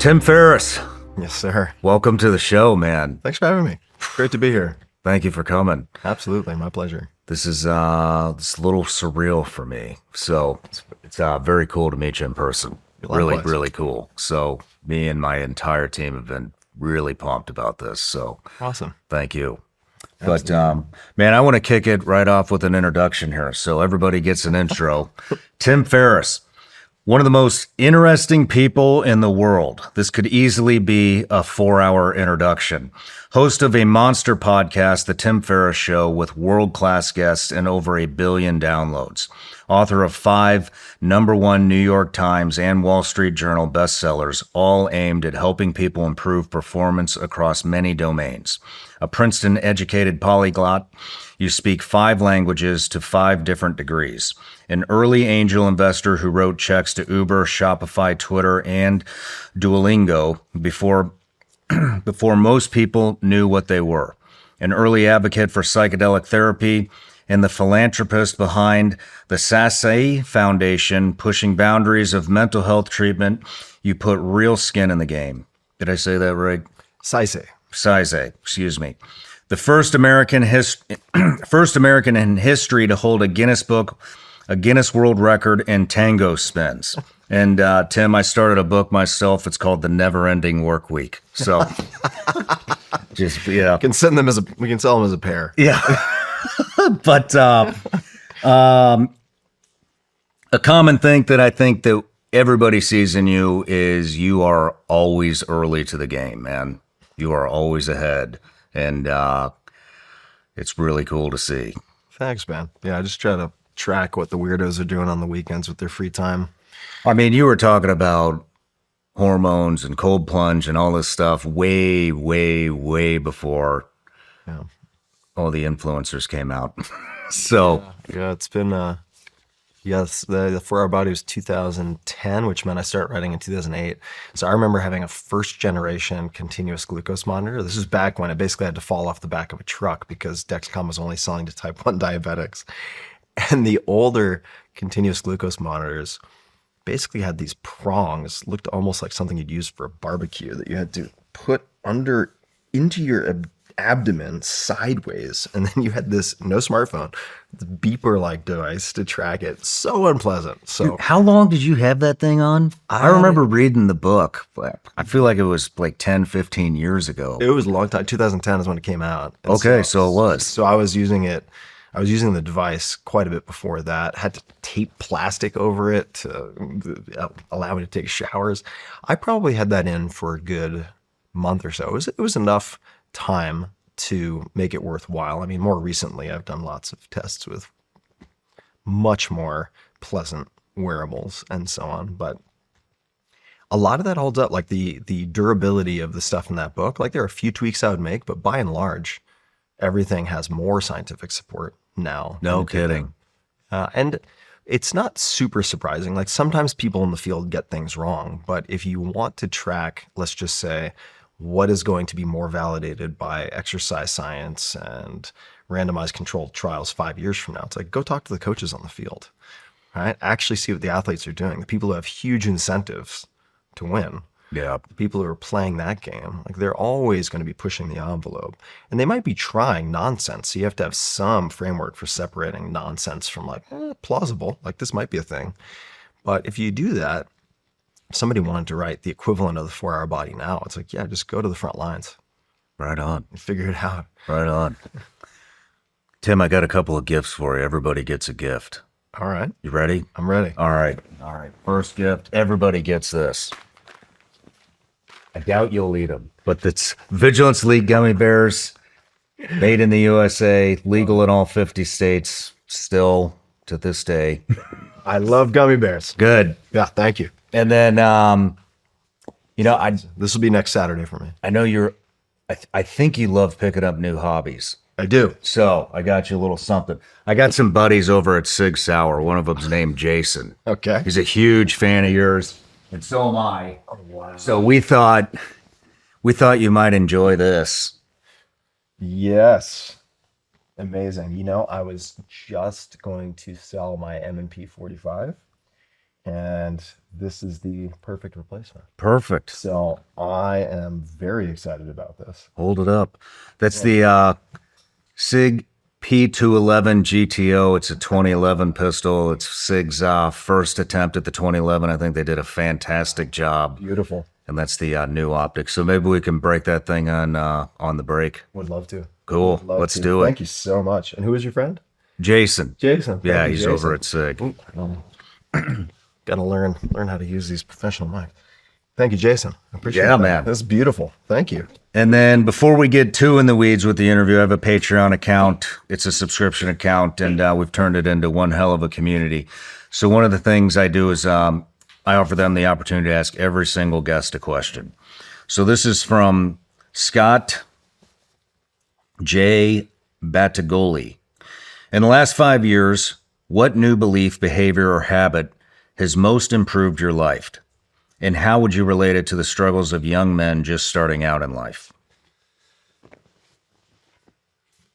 Tim Ferriss, Yes, sir. welcome to the show, man. Thanks for having me. Great to be here. Thank you for coming. Absolutely. My pleasure. This is it's a little surreal for me. So it's very cool to meet you in person. Really, Likewise. really cool. So me and my entire team have been really pumped about this. So Awesome. thank you. But man, I want to kick it right off with an introduction here. So everybody gets an intro. Tim Ferriss. One of the most interesting people in the world. This could easily be a 4-hour introduction. Host of a monster podcast, The Tim Ferriss Show, with world-class guests and over 1 billion downloads. Author of 5 #1 New York Times and Wall Street Journal bestsellers, all aimed at helping people improve performance across many domains. A Princeton-educated polyglot, you speak 5 languages to 5 different degrees. An early angel investor who wrote checks to Uber, Shopify, Twitter, and Duolingo before most people knew what they were. An early advocate for psychedelic therapy and the philanthropist behind the Sasai Foundation, pushing boundaries of mental health treatment. You put real skin in the game. Did I say that right? Sasai, excuse me. The first American in history to hold a Guinness World Record in tango spins. And Tim, I started a book myself. It's called The Never Ending Work Week. So just, yeah. We can sell them as a pair. Yeah. But a common thing that I think that everybody sees in you is you are always early to the game, man. You are always ahead. And it's really cool to see. Thanks, man. Yeah, I just try to track what the weirdos are doing on the weekends with their free time. I mean, you were talking about hormones and cold plunge and all this stuff way, way, way before all the influencers came out. So Yeah, it's been yes, the 4-Hour Body was 2010, which meant I started writing in 2008. So I remember having a first generation continuous glucose monitor. This is back when it basically had to fall off the back of a truck because Dexcom was only selling to type 1 diabetics. And the older continuous glucose monitors basically had these prongs, looked almost like something you'd use for a barbecue, that you had to put into your abdomen sideways. And then you had this, no smartphone, the beeper-like device to track it. So unpleasant. So dude, how long did you have that thing on? I remember reading the book. I feel like it was like 10, 15 years ago. it was a long time. 2010 is when it came out. And Okay, so it was. So I was using the device quite a bit before that. Had to tape plastic over it to allow me to take showers. I probably had that in for a good month or so. It was enough time to make it worthwhile. I mean, more recently, I've done lots of tests with much more pleasant wearables and so on. But a lot of that holds up, like the durability of the stuff in that book. Like there are a few tweaks I would make, but by and large, everything has more scientific support now. No kidding. And it's not super surprising. Like sometimes people in the field get things wrong, but if you want to track, let's just say, what is going to be more validated by exercise science and randomized controlled trials 5 years from now, it's like, go talk to the coaches on the field, right? Actually see what the athletes are doing. The people who have huge incentives to win. Yeah. The people who are playing that game, like they're always going to be pushing the envelope, and they might be trying nonsense. So you have to have some framework for separating nonsense from like plausible, like this might be a thing. But if you do that, if somebody wanted to write the equivalent of the 4-Hour Body now, it's like, yeah, just go to the front lines Right on. and figure it out. Right on. Tim, I got a couple of gifts for you. Everybody gets a gift. All right. You ready? I'm ready. All right. First gift. Everybody gets this. I doubt you'll eat them, but it's Vigilance League gummy bears, made in the USA, legal in all 50 states, still to this day. I love gummy bears. Good. Yeah, thank you. And then, This will be next Saturday for me. I know I think you love picking up new hobbies. I do. So I got you a little something. I got some buddies over at Sig Sauer. One of them's named Jason. Okay. He's a huge fan of yours, and so am I. Oh, wow. So we thought you might enjoy this. Yes. Amazing. You know, I was just going to sell my M&P 45, and this is the perfect replacement. Perfect. So I am very excited about this. Hold it up. That's the Sig P211 GTO. It's a 2011 pistol. It's Sig's first attempt at the 2011. I think they did a fantastic job. Beautiful. And that's the new optic. So maybe we can break that thing on the break. Would love to. Cool. Let's do it. Thank you so much. And who is your friend? Jason. Jason. Yeah, Thank you, he's Jason. over at Sig. Gotta learn how to use these professional mics. Thank you, Jason. I appreciate Yeah, that. man. That's beautiful. Thank you. And then before we get too in the weeds with the interview, I have a Patreon account. It's a subscription account, and we've turned it into one hell of a community. So one of the things I do is I offer them the opportunity to ask every single guest a question. So this is from Scott J. Battagoli. In the last 5 years, what new belief, behavior, or habit has most improved your life? And how would you relate it to the struggles of young men just starting out in life?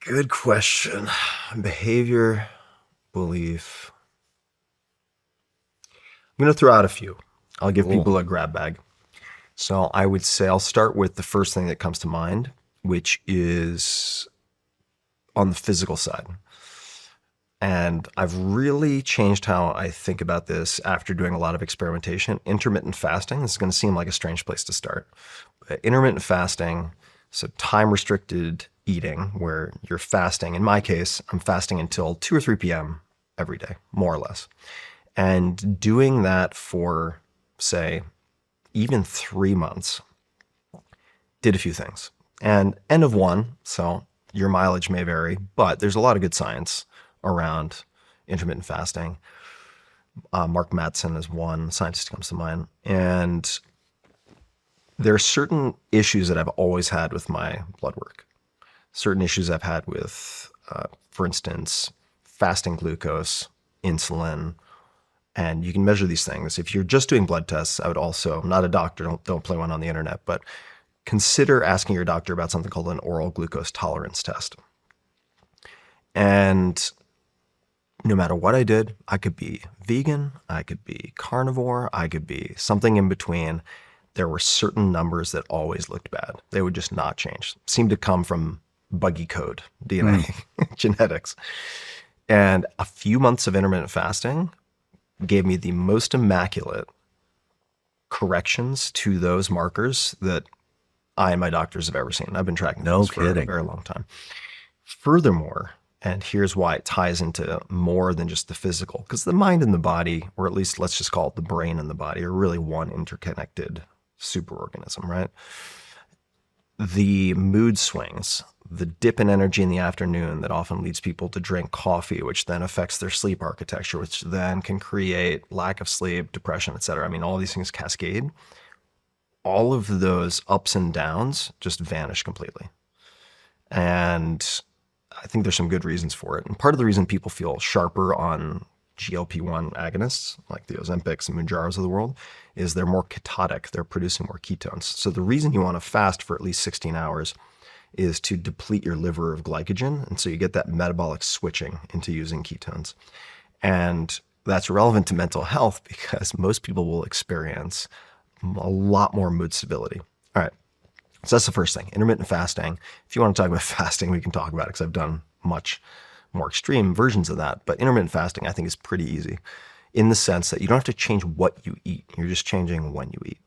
Good question. Behavior, belief. I'm going to throw out a few. I'll give people a grab bag. So I would say I'll start with the first thing that comes to mind, which is on the physical side. And I've really changed how I think about this after doing a lot of experimentation. Intermittent fasting, this is going to seem like a strange place to start. But intermittent fasting, so time-restricted eating, where you're fasting. In my case, I'm fasting until 2 or 3 p.m. every day, more or less. And doing that for, say, even 3 months, did a few things. And N of 1, so your mileage may vary, but there's a lot of good science around intermittent fasting. Mark Mattson is one scientist who comes to mind. And there are certain issues that I've always had with my blood work. Certain issues I've had with, for instance, fasting glucose, insulin, and you can measure these things. If you're just doing blood tests, I would also, I'm not a doctor, don't play one on the internet, but consider asking your doctor about something called an oral glucose tolerance test. And no matter what I did, I could be vegan, I could be carnivore, I could be something in between. There were certain numbers that always looked bad. They would just not change. Seemed to come from buggy code, DNA, genetics. And a few months of intermittent fasting gave me the most immaculate corrections to those markers that I and my doctors have ever seen. I've been tracking this for a very long time. Furthermore, and here's why it ties into more than just the physical, because the mind and the body, or at least let's just call it the brain and the body, are really one interconnected superorganism, right? The mood swings, the dip in energy in the afternoon that often leads people to drink coffee, which then affects their sleep architecture, which then can create lack of sleep, depression, et cetera. I mean, all these things cascade. All of those ups and downs just vanish completely. And I think there's some good reasons for it. And part of the reason people feel sharper on GLP-1 agonists, like the Ozempics and Mounjaros of the world, is they're more ketotic. They're producing more ketones. So the reason you want to fast for at least 16 hours is to deplete your liver of glycogen. And so you get that metabolic switching into using ketones. And that's relevant to mental health because most people will experience a lot more mood stability. All right. So that's the first thing, intermittent fasting. If you want to talk about fasting, we can talk about it because I've done much more extreme versions of that. But intermittent fasting, I think, is pretty easy in the sense that you don't have to change what you eat. You're just changing when you eat.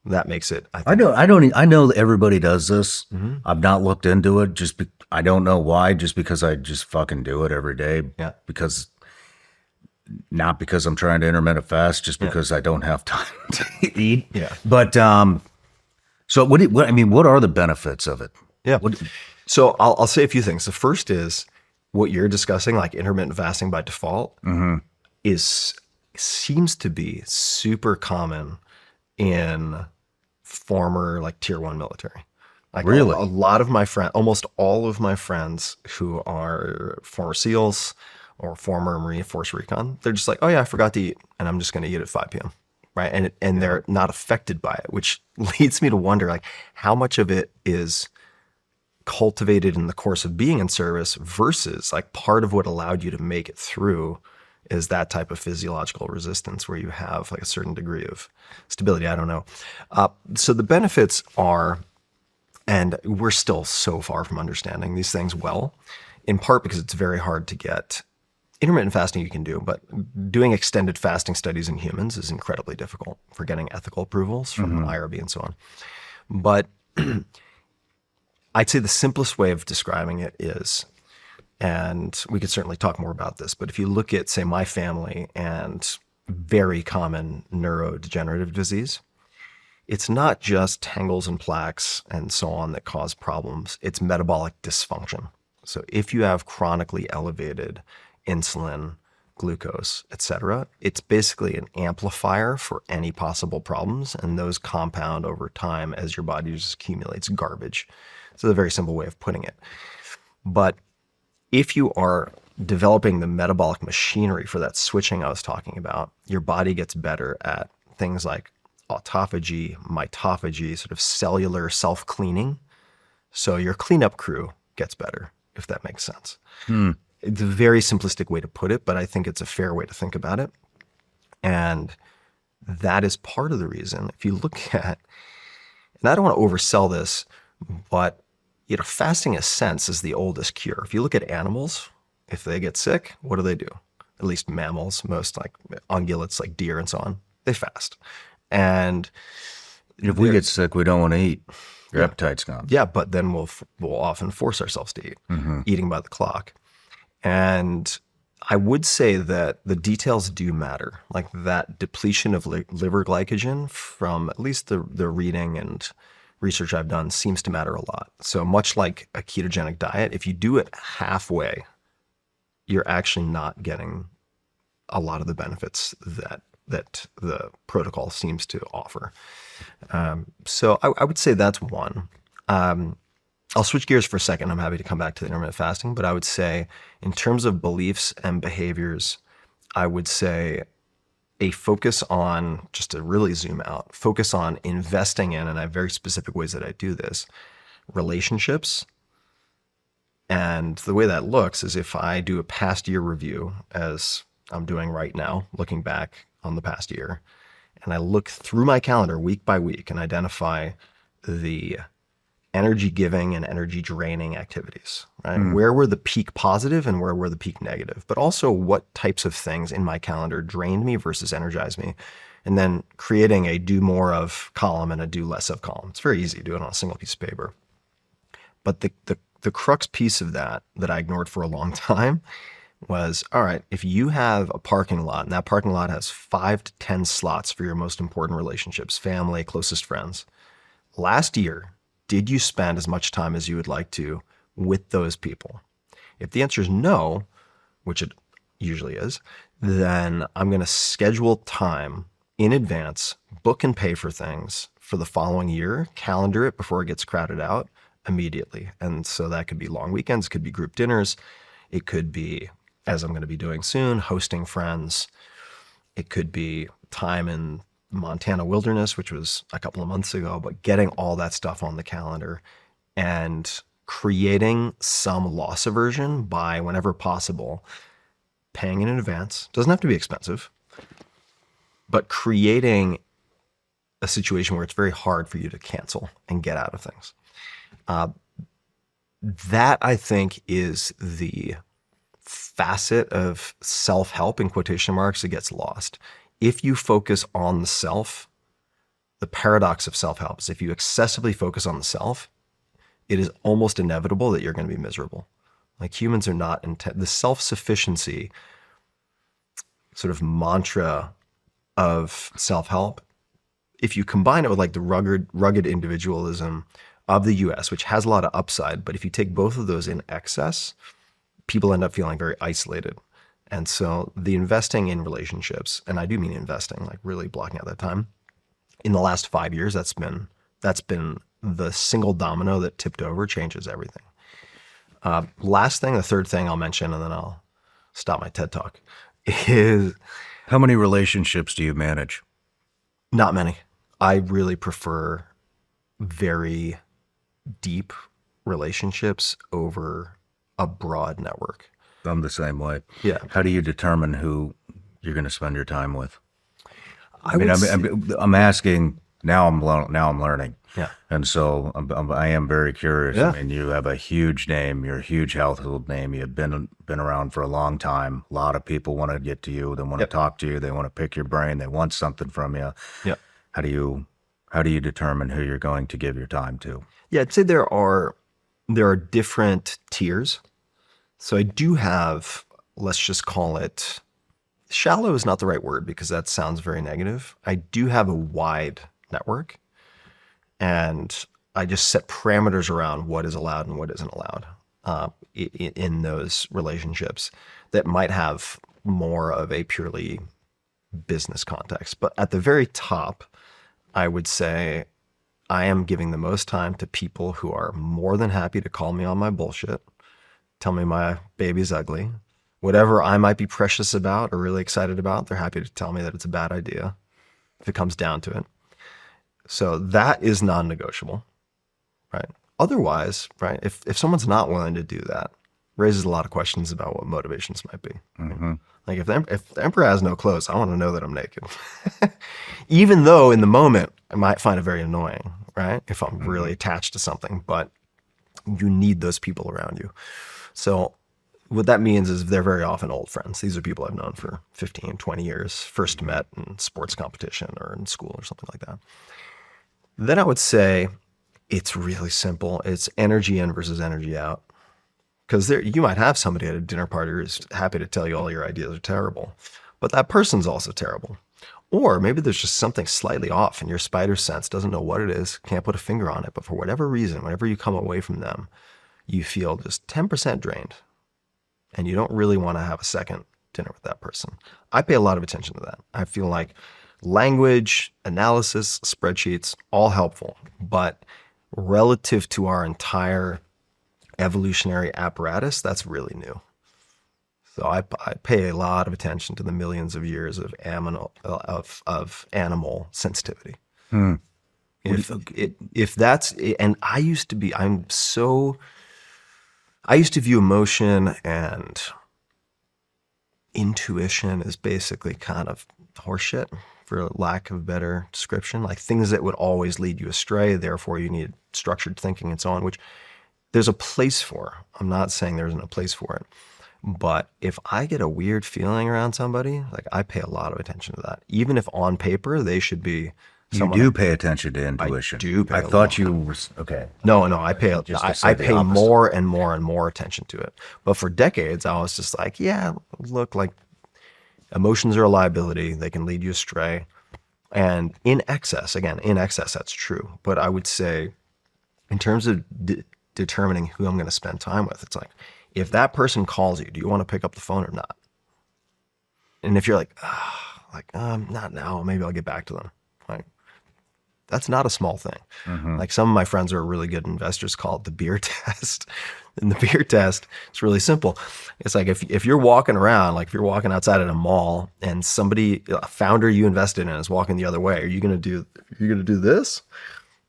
That makes it, I think. I know that everybody does this. Mm-hmm. I've not looked into it. I don't know why, just because I just fucking do it every day. Yeah. Not because I'm trying to intermittent fast, just because I don't have time to eat. Yeah. But, so what are the benefits of it? Yeah. So I'll say a few things. The first is what you're discussing, like intermittent fasting by default, seems to be super common in former like tier 1 military. Like really? A lot of my friends, almost all of my friends who are former SEALs or former Marine Force Recon, they're just like, oh yeah, I forgot to eat and I'm just going to eat at 5 p.m. Right. And they're not affected by it, which leads me to wonder like how much of it is cultivated in the course of being in service versus like part of what allowed you to make it through is that type of physiological resistance where you have like a certain degree of stability. I don't know. So the benefits are, and we're still so far from understanding these things well, in part because it's very hard to get. Intermittent fasting you can do, but doing extended fasting studies in humans is incredibly difficult for getting ethical approvals from IRB and so on. But I'd say the simplest way of describing it is, and we could certainly talk more about this, but if you look at, say, my family and very common neurodegenerative disease, it's not just tangles and plaques and so on that cause problems. It's metabolic dysfunction. So if you have chronically elevated insulin, glucose, etc., it's basically an amplifier for any possible problems, and those compound over time as your body just accumulates garbage. So a very simple way of putting it. But if you are developing the metabolic machinery for that switching I was talking about, your body gets better at things like autophagy, mitophagy, sort of cellular self-cleaning. So your cleanup crew gets better, if that makes sense. It's a very simplistic way to put it, but I think it's a fair way to think about it. And that is part of the reason, if you look at, and I don't want to oversell this, but fasting in a sense is the oldest cure. If you look at animals, if they get sick, what do? At least mammals, most like ungulates like deer and so on, they fast. And if we get sick, we don't want to eat. Your appetite's gone. Yeah, but then we'll often force ourselves to eat, eating by the clock. And I would say that the details do matter, like that depletion of liver glycogen from at least the reading and research I've done seems to matter a lot. So much like a ketogenic diet, if you do it halfway, you're actually not getting a lot of the benefits that the protocol seems to offer. So I would say that's one. I'll switch gears for a second. I'm happy to come back to the intermittent fasting, but I would say in terms of beliefs and behaviors, I would say a focus on, just to really zoom out, focus on investing in, and I have very specific ways that I do this, relationships. And the way that looks is if I do a past year review, as I'm doing right now, looking back on the past year, and I look through my calendar week by week and identify the energy giving and energy draining activities, right? Where were the peak positive and where were the peak negative? But also what types of things in my calendar drained me versus energized me? And then creating a do more of column and a do less of column. It's very easy to do it on a single piece of paper. But the crux piece of that I ignored for a long time was, all right, if you have a parking lot and that parking lot has 5 to 10 slots for your most important relationships, family, closest friends, last year, did you spend as much time as you would like to with those people? If the answer is no, which it usually is, then I'm going to schedule time in advance, book and pay for things for the following year, calendar it before it gets crowded out immediately. And so that could be long weekends, it could be group dinners, it could be, as I'm going to be doing soon, hosting friends. It could be time in Montana wilderness, which was a couple of months ago, but getting all that stuff on the calendar and creating some loss aversion by, whenever possible, paying in advance. Doesn't have to be expensive, but creating a situation where it's very hard for you to cancel and get out of things. That, I think, is the facet of self-help, in quotation marks, that gets lost. If you focus on the self, the paradox of self-help is if you excessively focus on the self, it is almost inevitable that you're going to be miserable. Like, humans are not the self-sufficiency sort of mantra of self-help. If you combine it with like the rugged individualism of the US, which has a lot of upside, but if you take both of those in excess, people end up feeling very isolated. And so the investing in relationships, and I do mean investing, like really blocking out that time, in the last 5 years, that's been the single domino that tipped over, changes everything. Last thing, the third thing I'll mention, and then I'll stop my TED Talk, is... How many relationships do you manage? Not many. I really prefer very deep relationships over a broad network. I'm the same way. Yeah. How do you determine who you're going to spend your time with? I mean, would I'm, say, I'm asking now. Now I'm learning, yeah. and so I am very curious. Yeah. I mean, you have a huge name. You're a huge household name. You've been around for a long time. A lot of people want to get to you. They want to Yep. talk to you. They want to pick your brain. They want something from you. Yeah. How do you determine who you're going to give your time to? Yeah, I'd say there are different tiers. So I do have, let's just call it, shallow is not the right word because that sounds very negative. I do have a wide network, and I just set parameters around what is allowed and what isn't allowed in those relationships that might have more of a purely business context. But at the very top, I would say I am giving the most time to people who are more than happy to call me on my bullshit, tell me my baby's ugly, whatever I might be precious about or really excited about, they're happy to tell me that it's a bad idea if it comes down to it. So that is non-negotiable, right? Otherwise, right, if someone's not willing to do that, raises a lot of questions about what motivations might be. Mm-hmm. Like if the emperor has no clothes, I want to know that I'm naked. Even though in the moment I might find it very annoying, right? If I'm really attached to something, but you need those people around you. So what that means is they're very often old friends. These are people I've known for 15, 20 years, first met in sports competition or in school or something like that. Then I would say it's really simple. It's energy in versus energy out. Because you might have somebody at a dinner party who's happy to tell you all your ideas are terrible, but that person's also terrible. Or maybe there's just something slightly off and your spider sense doesn't know what it is, can't put a finger on it, but for whatever reason, whenever you come away from them, you feel just 10% drained and you don't really want to have a second dinner with that person. I pay a lot of attention to that. I feel like language, analysis, spreadsheets, all helpful, but relative to our entire evolutionary apparatus, that's really new. So I pay a lot of attention to the millions of years of animal sensitivity. If that's, and I used to view emotion and intuition as basically kind of horseshit, for lack of a better description, like things that would always lead you astray. Therefore, you need structured thinking and so on, which there's a place for. I'm not saying there isn't a place for it. But if I get a weird feeling around somebody, like I pay a lot of attention to that. Even if on paper they should be someone. You do pay attention to intuition. I do pay I a thought lot. you were, okay. No, I pay Just I the pay opposite. more and more and more attention to it. But for decades, I was just like, yeah, look, like emotions are a liability. They can lead you astray. And in excess, that's true. But I would say in terms of determining who I'm going to spend time with, it's like, if that person calls you, do you want to pick up the phone or not? And if you're like, not now, maybe I'll get back to them. Like, that's not a small thing. Mm-hmm. Like some of my friends who are really good investors call it the beer test. And the beer test, it's really simple. It's like if you're walking around, like if you're walking outside at a mall and somebody, a founder you invested in is walking the other way, are you going to do this?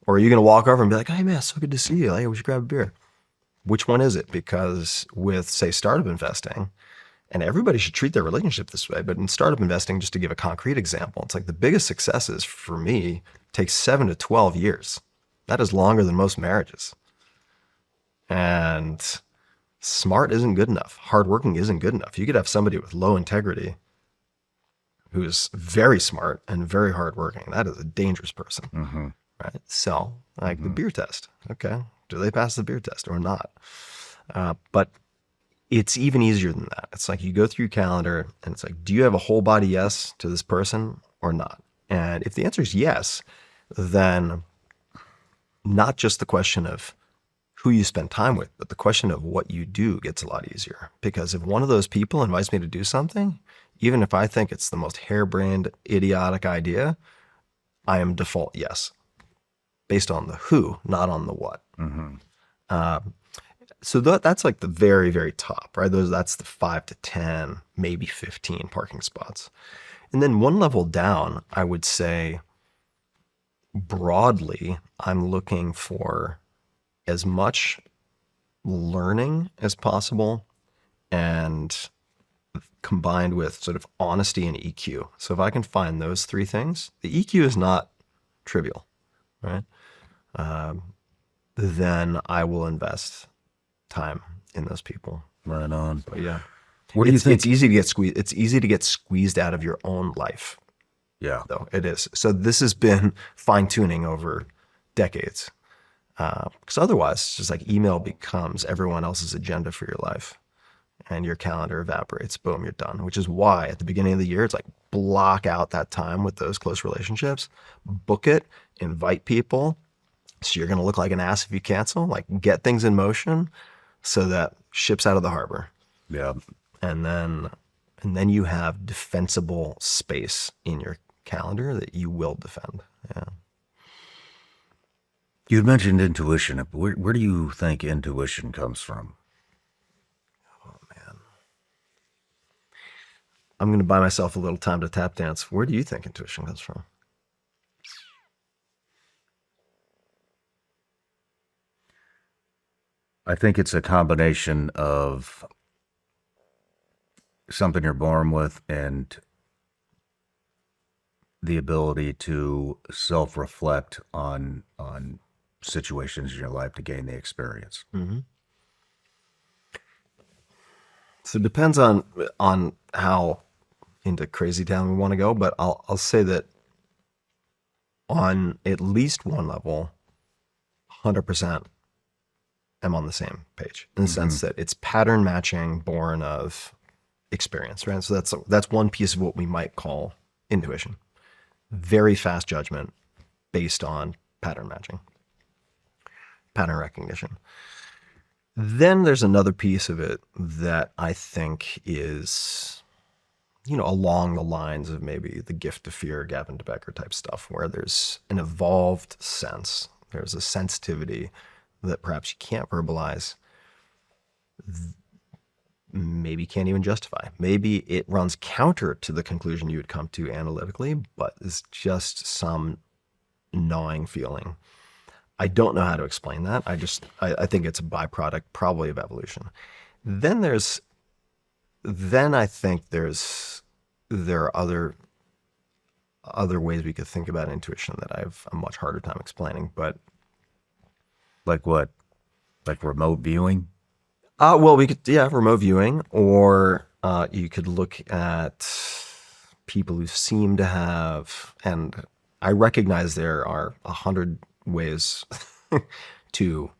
Or are you going to walk over and be like, hey man, so good to see you. Hey, we should grab a beer. Which one is it? Because with, say, startup investing, and everybody should treat their relationship this way, but in startup investing, just to give a concrete example, it's like the biggest successes for me take 7 to 12 years. That is longer than most marriages. And smart isn't good enough. Hardworking isn't good enough. You could have somebody with low integrity who's very smart and very hardworking. That is a dangerous person, Mm-hmm. right? So, like the beer test, okay. Do they pass the beer test or not? But it's even easier than that. It's like you go through your calendar and it's like, do you have a whole body yes to this person or not? And if the answer is yes, then not just the question of who you spend time with, but the question of what you do gets a lot easier. Because if one of those people invites me to do something, even if I think it's the most harebrained, idiotic idea, I am default yes, based on the who, not on the what. Mm-hmm. So that's like the very, very top, right? That's the 5 to 10, maybe 15 parking spots. And then one level down, I would say broadly, I'm looking for as much learning as possible and combined with sort of honesty and EQ. So if I can find those three things, the EQ is not trivial, right? Then I will invest time in those people. Right on. But yeah, What do you think? It's easy to get squeezed. It's easy to get squeezed out of your own life, Yeah. though. It is. So this has been fine tuning over decades. Because otherwise, it's just like email becomes everyone else's agenda for your life, and your calendar evaporates. Boom, you're done. Which is why at the beginning of the year, it's like block out that time with those close relationships, book it, invite people. So you're going to look like an ass if you cancel. Like, get things in motion so that ship's out of the harbor. Yeah. And then you have defensible space in your calendar that you will defend. Yeah. You had mentioned intuition. Where do you think intuition comes from? Oh man, I'm going to buy myself a little time to tap dance. Where do you think intuition comes from? I think it's a combination of something you're born with and the ability to self-reflect on situations in your life to gain the experience. Mm-hmm. So it depends on how into crazy town we want to go, but I'll say that on at least one level, 100% I'm on the same page in the sense that it's pattern matching born of experience, right? So that's one piece of what we might call intuition. Very fast judgment based on pattern matching, pattern recognition. Then there's another piece of it that I think is, along the lines of maybe the gift of fear, Gavin de Becker type stuff, where there's an evolved sense, there's a sensitivity that perhaps you can't verbalize, maybe can't even justify. Maybe it runs counter to the conclusion you would come to analytically, but it's just some gnawing feeling. I don't know how to explain that. I think it's a byproduct probably of evolution. Then I think there are other ways we could think about intuition that I have a much harder time explaining, but Like what? Like remote viewing? Well, we could, remote viewing, or you could look at people who seem to have, and I recognize there are 100 ways to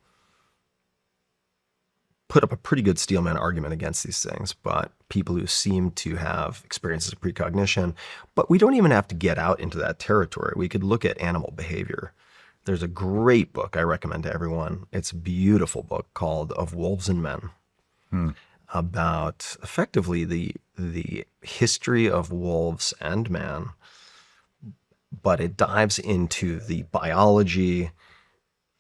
put up a pretty good steelman argument against these things, but people who seem to have experiences of precognition, but we don't even have to get out into that territory. We could look at animal behavior. There's a great book I recommend to everyone. It's a beautiful book called Of Wolves and Men, about effectively the history of wolves and man, but it dives into the biology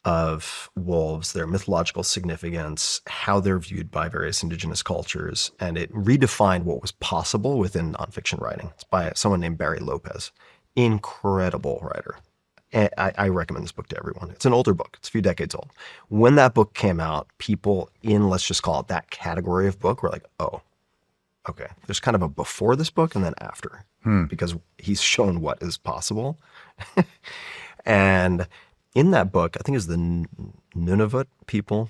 of wolves, their mythological significance, how they're viewed by various indigenous cultures, and it redefined what was possible within nonfiction writing. It's by someone named Barry Lopez. Incredible writer. I recommend this book to everyone. It's an older book. It's a few decades old. When that book came out, people in, let's just call it that category of book, were like, oh, okay. There's kind of a before this book and then after, because he's shown what is possible. And in that book, I think it's the Nunavut people,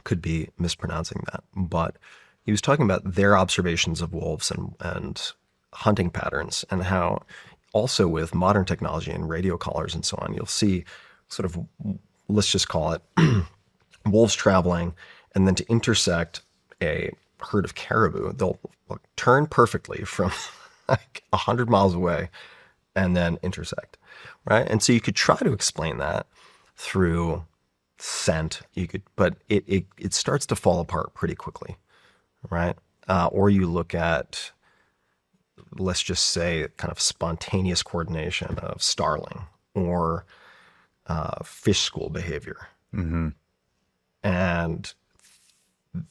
could be mispronouncing that, but he was talking about their observations of wolves and hunting patterns, and how also with modern technology and radio collars and so on, you'll see sort of, let's just call it wolves traveling, and then to intersect a herd of caribou, they'll turn perfectly from like 100 miles away and then intersect, right? And so you could try to explain that through scent, but it starts to fall apart pretty quickly, right? Or you look at, let's just say, kind of spontaneous coordination of starling or fish school behavior. Mm-hmm. And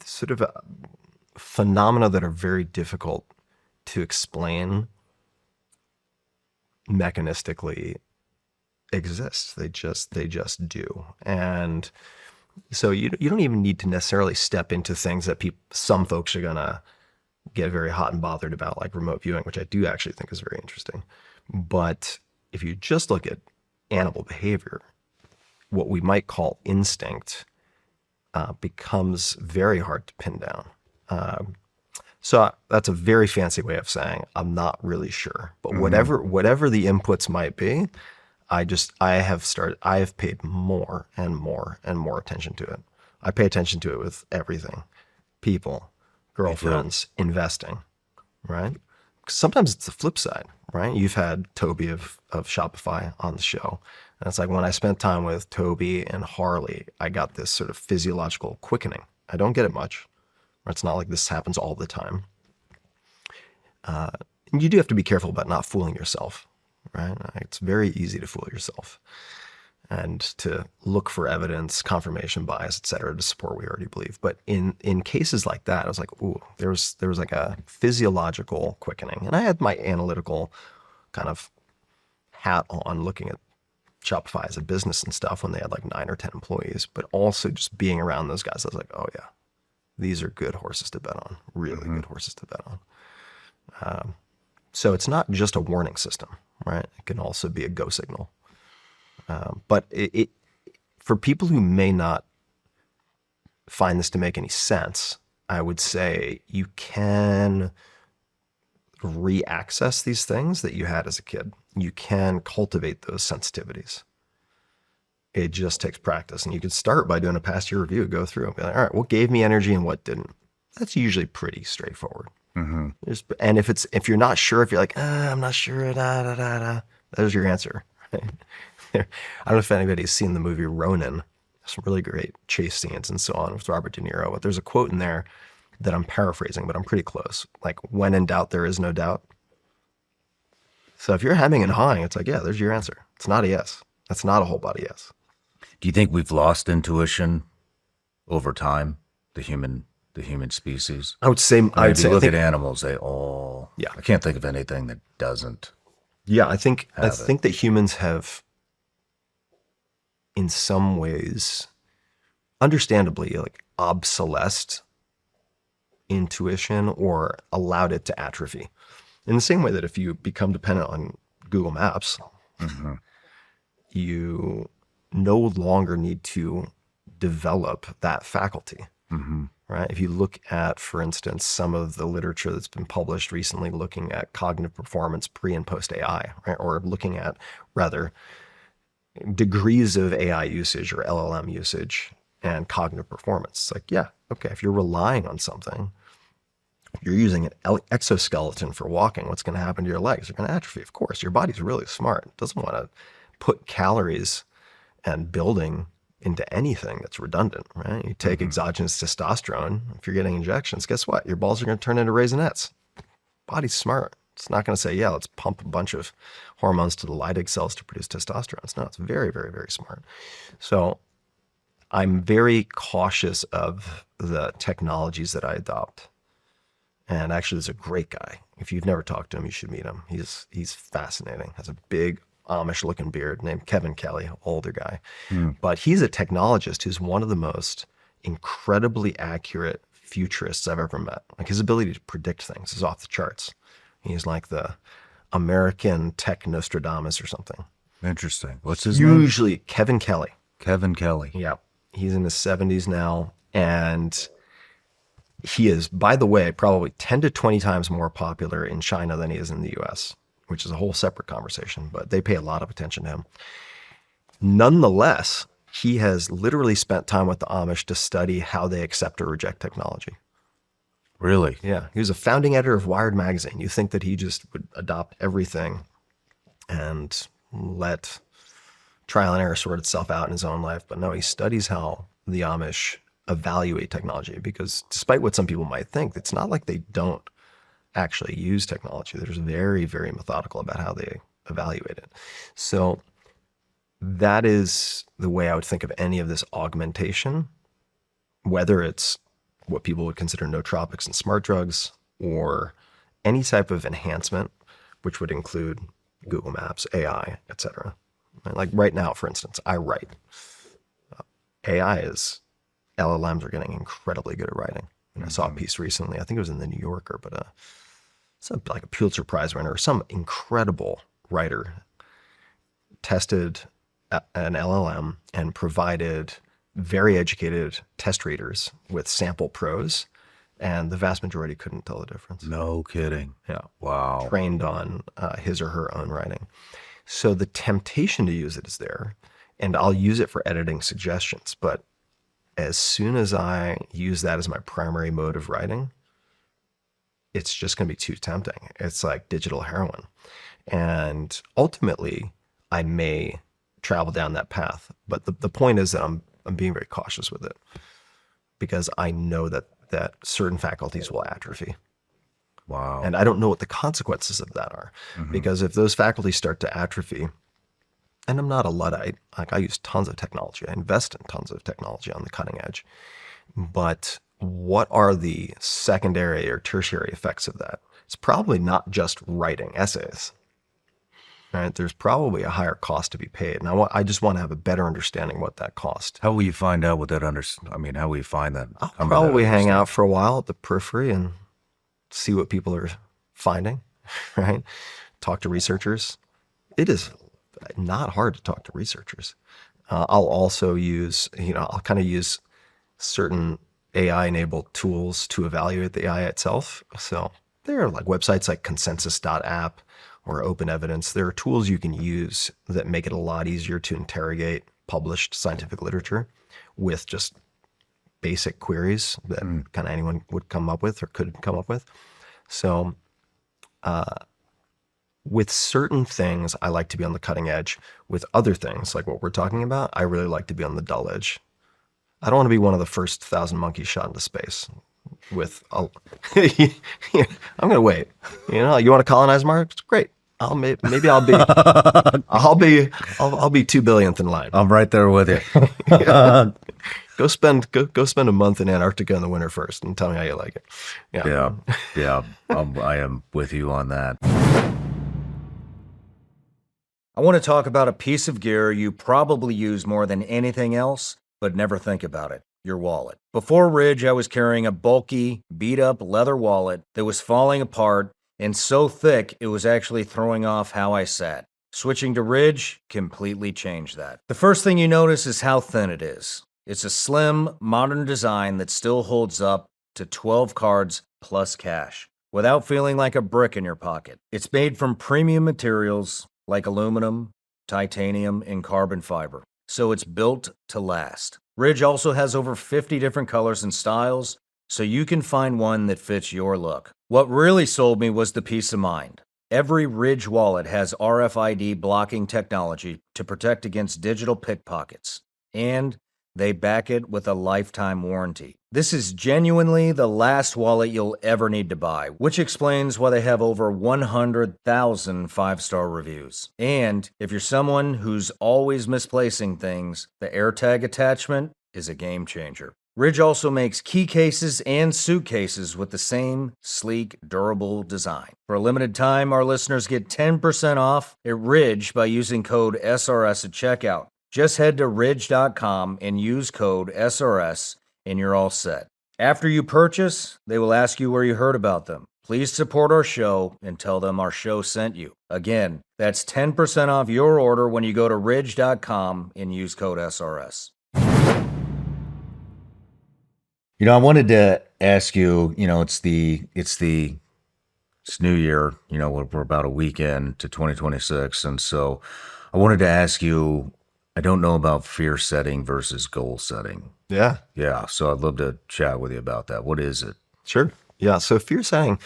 sort of phenomena that are very difficult to explain mechanistically exist. They just do. And So you don't even need to necessarily step into things that some folks are gonna get very hot and bothered about, like remote viewing, which I do actually think is very interesting. But if you just look at animal behavior, what we might call instinct becomes very hard to pin down. So that's a very fancy way of saying I'm not really sure. But whatever the inputs might be, I have paid more and more and more attention to it. I pay attention to it with everything. People, girlfriends, investing, right? 'Cause sometimes it's the flip side, right? You've had Toby of Shopify on the show. And it's like when I spent time with Toby and Harley, I got this sort of physiological quickening. I don't get it much. Or it's not like this happens all the time. And you do have to be careful about not fooling yourself, right? It's very easy to fool yourself and to look for evidence, confirmation bias, et cetera, to support what we already believe. But in cases like that, I was like, ooh, there was like a physiological quickening. And I had my analytical kind of hat on looking at Shopify as a business and stuff when they had like 9 or 10 employees, but also just being around those guys, I was like, oh yeah, these are good horses to bet on, really good horses to bet on. So it's not just a warning system, right? It can also be a go signal. But it for people who may not find this to make any sense, I would say you can re-access these things that you had as a kid. You can cultivate those sensitivities. It just takes practice. And you can start by doing a past year review, go through and be like, all right, what gave me energy and what didn't? That's usually pretty straightforward. And if you're not sure, if you're like, I'm not sure, there's your answer. Right? I don't know if anybody's seen the movie Ronin. Some really great chase scenes and so on with Robert De Niro. But there's a quote in there that I'm paraphrasing, but I'm pretty close. Like, when in doubt, there is no doubt. So if you're hemming and hawing, it's like, yeah, there's your answer. It's not a yes. That's not a whole body yes. Do you think we've lost intuition over time, the human species? I would say, I look at animals, they all, yeah. I can't think of anything that doesn't. Yeah, I think that humans have, in some ways, understandably, like obsolesced intuition or allowed it to atrophy. In the same way that if you become dependent on Google Maps, you no longer need to develop that faculty. Right? If you look at, for instance, some of the literature that's been published recently looking at cognitive performance pre and post AI, right? Or looking at rather degrees of AI usage or LLM usage and cognitive performance. It's like, yeah, okay, if you're relying on something, you're using an exoskeleton for walking, what's going to happen to your legs? They're going to atrophy. Of course, your body's really smart. It doesn't want to put calories and building into anything that's redundant, right? You take exogenous testosterone, if you're getting injections, guess what? Your balls are going to turn into raisinets. Body's smart. It's not going to say, yeah, let's pump a bunch of hormones to the Leydig cells to produce testosterone. No, it's very, very, very smart. So I'm very cautious of the technologies that I adopt. And actually, there's a great guy. If you've never talked to him, you should meet him. He's fascinating. Has a big Amish-looking beard named Kevin Kelly, older guy. But he's a technologist who's one of the most incredibly accurate futurists I've ever met. Like, his ability to predict things is off the charts. He's like the American tech Nostradamus or something. Interesting. What's his name? Usually Kevin Kelly. Kevin Kelly. Yeah. He's in his 70s now. And he is, by the way, probably 10 to 20 times more popular in China than he is in the US, which is a whole separate conversation, but they pay a lot of attention to him. Nonetheless, he has literally spent time with the Amish to study how they accept or reject technology. Really? Yeah. He was a founding editor of Wired magazine. You think that he just would adopt everything and let trial and error sort itself out in his own life. But no, he studies how the Amish evaluate technology, because despite what some people might think, it's not like they don't actually use technology. They're just very, very methodical about how they evaluate it. So that is the way I would think of any of this augmentation, whether it's what people would consider nootropics and smart drugs, or any type of enhancement, which would include Google Maps, AI, etc. Like right now, for instance, I write. AI is LLMs are getting incredibly good at writing. And I saw a piece recently, I think it was in the New Yorker, but it's like a Pulitzer Prize winner or some incredible writer tested an LLM and provided very educated test readers with sample prose, and the vast majority couldn't tell the difference. No kidding. Yeah. Wow. Trained on his or her own writing. So the temptation to use it is there, and I'll use it for editing suggestions. But as soon as I use that as my primary mode of writing, it's just going to be too tempting. It's like digital heroin. And ultimately, I may travel down that path. But the point is that I'm being very cautious with it, because I know that certain faculties will atrophy. Wow. And I don't know what the consequences of that are. Because if those faculties start to atrophy, and I'm not a Luddite, like I use tons of technology, I invest in tons of technology on the cutting edge, but what are the secondary or tertiary effects of that? It's probably not just writing essays, right? There's probably a higher cost to be paid. And I just want to have a better understanding what that cost. How will you find out what that how will you find that? I'll probably hang out for a while at the periphery and see what people are finding, right? Talk to researchers. It is not hard to talk to researchers. I'll also use, I'll kind of use certain AI-enabled tools to evaluate the AI itself. So there are like websites like consensus.app or Open Evidence. There are tools you can use that make it a lot easier to interrogate published scientific literature with just basic queries that kind of anyone would come up with or could come up with. So with certain things, I like to be on the cutting edge. With other things, like what we're talking about, I really like to be on the dull edge. I don't want to be one of the first 1,000 monkeys shot into space with I'm going to wait. You want to colonize Mars? Great. Maybe I'll be I'll be 2 billionth in line. I'm right there with you. Go spend a month in Antarctica in the winter first and tell me how you like it. Yeah. I am with you on that. I want to talk about a piece of gear you probably use more than anything else, but never think about it: your wallet. Before Ridge, I was carrying a bulky, beat-up leather wallet that was falling apart and so thick it was actually throwing off how I sat. Switching to Ridge completely changed that. The first thing you notice is how thin it is. It's a slim, modern design that still holds up to 12 cards plus cash, without feeling like a brick in your pocket. It's made from premium materials like aluminum, titanium, and carbon fiber, so it's built to last. Ridge also has over 50 different colors and styles, so you can find one that fits your look. What really sold me was the peace of mind. Every Ridge wallet has RFID blocking technology to protect against digital pickpockets, and they back it with a lifetime warranty. This is genuinely the last wallet you'll ever need to buy, which explains why they have over 100,000 5-star reviews. And if you're someone who's always misplacing things, the AirTag attachment is a game changer. Ridge also makes key cases and suitcases with the same sleek, durable design. For a limited time, our listeners get 10% off at Ridge by using code SRS at checkout. Just head to ridge.com and use code SRS and you're all set. After you purchase, they will ask you where you heard about them. Please support our show and tell them our show sent you. Again, that's 10% off your order when you go to ridge.com and use code SRS. I wanted to ask you, it's New Year, we're about a week in to 2026. And so I wanted to ask you, I don't know about fear setting versus goal setting. Yeah. Yeah. So I'd love to chat with you about that. What is it? Sure. Yeah. So fear setting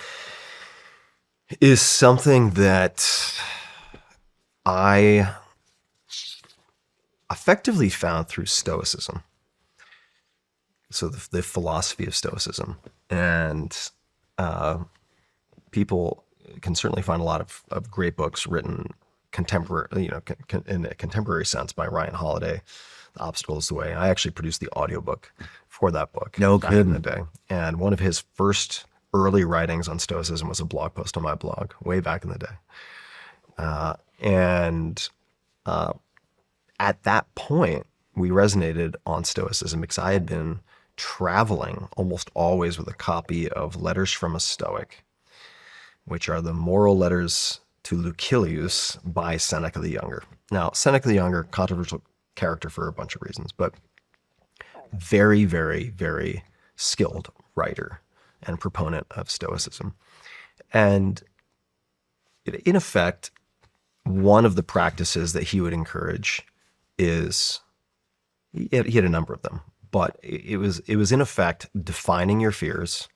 is something that I effectively found through Stoicism. So the philosophy of Stoicism. And people can certainly find a lot of great books written contemporary, in a contemporary sense by Ryan Holiday. The Obstacle is the Way. I actually produced the audiobook for that book back in the day. And one of his first early writings on Stoicism was a blog post on my blog way back in the day. At that point, we resonated on Stoicism because I had been traveling almost always with a copy of Letters from a Stoic, which are the moral letters to Lucilius by Seneca the Younger. Now, Seneca the Younger, controversial character for a bunch of reasons, but very, very, very skilled writer and proponent of Stoicism. And in effect, one of the practices that he would encourage is, he had a number of them, but it was in effect defining your fears,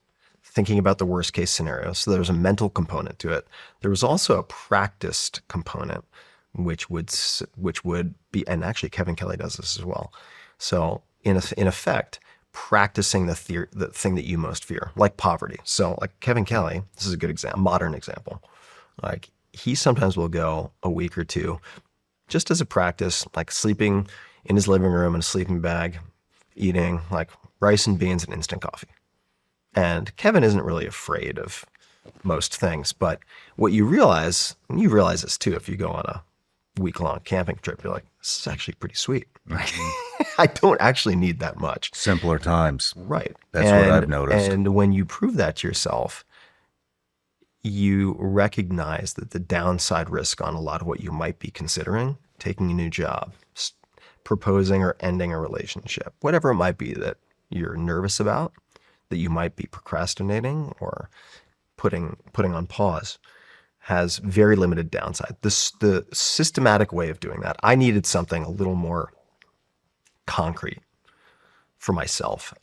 thinking about the worst case scenario. So there was a mental component to it. There was also a practiced component, which would be, and actually Kevin Kelly does this as well. So in effect, practicing the thing that you most fear, like poverty. So like Kevin Kelly, this is a good example, modern example. Like he sometimes will go a week or two just as a practice, like sleeping in his living room in a sleeping bag, eating like rice and beans and instant coffee. And Kevin isn't really afraid of most things, but what you realize, and you realize this too, if you go on a week-long camping trip, you're like, this is actually pretty sweet. I don't actually need that much. Simpler times. Right. That's what I've noticed. And when you prove that to yourself, you recognize that the downside risk on a lot of what you might be considering, taking a new job, proposing or ending a relationship, whatever it might be that you're nervous about, that you might be procrastinating or putting on pause, has very limited downside. The systematic way of doing that, I needed something a little more concrete for myself.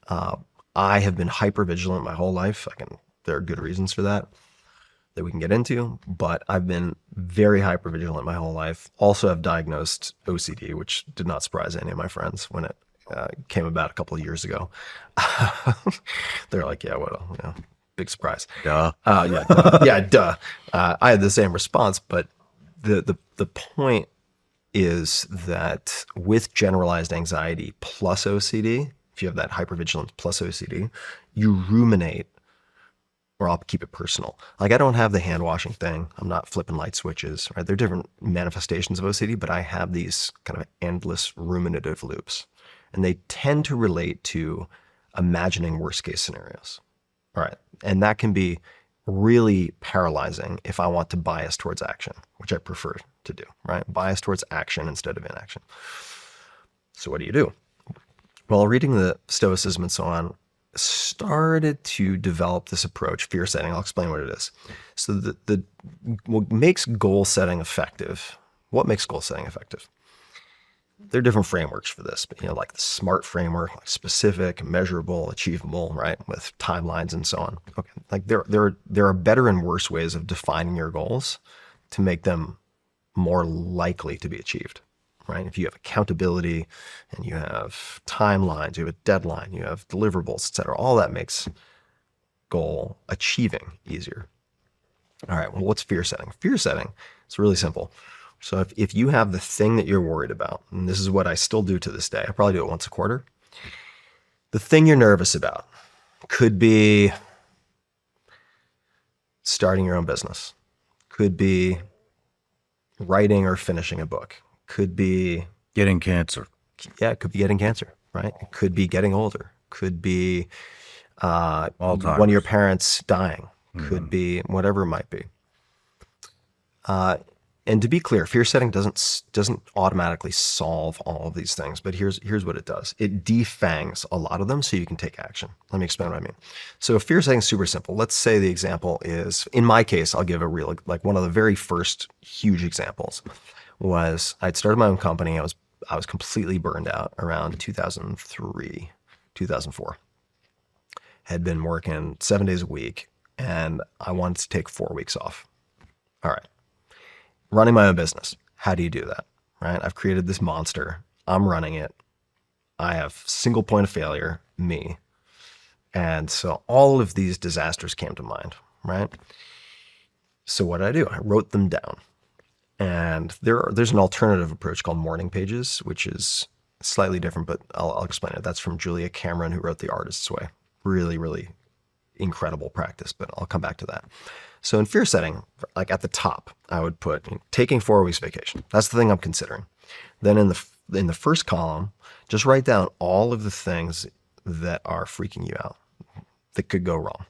I have been hypervigilant my whole life. There are good reasons for that we can get into, but I've been very hypervigilant my whole life. Also have diagnosed OCD, which did not surprise any of my friends when it came about a couple of years ago. They're like, yeah, what a big surprise. Duh. Yeah, duh. Yeah, duh. I had the same response, but the point is that with generalized anxiety plus OCD, if you have that hypervigilance plus OCD, you ruminate, or I'll keep it personal. Like I don't have the hand washing thing. I'm not flipping light switches, right? They're different manifestations of OCD, but I have these kind of endless ruminative loops, and they tend to relate to imagining worst case scenarios. All right. And that can be really paralyzing if I want to bias towards action, which I prefer to do, right? Bias towards action instead of inaction. So what do? Well, reading the Stoicism and so on, started to develop this approach, fear setting. I'll explain what it is. So what makes goal setting effective? What makes goal setting effective? There are different frameworks for this, but like the SMART framework, like specific, measurable, achievable, right, with timelines and so on. Okay, like there are better and worse ways of defining your goals to make them more likely to be achieved, right? If you have accountability and you have timelines, you have a deadline, you have deliverables, et cetera, all that makes goal achieving easier. All right, well, what's fear setting? Fear setting, it's really simple. So if you have the thing that you're worried about, and this is what I still do to this day, I probably do it once a quarter. The thing you're nervous about could be starting your own business, could be writing or finishing a book, could be getting cancer. Yeah, it could be getting cancer, right? It could be getting older, could be one of your parents dying, could be whatever it might be. And to be clear, fear setting doesn't automatically solve all of these things, but here's what it does. It defangs a lot of them so you can take action. Let me explain what I mean. So fear setting is super simple. Let's say the example is, in my case, I'll give a real, like one of the very first huge examples was I'd started my own company. I was completely burned out around 2003, 2004. Had been working 7 days a week and I wanted to take 4 weeks off. All right. Running my own business. How do you do that, right? I've created this monster. I'm running it. I have single point of failure, me. And so all of these disasters came to mind, right? So what did I do? I wrote them down. And there's an alternative approach called morning pages, which is slightly different, but I'll explain it. That's from Julia Cameron, who wrote The Artist's Way. Really, really incredible practice, but I'll come back to that. So in fear setting, like at the top, I would put taking 4 weeks vacation. That's the thing I'm considering. Then in the first column, just write down all of the things that are freaking you out that could go wrong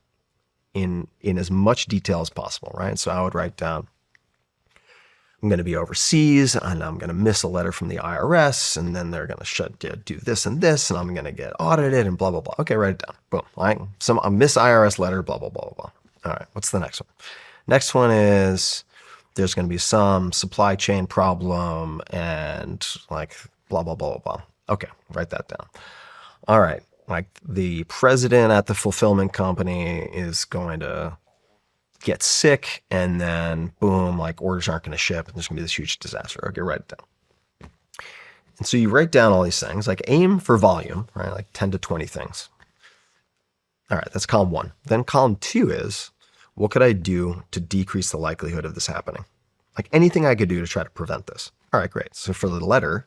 in as much detail as possible, right? So I would write down, I'm going to be overseas and I'm going to miss a letter from the IRS and then they're going to do this and I'm going to get audited and blah, blah, blah. Okay, write it down. Boom. All right. A miss IRS letter, blah, blah, blah, blah, blah. All right. What's the next one? Next one is there's going to be some supply chain problem and like blah, blah, blah, blah, blah. Okay. Write that down. All right. Like the president at the fulfillment company is going to get sick and then boom, like orders aren't going to ship and there's going to be this huge disaster. Okay, write it down. And so you write down all these things, like aim for volume, right? Like 10 to 20 things. All right, that's column 1. Then column 2 is, what could I do to decrease the likelihood of this happening? Like anything I could do to try to prevent this. All right, great. So for the letter,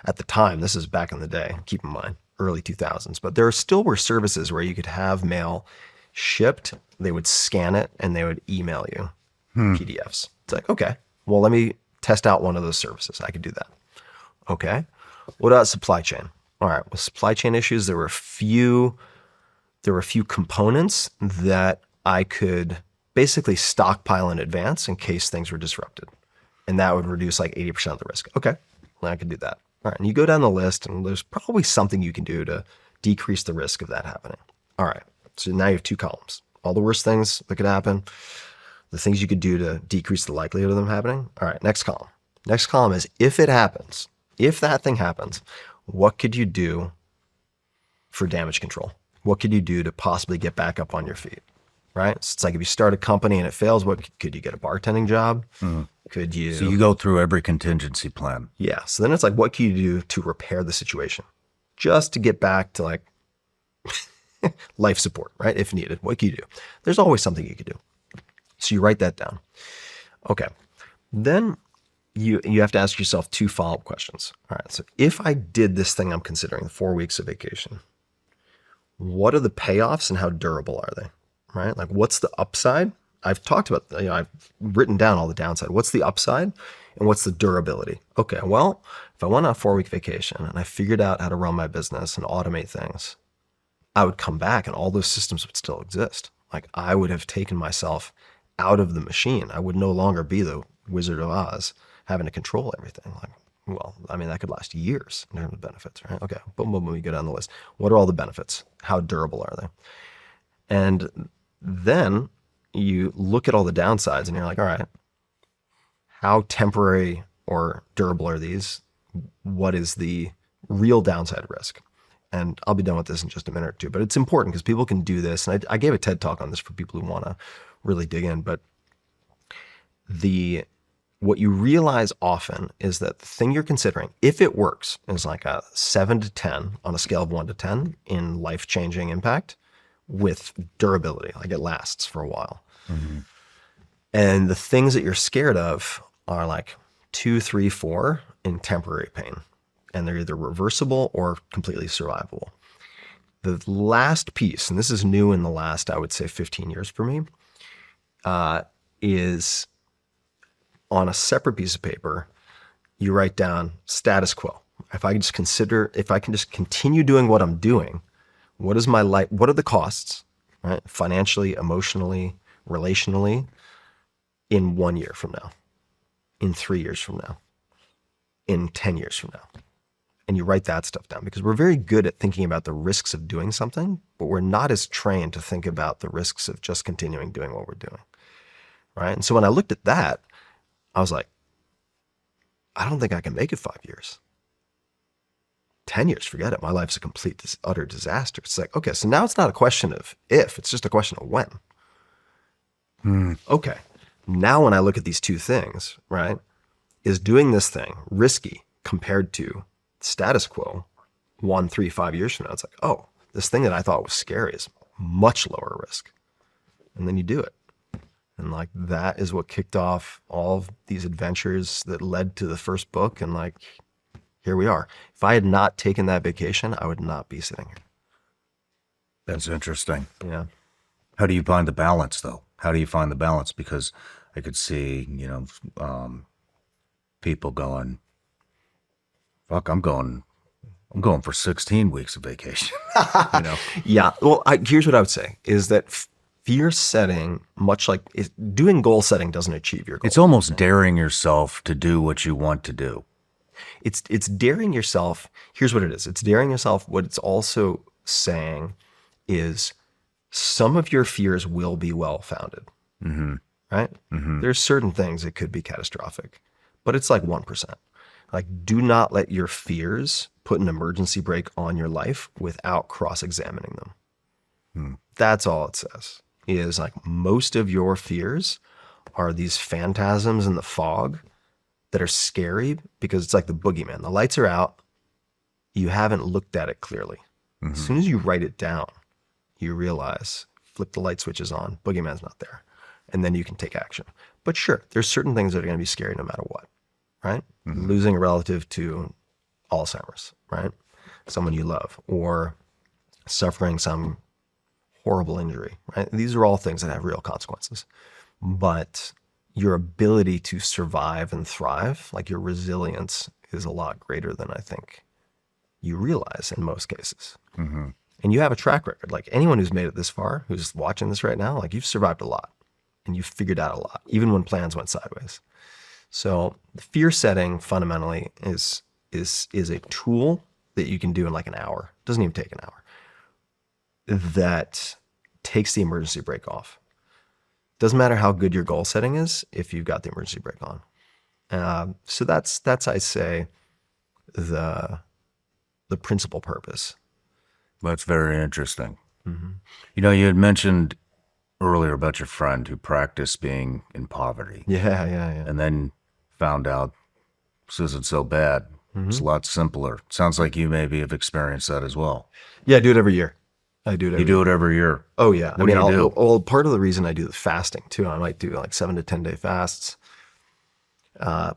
at the time, this is back in the day, keep in mind, early 2000s, but there still were services where you could have mail shipped, they would scan it and they would email you PDFs. It's like, okay, well, let me test out one of those services. I could do that. Okay. What about supply chain? All right. With supply chain issues, there were a few components that I could basically stockpile in advance in case things were disrupted. And that would reduce like 80% of the risk. Okay. Well, I could do that. All right. And you go down the list and there's probably something you can do to decrease the risk of that happening. All right. So now you have 2 columns. All the worst things that could happen, the things you could do to decrease the likelihood of them happening. All right, next column. Next column is if it happens, if that thing happens, what could you do for damage control? What could you do to possibly get back up on your feet, right? So it's like if you start a company and it fails, what could you get a bartending job? Could you? So you go through every contingency plan. Yeah. So then it's like, what can you do to repair the situation? Just to get back to like life support, right? If needed, what can you do? There's always something you could do. So you write that down. Okay. Then you have to ask yourself 2 follow-up questions. All right. So if I did this thing I'm considering, the 4 weeks of vacation, what are the payoffs and how durable are they? Right? Like what's the upside? I've talked about, I've written down all the downside. What's the upside and what's the durability? Okay. Well, if I went on a 4-week vacation and I figured out how to run my business and automate things, I would come back and all those systems would still exist. Like I would have taken myself out of the machine. I would no longer be the Wizard of Oz having to control everything. Like, well, I mean, that could last years in terms of benefits, right? Okay, boom, boom, boom, we go down the list. What are all the benefits? How durable are they? And then you look at all the downsides and you're like, all right, how temporary or durable are these? What is the real downside risk? And I'll be done with this in just a minute or two, but it's important because people can do this. And I gave a TED talk on this for people who want to really dig in, but what you realize often is that the thing you're considering, if it works, is like a 7 to 10 on a scale of 1 to 10 in life-changing impact with durability, like it lasts for a while. Mm-hmm. And the things that you're scared of are like 2, 3, 4 in temporary pain. And they're either reversible or completely survivable. The last piece, and this is new in the last, I would say 15 years for me, is on a separate piece of paper, you write down status quo. If I can just continue doing what I'm doing, what is my life? What are the costs, right? Financially, emotionally, relationally, in 1 year from now, in 3 years from now, in 10 years from now. And you write that stuff down because we're very good at thinking about the risks of doing something, but we're not as trained to think about the risks of just continuing doing what we're doing, right? And so when I looked at that, I was like, I don't think I can make it 5 years. 10 years, forget it. My life's a complete, utter disaster. It's like, okay, so now it's not a question of if, it's just a question of when. Okay, now when I look at these 2 things, right, is doing this thing risky compared to status quo 1, 3, 5 years from now? It's like, oh, this thing that I thought was scary is much lower risk. And then you do it. And like, that is what kicked off all of these adventures that led to the first book. And like, here we are. If I had not taken that vacation, I would not be sitting here. That's interesting. Yeah. How do you find the balance though? How do you find the balance? Because I could see, people going, fuck, I'm going I'm going for 16 weeks of vacation. You know, Yeah. Well, here's what I would say is that fear setting, much like doing goal setting, doesn't achieve your goal. it's almost daring yourself to do what you want to do. It's daring yourself. Here's what it is. It's daring yourself. What it's also saying is some of your fears will be well-founded, right? There's certain things that could be catastrophic, but it's like 1%. Like, do not let your fears put an emergency brake on your life without cross-examining them. That's all it says, is like most of your fears are these phantasms in the fog that are scary because it's like the boogeyman. The lights are out. You haven't looked at it clearly. As soon as you write it down, you realize, flip the light switches on, boogeyman's not there. And then you can take action. But sure, there's certain things that are going to be scary no matter what, right? Losing a relative to Alzheimer's, right? Someone you love, or suffering some horrible injury, right? These are all things that have real consequences. But your ability to survive and thrive, like your resilience, is a lot greater than I think you realize in most cases. And you have a track record. Like anyone who's made it this far, who's watching this right now, like you've survived a lot and you've figured out a lot, even when plans went sideways. So the fear setting fundamentally is a tool that you can do in like an hour. It doesn't even take an hour. That takes the emergency brake off. Doesn't matter how good your goal setting is if you've got the emergency brake on. So that's I say the principal purpose. That's very interesting. You know, you had mentioned earlier about your friend who practiced being in poverty Yeah. and then found out this isn't so bad. It's a lot simpler. Sounds like you maybe have experienced that as well. Yeah, I do it every year. I do it every You do it every year. Oh yeah. What do you do? Well, part of the reason I do the fasting too, I might do like 7 to 10 day fasts.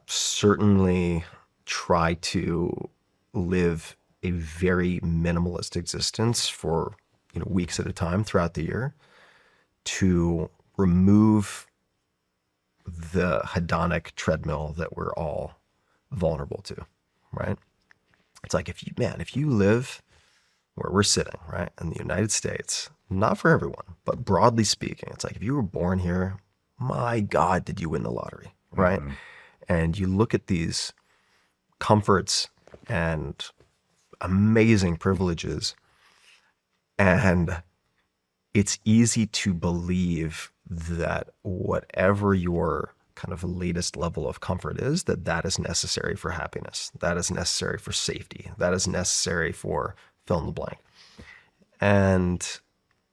Certainly try to live a very minimalist existence for weeks at a time throughout the year to remove the hedonic treadmill that we're all vulnerable to, right? It's like if you live where we're sitting, right, in the United States, not for everyone, but broadly speaking, it's like if you were born here, my God, did you win the lottery, right? And you look at these comforts and amazing privileges, and it's easy to believe that whatever your kind of latest level of comfort is, that is necessary for happiness, that is necessary for safety, that is necessary for fill in the blank. And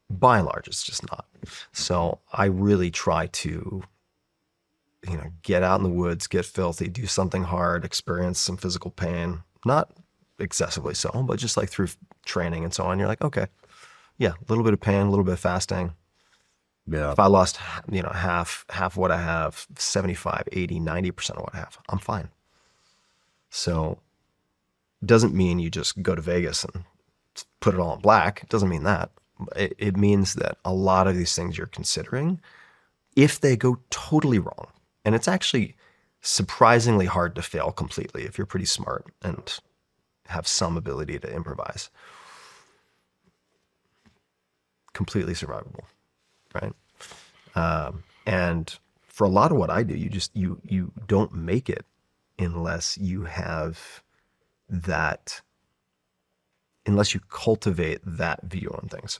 by and large, it's just not. So I really try to, get out in the woods, get filthy, do something hard, experience some physical pain, not excessively so, but just like through training and so on. You're like, okay, yeah, a little bit of pain, a little bit of fasting. Yeah. If I lost, half what I have, 75, 80, 90% of what I have, I'm fine. So it doesn't mean you just go to Vegas and put it all in black. It doesn't mean that. It means that a lot of these things you're considering, if they go totally wrong, and it's actually surprisingly hard to fail completely if you're pretty smart and have some ability to improvise, completely survivable, right? And for a lot of what I do, you don't make it unless you have that, unless you cultivate that view on things.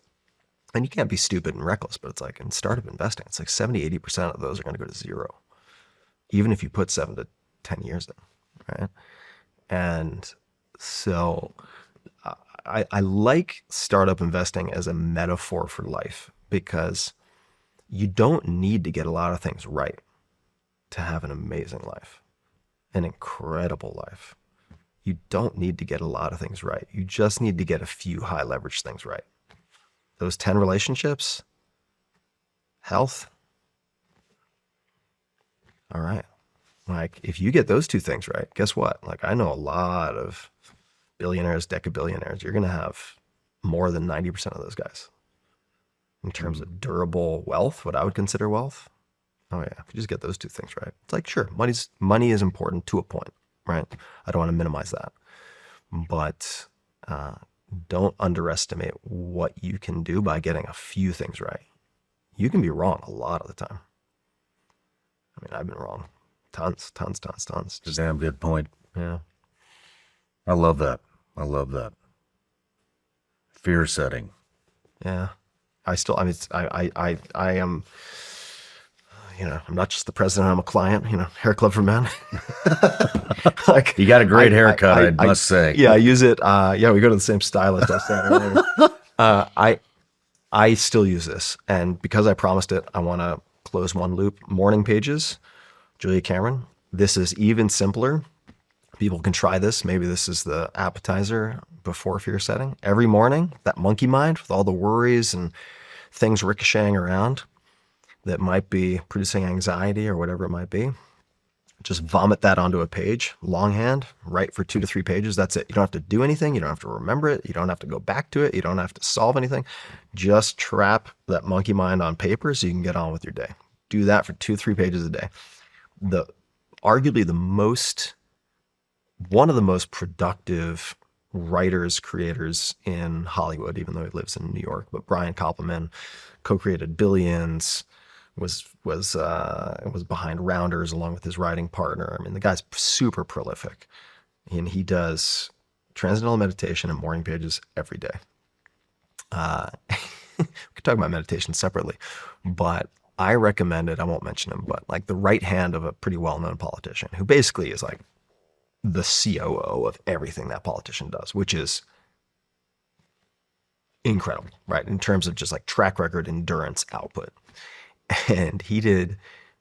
And you can't be stupid and reckless, but it's like in startup investing, it's like 70, 80% of those are going to go to zero, even if you put 7 to 10 years in, right? And so I like startup investing as a metaphor for life, because you don't need to get a lot of things right to have an amazing life, an incredible life. You don't need to get a lot of things right. You just need to get a few high leverage things right. Those 10 relationships, health. All right. Like if you get those 2 things right, guess what? Like I know a lot of billionaires, decabillionaires. You're going to have more than 90% of those guys in terms of durable wealth, what I would consider wealth. Oh yeah. If you just get those 2 things right, it's like, sure, money is important to a point, right? I don't want to minimize that, but don't underestimate what you can do by getting a few things right. You can be wrong a lot of the time. I mean, I've been wrong tons. It's a damn good point. Yeah. I love that. Fear setting. Yeah. I am, I'm not just the president, I'm a client, hair club for men. Like, You got a great haircut, I must say. Yeah, I use it. We go to the same stylist I said earlier. I still use this. And because I promised it, I want to close one loop. Morning pages, Julia Cameron. This is even simpler. People can try this. Maybe this is the appetizer before fear setting. Every morning, that monkey mind with all the worries and things ricocheting around that might be producing anxiety or whatever it might be, just vomit that onto a page, longhand, write for 2 to 3 pages. That's it. You don't have to do anything. You don't have to remember it. You don't have to go back to it. You don't have to solve anything. Just trap that monkey mind on paper so you can get on with your day. Do that for 2, 3 pages a day. Arguably one of the most productive writers, creators in Hollywood, even though he lives in New York, but Brian Koppelman co-created Billions, was behind Rounders along with his writing partner. I mean, the guy's super prolific, and he does transcendental meditation and morning pages every day. We could talk about meditation separately, but I recommend it. I won't mention him, but like the right hand of a pretty well-known politician who basically is like the COO of everything that politician does, which is incredible, right? In terms of just like track record, endurance, output. And he did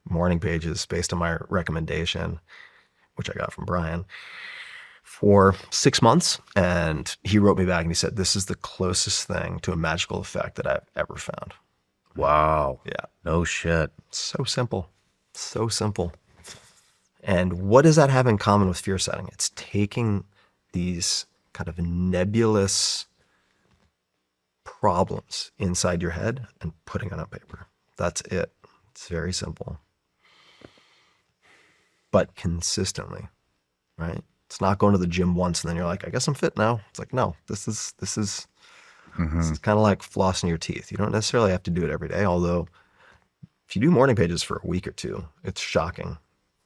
morning pages based on my recommendation, which I got from Brian, for 6 months. And he wrote me back and he said, this is the closest thing to a magical effect that I've ever found. Wow. Yeah. No shit. So simple. So simple. And what does that have in common with fear setting? It's taking these kind of nebulous problems inside your head and putting it on paper. That's it. It's very simple. But consistently, right? It's not going to the gym once and then you're like, I guess I'm fit now. It's like, no, this is kind of like flossing your teeth. You don't necessarily have to do it every day. Although if you do morning pages for a week or two, it's shocking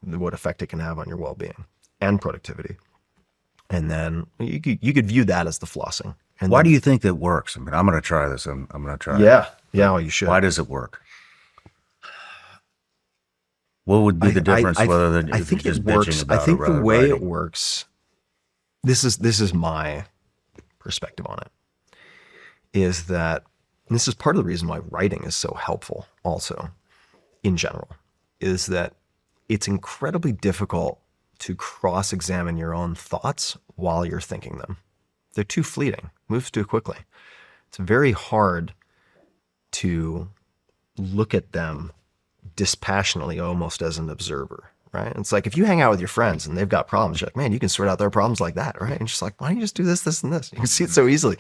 what effect it can have on your well-being and productivity. And then you could view that as the flossing. And Why do you think that works? I mean, I'm going to try this. I'm going to try it. Yeah. Well, you should. Why does it work? What would be the difference whether I if think you're it just works. bitching about I think it the rather way than it writing? works, this is my perspective on it, is that, and this is part of the reason why writing is so helpful also in general, is that it's incredibly difficult to cross-examine your own thoughts while you're thinking them. They're too fleeting, moves too quickly. It's very hard to look at them dispassionately, almost as an observer, right? It's like if you hang out with your friends and they've got problems, you're like, man, you can sort out their problems like that, right? And just like, why don't you just do this, this, and this? You can see it so easily.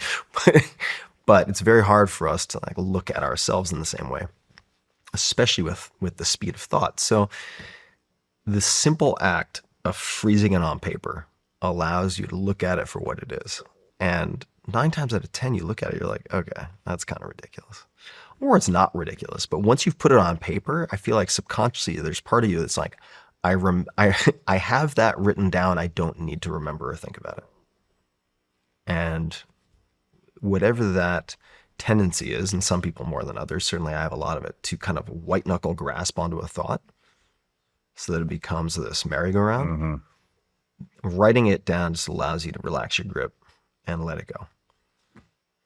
But it's very hard for us to like look at ourselves in the same way, especially with the speed of thought. So the simple act of freezing it on paper allows you to look at it for what it is. And 9 times out of 10, you look at it, you're like, okay, that's kind of ridiculous. Or it's not ridiculous. But once you've put it on paper, I feel like subconsciously there's part of you that's like, I have that written down. I don't need to remember or think about it. And whatever that tendency is, and some people more than others, certainly I have a lot of it, to kind of white knuckle grasp onto a thought so that it becomes this merry-go-round. Mm-hmm. Writing it down just allows you to relax your grip and let it go.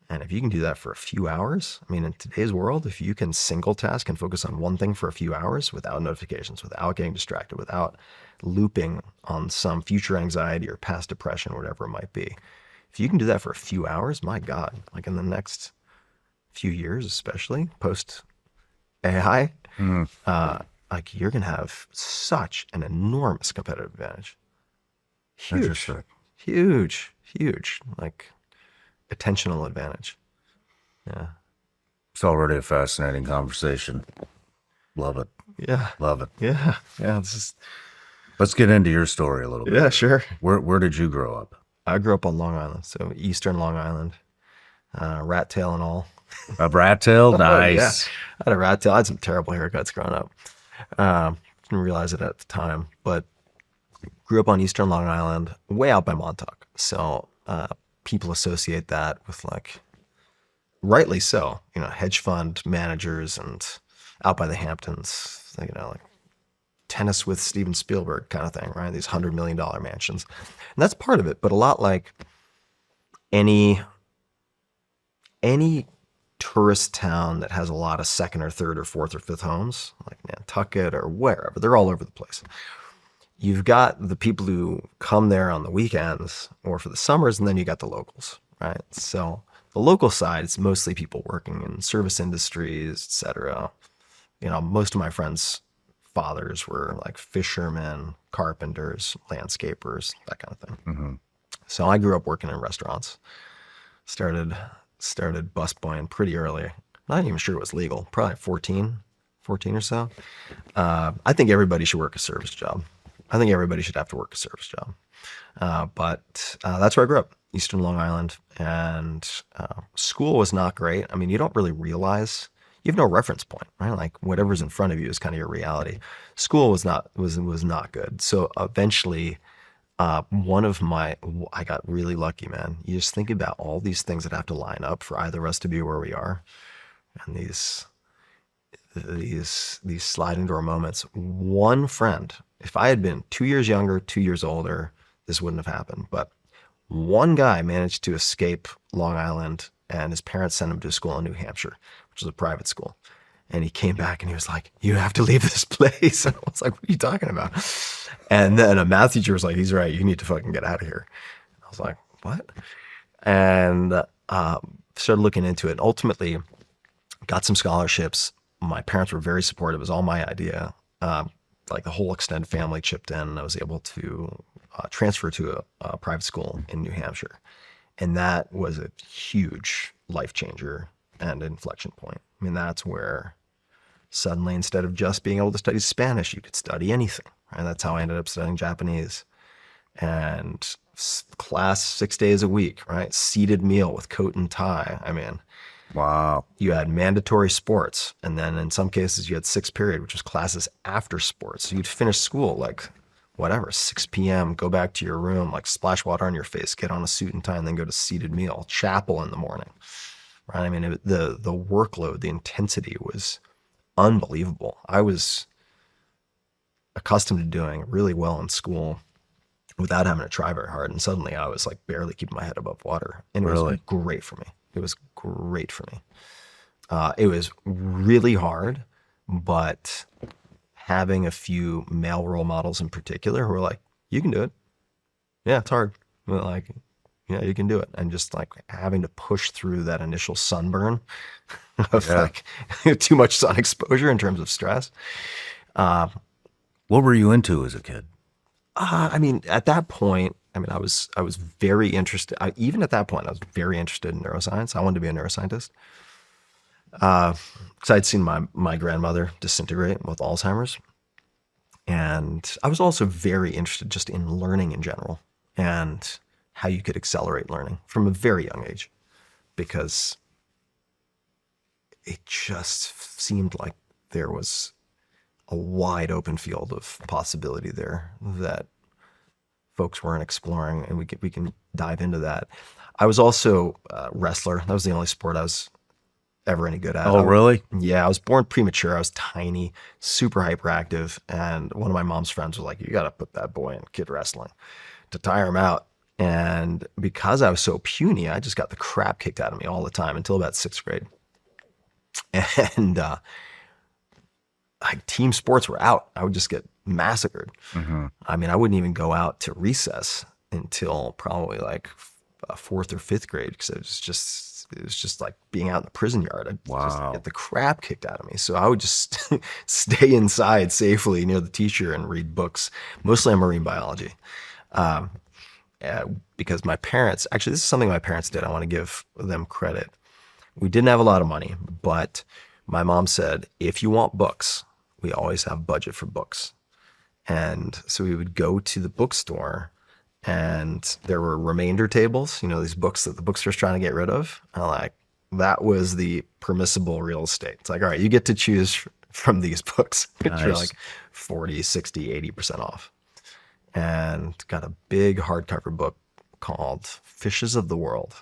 And if you can do that for a few hours, I mean, in today's world, if you can single task and focus on one thing for a few hours without notifications, without getting distracted, without looping on some future anxiety or past depression, whatever it might be, if you can do that for a few hours, my God, like in the next few years, especially post AI, like you're going to have such an enormous competitive advantage. Huge, huge, like attentional advantage. Yeah. It's already a fascinating conversation. Love it. Yeah. Love it. Yeah. Yeah. This is, Let's get into your story a little bit. yeah, sure. Where did you grow up? I grew up on Long Island, so Eastern Long Island, rat tail and all. A rat tail? Oh, yeah. Nice. I had a rat tail. I had some terrible haircuts growing up. Didn't realize it at the time, but grew up on Eastern Long Island, way out by Montauk. So people associate that with, like, rightly so, hedge fund managers and out by the Hamptons, like tennis with Steven Spielberg kind of thing, right? These $100 million mansions. And that's part of it, but a lot like any tourist town that has a lot of second or third or fourth or fifth homes, like Nantucket or wherever, they're all over the place. You've got the people who come there on the weekends or for the summers, and then you got the locals, right? So the local side, it's mostly people working in service industries, et cetera. Most of my friends' fathers were like fishermen, carpenters, landscapers, that kind of thing. Mm-hmm. So I grew up working in restaurants. Started busboying pretty early. Not even sure it was legal. Probably 14 or so. I think everybody should work a service job. I think everybody should have to work a service job. But that's where I grew up, Eastern Long Island. And school was not great. I mean, you don't really realize, you have no reference point, right? Like whatever's in front of you is kind of your reality. School was not good. So eventually, I got really lucky, man. You just think about all these things that have to line up for either of us to be where we are. And these sliding door moments. One friend, if I had been 2 years younger, 2 years older, this wouldn't have happened. But one guy managed to escape Long Island, and his parents sent him to a school in New Hampshire, which was a private school. And he came back and he was like, "You have to leave this place." And I was like, "What are you talking about?" And then a math teacher was like, "He's right. You need to fucking get out of here." And I was like, "What?" And started looking into it. And ultimately, got some scholarships. My parents were very supportive. It was all my idea. Like the whole extended family chipped in. And I was able to transfer to a private school in New Hampshire. And that was a huge life changer and inflection point. I mean, that's where suddenly, instead of just being able to study Spanish, you could study anything. Right? That's how I ended up studying Japanese. And class 6 days a week, right? Seated meal with coat and tie. I mean, wow. You had mandatory sports. And then in some cases, you had sixth period, which was classes after sports. So you'd finish school like, whatever, 6 p.m., go back to your room, like splash water on your face, get on a suit and tie, and then go to seated meal, chapel in the morning. Right? I mean, the workload, the intensity was unbelievable. I was accustomed to doing really well in school without having to try very hard. And suddenly I was like barely keeping my head above water. And it was great for me. It was great for me. It was really hard, but having a few male role models in particular who were like, "You can do it. Yeah, it's hard. But like, yeah, you can do it." And just like having to push through that initial sunburn of like too much sun exposure in terms of stress. What were you into as a kid? I mean, at that point, I was very interested. Even at that point, I was very interested in neuroscience. I wanted to be a neuroscientist. Because I'd seen my grandmother disintegrate with Alzheimer's. And I was also very interested just in learning in general and how you could accelerate learning from a very young age, because it just seemed like there was a wide open field of possibility there that folks weren't exploring, and we can dive into that. I was also a wrestler. That was the only sport I was ever any good at. Oh, really? Yeah, I was born premature. I was tiny, super hyperactive, and one of my mom's friends was like, "You got to put that boy in kid wrestling to tire him out." And because I was so puny, I just got the crap kicked out of me all the time until about sixth grade. And like team sports were out. I would just get massacred. Mm-hmm. I mean, I wouldn't even go out to recess until probably like fourth or fifth grade, because it was just like being out in the prison yard. I'd just get the crap kicked out of me. So I would just stay inside safely near the teacher and read books, mostly on marine biology. Because my parents, actually, this is something my parents did. I want to give them credit. We didn't have a lot of money, but my mom said, "If you want books, we always have budget for books." And so we would go to the bookstore and there were remainder tables, these books that the bookstore's trying to get rid of. And like, that was the permissible real estate. It's like, all right, you get to choose from these books, which are Nice. like 40, 60, 80% off. And got a big hardcover book called Fishes of the World.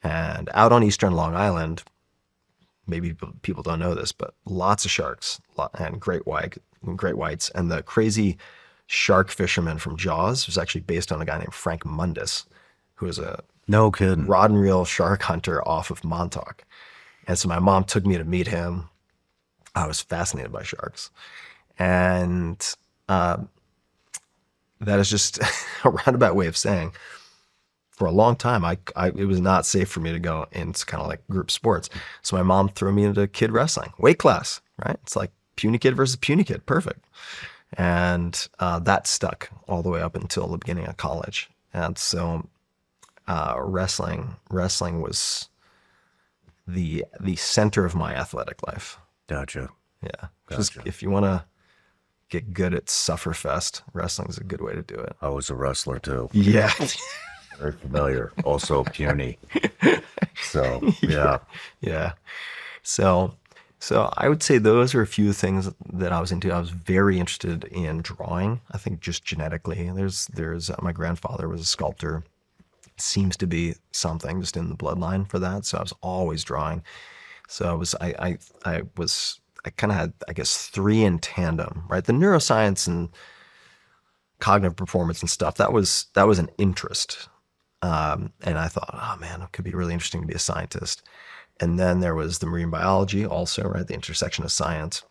And out on Eastern Long Island, maybe people don't know this, but lots of sharks and great whites. And the crazy shark fisherman from Jaws was actually based on a guy named Frank Mundus, who was a No kidding. rod and reel shark hunter off of Montauk. And so my mom took me to meet him. I was fascinated by sharks. And that is just a roundabout way of saying, for a long time, it was not safe for me to go into kind of like group sports. So my mom threw me into kid wrestling, weight class, right? It's like puny kid versus puny kid, perfect. And that stuck all the way up until the beginning of college. And so wrestling was the center of my athletic life. Gotcha. Yeah. Just if you want to get good at Sufferfest, wrestling is a good way to do it. I was a wrestler too. Yeah. Very familiar. Also puny. So, yeah. Yeah. So I would say those are a few things that I was into. I was very interested in drawing. I think just genetically, there's my grandfather was a sculptor. Seems to be something just in the bloodline for that. So I was always drawing. So I kind of had, I guess, three in tandem, right? The neuroscience and cognitive performance and stuff, that was an interest. And I thought, oh man, it could be really interesting to be a scientist. And then there was the marine biology also, right? The intersection of science.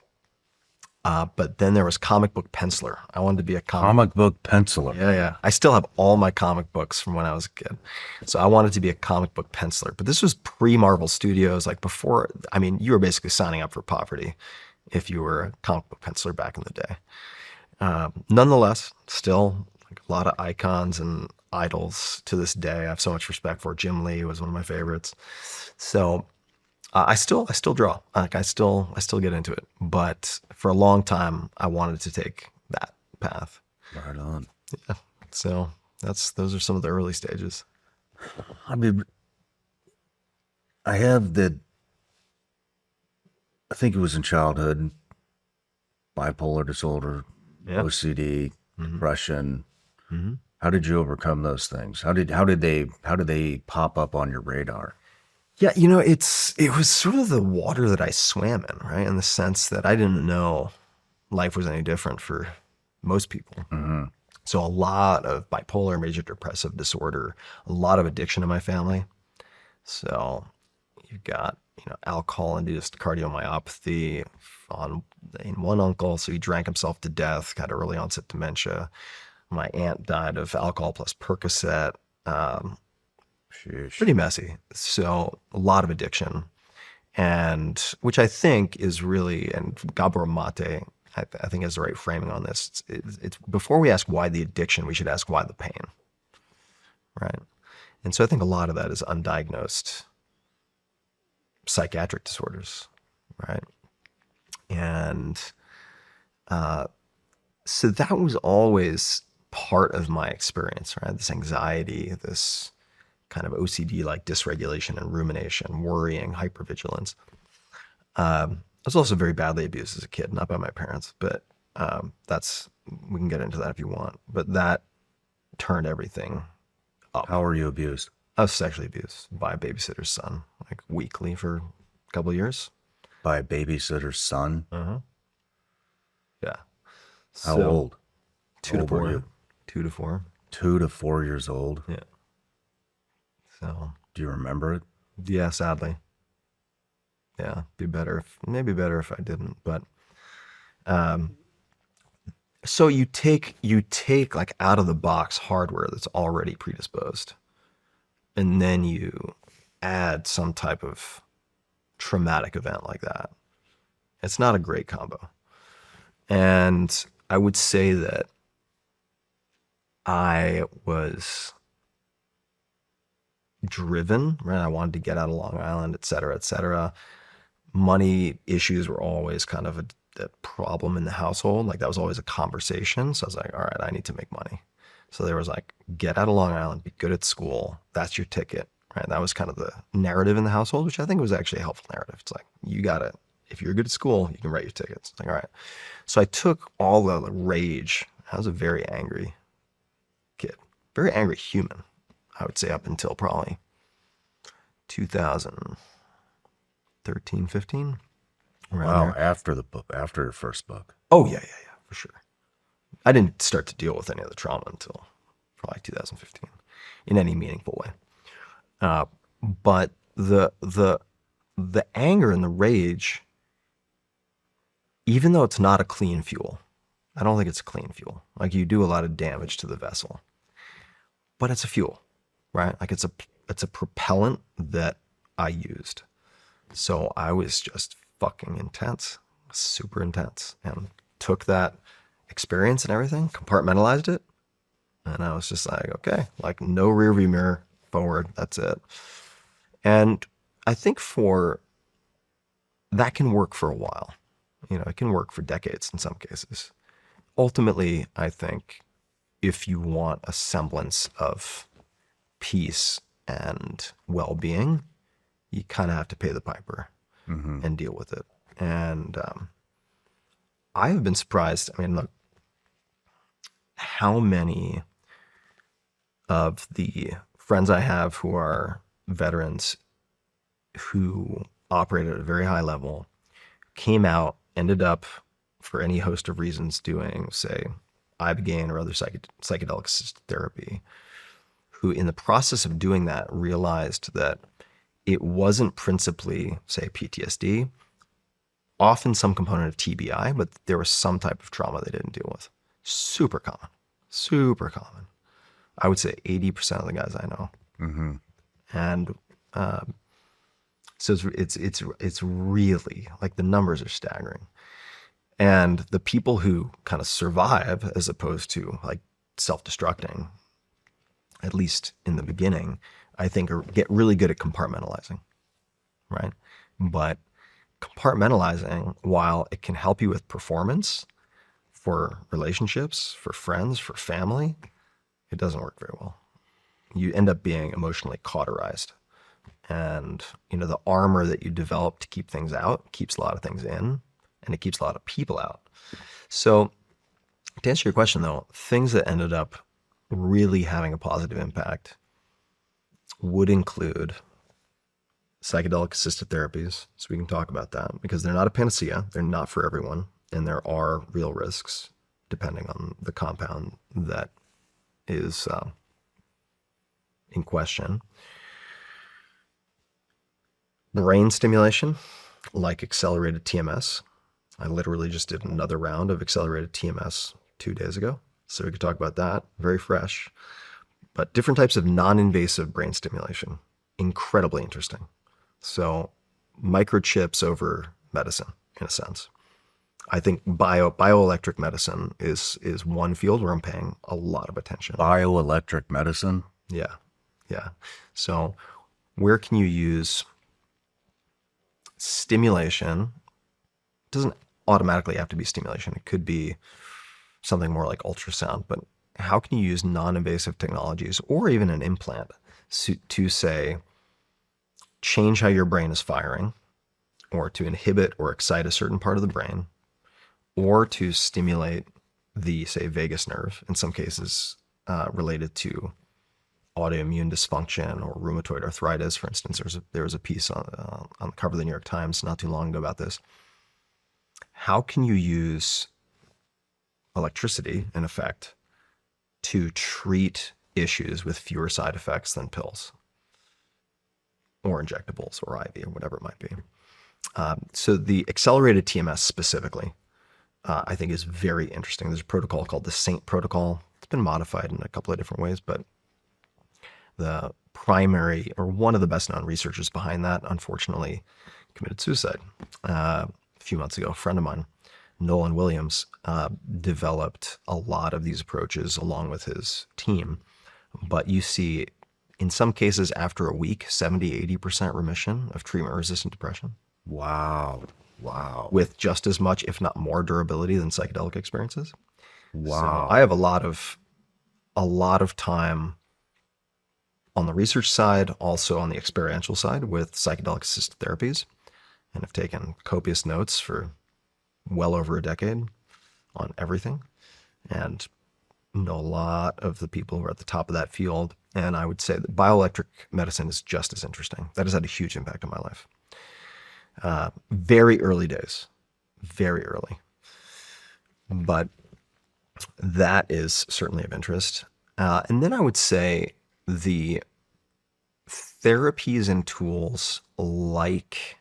But then there was comic book penciler. I wanted to be a Comic book penciler. Yeah. I still have all my comic books from when I was a kid. So I wanted to be a comic book penciler. But this was pre-Marvel Studios, like before. I mean, you were basically signing up for poverty if you were a comic book penciler back in the day. Nonetheless, still like a lot of icons and idols to this day. I have so much respect for. Jim Lee was one of my favorites. So I still draw. Like I still get into it. But for a long time, I wanted to take that path. Right on. Yeah. So those are some of the early stages. I mean, I think it was in childhood, bipolar disorder, Yeah. OCD, depression. How did you overcome those things? How did they pop up on your radar? Yeah, it was sort of the water that I swam in, right? In the sense that I didn't know life was any different for most people. So a lot of bipolar, major depressive disorder, a lot of addiction in my family. So you've got, alcohol-induced cardiomyopathy in one uncle. So he drank himself to death, got early onset dementia. My aunt died of alcohol plus Percocet. Sheesh. Pretty messy. So a lot of addiction, and which I think is really, and Gabor Mate, I think has the right framing on this. It's before we ask why the addiction, we should ask why the pain, right? And so I think a lot of that is undiagnosed psychiatric disorders, right? And so that was always part of my experience, right? This anxiety, this kind of OCD like dysregulation and rumination, worrying, hypervigilance. I was also very badly abused as a kid, not by my parents, but we can get into that if you want. But that turned everything up. How were you abused? I was sexually abused by a babysitter's son, like weekly for a couple of years. By a babysitter's son? Yeah. How So, old? 2 to old were 4. you? 2 to 4. 2 to 4 years old. Yeah. So Do you remember it? yeah, sadly. Yeah, maybe better if I didn't. But so you take like out of the box hardware that's already predisposed, and then you add some type of traumatic event like that. It's not a great combo. And I would say that I was driven, right? I wanted to get out of Long Island, et cetera, et cetera. Money issues were always kind of a problem in the household. Like that was always a conversation. So I was like, all right, I need to make money. So there was like, get out of Long Island, be good at school. That's your ticket, right? That was kind of the narrative in the household, which I think was actually a helpful narrative. It's like, you got to, if you're good at school, you can write your tickets. It's like, all right. So I took all the rage. I was a very angry kid, very angry human, I would say, up until probably 2013, 15. Wow, after the book, after your first book. Oh, yeah, for sure. I didn't start to deal with any of the trauma until probably 2015 in any meaningful way. But the anger and the rage, even though it's not a clean fuel, I don't think it's a clean fuel. Like, you do a lot of damage to the vessel, but it's a fuel, right? Like, it's a propellant that I used. So I was just fucking intense, super intense, and took that experience and everything, compartmentalized it. And I was just like, okay, like, no rear view mirror, forward, that's it. And I think that can work for a while. You know, it can work for decades in some cases. Ultimately, I think if you want a semblance of peace and well-being, you kind of have to pay the piper and deal with it. And I have been surprised. I mean, look, how many of the friends I have who are veterans who operate at a very high level came out, ended up, for any host of reasons, doing, say, ibogaine or other psychedelic assisted therapy, who in the process of doing that realized that it wasn't principally, say, PTSD, often some component of TBI, but there was some type of trauma they didn't deal with. Super common. I would say 80% of the guys I know. And so it's really, like, the numbers are staggering. And the people who kind of survive, as opposed to like self-destructing, at least in the beginning, I think get really good at compartmentalizing, right? But compartmentalizing, while it can help you with performance for relationships, for friends, for family, it doesn't work very well. You end up being emotionally cauterized. And, you know, the armor that you develop to keep things out keeps a lot of things in, and it keeps a lot of people out. So to answer your question, though, things that ended up really having a positive impact would include psychedelic assisted therapies. So we can talk about that, because they're not a panacea. They're not for everyone. And there are real risks depending on the compound that is in question. Brain stimulation, like accelerated TMS. I literally just did another round of accelerated TMS 2 days ago. So we could talk about that. Very fresh. But different types of non-invasive brain stimulation. Incredibly interesting. So microchips over medicine, in a sense. I think bioelectric medicine is one field where I'm paying a lot of attention. Bioelectric medicine? Yeah. So where can you use stimulation? It doesn't automatically have to be stimulation. It could be something more like ultrasound, but how can you use non-invasive technologies, or even an implant, to say, change how your brain is firing, or to inhibit or excite a certain part of the brain, or to stimulate the, say, vagus nerve, in some cases related to autoimmune dysfunction or rheumatoid arthritis, for instance. There was a piece on the cover of the New York Times not too long ago about this. How can you use electricity, in effect, to treat issues with fewer side effects than pills or injectables or IV or whatever it might be? So the accelerated TMS specifically, I think, is very interesting. There's a protocol called the SAINT protocol. It's been modified in a couple of different ways, but the primary, or one of the best known researchers behind that, unfortunately committed suicide a few months ago. A friend of mine, Nolan Williams, developed a lot of these approaches along with his team. But you see, in some cases, after a week, 70-80% remission of treatment-resistant depression. Wow. With just as much, if not more, durability than psychedelic experiences. Wow. So I have a lot of a lot of time on the research side, also on the experiential side with psychedelic assisted therapies, and have taken copious notes for well over a decade on everything, and know a lot of the people who are at the top of that field. And I would say that bioelectric medicine is just as interesting. That has had a huge impact on my life. Very early days, very early. But that is certainly of interest. And then I would say the therapies and tools like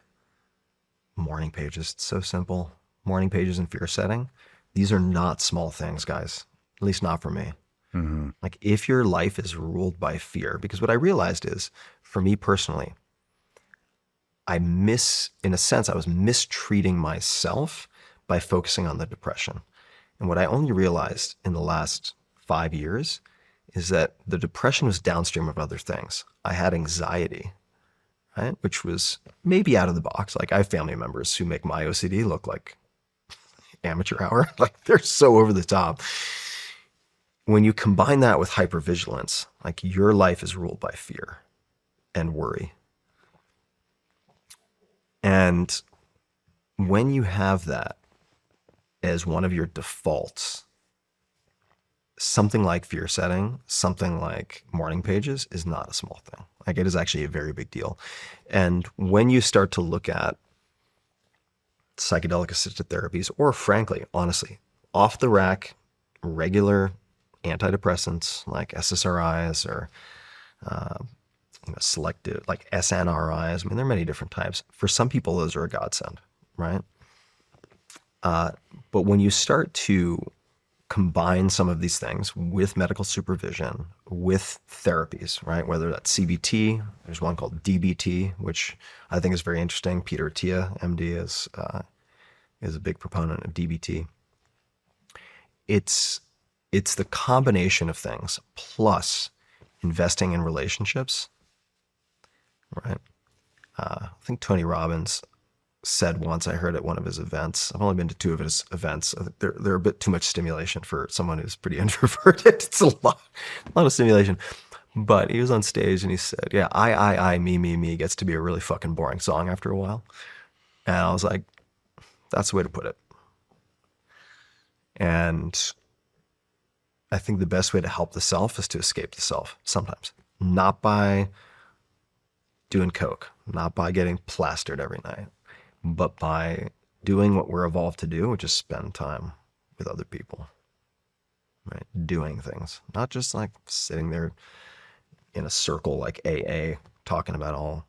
morning pages. It's so simple. Morning pages and fear setting. These are not small things, guys. At least not for me. Mm-hmm. Like if your life is ruled by fear, because what I realized is, for me personally, in a sense, I was mistreating myself by focusing on the depression. And what I only realized in the last 5 years is that the depression was downstream of other things. I had anxiety, right? Which was maybe out of the box. Like I have family members who make my OCD look like amateur hour. Like they're so over the top. When you combine that with hypervigilance, like your life is ruled by fear and worry. And when you have that as one of your defaults, something like fear setting, something like morning pages is not a small thing. Like it is actually a very big deal. And when you start to look at psychedelic assisted therapies, or frankly, honestly, off the rack, regular antidepressants like SSRIs or selective like SNRIs. I mean, there are many different types. For some people, those are a godsend, right? But when you start to combine some of these things with medical supervision, with therapies, right? Whether that's CBT, there's one called DBT, which I think is very interesting. Peter Attia, MD, is a big proponent of DBT. It's the combination of things plus investing in relationships, right? I think Tony Robbins said once, I heard at one of his events, I've only been to 2 of his events. They're a bit too much stimulation for someone who's pretty introverted. It's a lot of stimulation. But he was on stage and he said, yeah, I, me gets to be a really fucking boring song after a while. And I was like, that's the way to put it. And I think the best way to help the self is to escape the self sometimes. Not by doing coke, not by getting plastered every night, but by doing what we're evolved to do, which is spend time with other people, right? Doing things, not just like sitting there in a circle like AA talking about all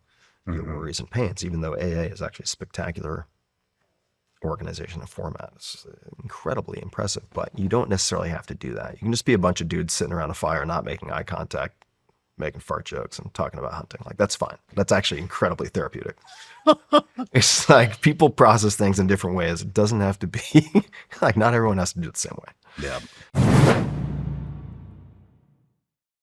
your worries and pains, even though AA is actually a spectacular organization and format. It's incredibly impressive, but you don't necessarily have to do that. You can just be a bunch of dudes sitting around a fire, not making eye contact, making fart jokes and talking about hunting. Like that's fine. That's actually incredibly therapeutic. It's like people process things in different ways. It doesn't have to be like, not everyone has to do it the same way. Yeah.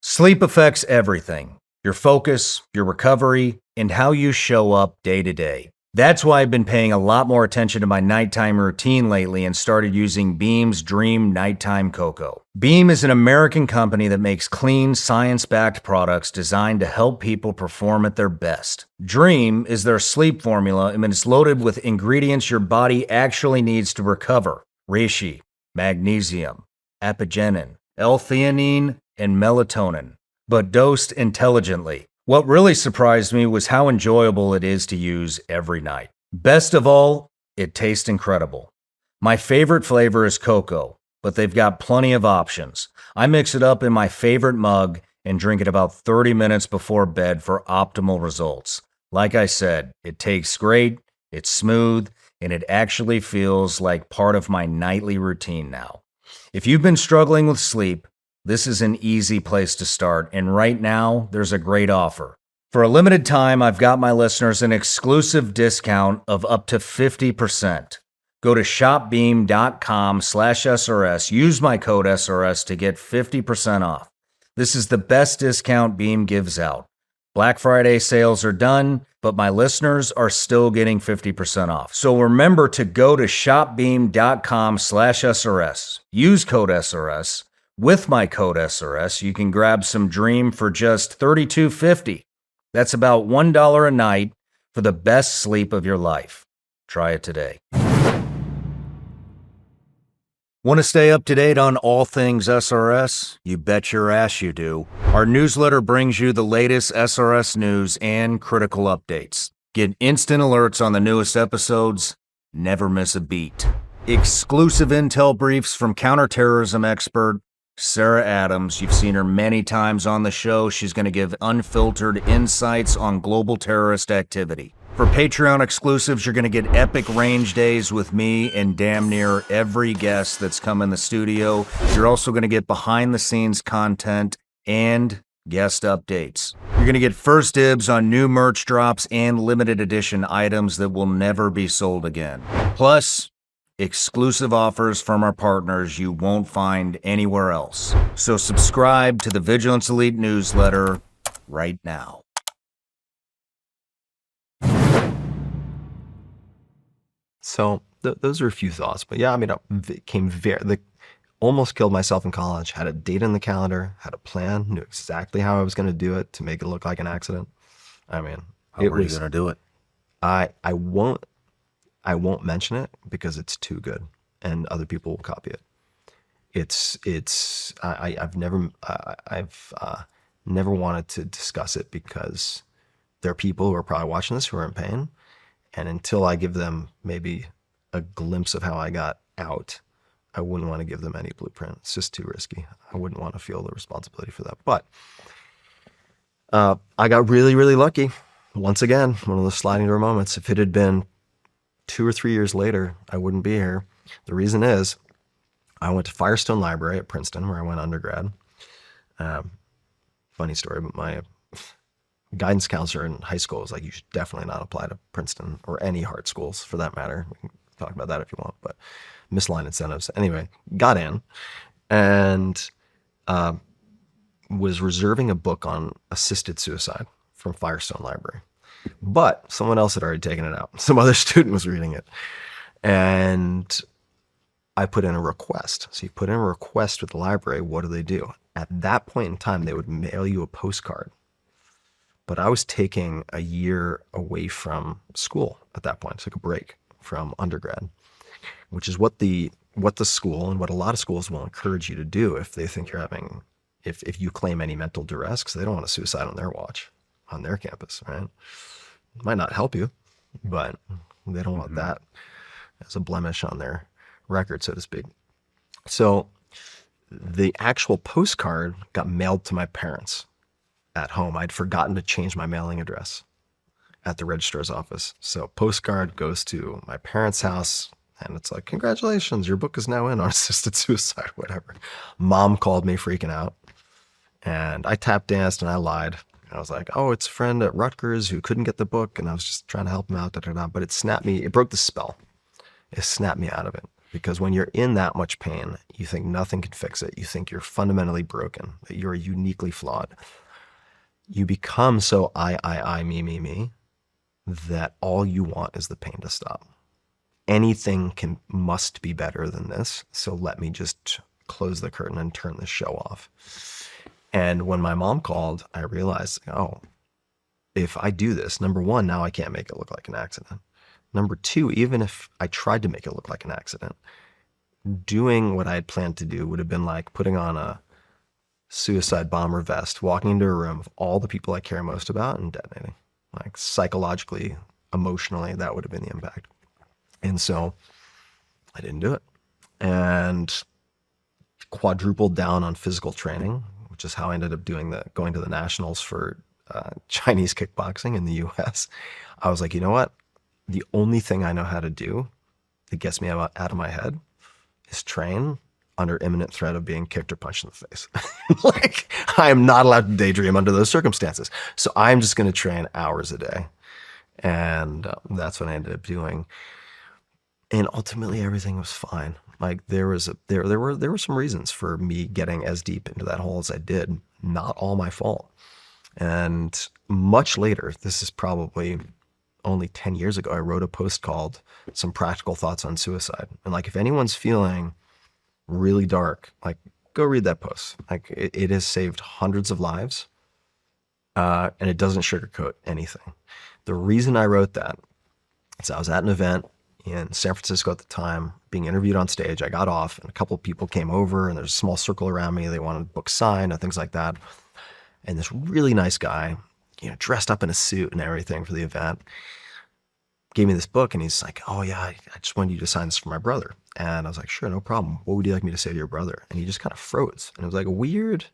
Sleep affects everything. Your focus, your recovery, and how you show up day to day. That's why I've been paying a lot more attention to my nighttime routine lately and started using Beam's Dream Nighttime Cocoa. Beam is an American company that makes clean, science-backed products designed to help people perform at their best. Dream is their sleep formula, and it's loaded with ingredients your body actually needs to recover. Reishi, magnesium, apigenin, L-theanine, and melatonin, but dosed intelligently. What really surprised me was how enjoyable it is to use every night. Best of all, it tastes incredible. My favorite flavor is cocoa, but they've got plenty of options. I mix it up in my favorite mug and drink it about 30 minutes before bed for optimal results. Like I said, it tastes great, it's smooth, and it actually feels like part of my nightly routine now. If you've been struggling with sleep, this is an easy place to start, and right now, there's a great offer. For a limited time, I've got my listeners an exclusive discount of up to 50%. Go to shopbeam.com/SRS, use my code SRS to get 50% off. This is the best discount Beam gives out. Black Friday sales are done, but my listeners are still getting 50% off. So remember to go to shopbeam.com/SRS, use code SRS, With my code SRS, you can grab some Dream for just $32.50. That's about $1 a night for the best sleep of your life. Try it today. Want to stay up to date on all things SRS? You bet your ass you do. Our newsletter brings you the latest SRS news and critical updates. Get instant alerts on the newest episodes. Never miss a beat. Exclusive intel briefs from counterterrorism expert Sarah Adams. You've seen her many times on the show. She's going to give unfiltered insights on global terrorist activity. For Patreon exclusives, you're going to get epic range days with me and damn near every guest that's come in the studio. You're also going to get behind-the-scenes content and guest updates. You're going to get first dibs on new merch drops and limited edition items that will never be sold again. Plus, exclusive offers from our partners you won't find anywhere else. So subscribe to the Vigilance Elite newsletter right now. So those are a few thoughts, but yeah, I mean, almost killed myself in college, had a date in the calendar, had a plan, knew exactly how I was going to do it to make it look like an accident. I mean, How were you going to do it? I won't mention it because it's too good and other people will copy it. I've never wanted to discuss it because there are people who are probably watching this who are in pain. And until I give them maybe a glimpse of how I got out, I wouldn't want to give them any blueprint. It's just too risky. I wouldn't want to feel the responsibility for that. But I got really, really lucky. Once again, one of those sliding door moments. If it had been 2 or 3 years later, I wouldn't be here. The reason is I went to Firestone Library at Princeton, where I went undergrad. Funny story, but my guidance counselor in high school was like, you should definitely not apply to Princeton or any hard schools for that matter. We can talk about that if you want, but misaligned incentives. Anyway, got in and was reserving a book on assisted suicide from Firestone Library. But someone else had already taken it out. Some other student was reading it. And I put in a request. So you put in a request with the library, what do? At that point in time, they would mail you a postcard. But I was taking a year away from school at that point. I took a break from undergrad, which is what the school and what a lot of schools will encourage you to do if they think you're having, if you claim any mental duress, because they don't want a suicide on their watch, on their campus, right? It might not help you, but they don't want that as a blemish on their record, so to speak. So the actual postcard got mailed to my parents at home. I'd forgotten to change my mailing address at the registrar's office. So postcard goes to my parents' house and it's like, congratulations, your book is now in on assisted suicide, whatever. Mom called me freaking out and I tap danced and I lied. I was like, oh, it's a friend at Rutgers who couldn't get the book and I was just trying to help him out, but it snapped me, it broke the spell. It snapped me out of it. Because when you're in that much pain, you think nothing can fix it. You think you're fundamentally broken, that you're uniquely flawed. You become so I, me, that all you want is the pain to stop. Anything must be better than this. So let me just close the curtain and turn this show off. And when my mom called, I realized, oh, if I do this, number one, now I can't make it look like an accident. Number two, even if I tried to make it look like an accident, doing what I had planned to do would have been like putting on a suicide bomber vest, walking into a room of all the people I care most about and detonating. Like psychologically, emotionally, that would have been the impact. And so I didn't do it. And quadrupled down on physical training, which is how I ended up going to the nationals for Chinese kickboxing in the US. I was like, you know what? The only thing I know how to do that gets me out of my head is train under imminent threat of being kicked or punched in the face. Like, I am not allowed to daydream under those circumstances. So I'm just going to train hours a day. And that's what I ended up doing. And ultimately everything was fine. Like there were some reasons for me getting as deep into that hole as I did. Not all my fault. And much later, this is probably only 10 years ago, I wrote a post called Some Practical Thoughts on Suicide. And like, if anyone's feeling really dark, like go read that post. Like it has saved hundreds of lives, and it doesn't sugarcoat anything. The reason I wrote that is I was at an event in San Francisco at the time, being interviewed on stage. I got off, and a couple of people came over, and there's a small circle around me. They wanted a book signed and things like that. And this really nice guy, dressed up in a suit and everything for the event, gave me this book, and he's like, "Oh yeah, I just wanted you to sign this for my brother." And I was like, "Sure, no problem. What would you like me to say to your brother?" And he just kind of froze, and it was like a weird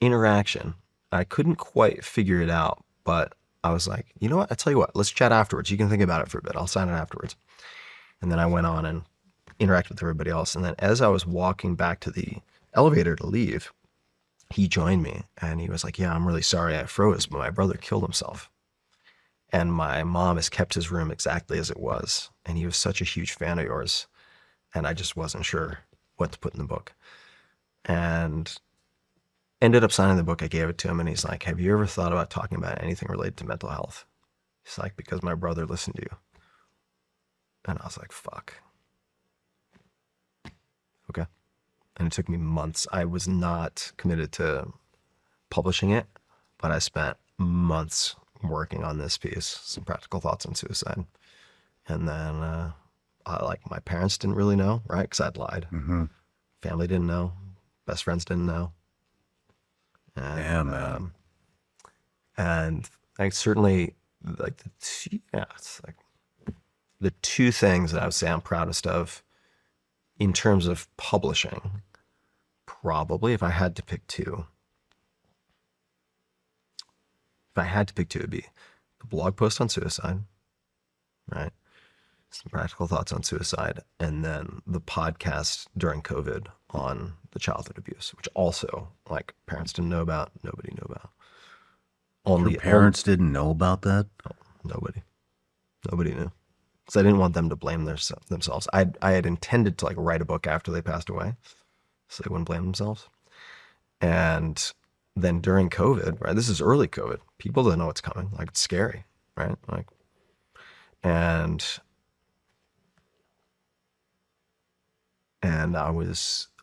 interaction. I couldn't quite figure it out, but I was like, you know what? I tell you what, let's chat afterwards. You can think about it for a bit. I'll sign it afterwards. And then I went on and interacted with everybody else. And then as I was walking back to the elevator to leave, he joined me, and he was like, "Yeah, I'm really sorry I froze, but my brother killed himself. And my mom has kept his room exactly as it was. And he was such a huge fan of yours. And I just wasn't sure what to put in the book." And ended up signing the book. I gave it to him, and he's like, "Have you ever thought about talking about anything related to mental health?" He's like, "Because my brother listened to you." And I was like, fuck. Okay. And it took me months. I was not committed to publishing it, but I spent months working on this piece, some practical thoughts on suicide. And then, my parents didn't really know, right? Because I'd lied. Mm-hmm. Family didn't know. Best friends didn't know. And, Damn, man. And I certainly it's like the two things that I would say I'm proudest of in terms of publishing. Probably, if I had to pick two, it'd be the blog post on suicide, right? Some practical thoughts on suicide, and then the podcast during COVID on the childhood abuse, which also, like, parents didn't know about, nobody knew about. Your parents didn't know about that? Nobody knew. Because I didn't want them to blame themselves. I had intended to write a book after they passed away, so they wouldn't blame themselves. And then during COVID, right? This is early COVID. People don't know what's coming. It's scary, right? And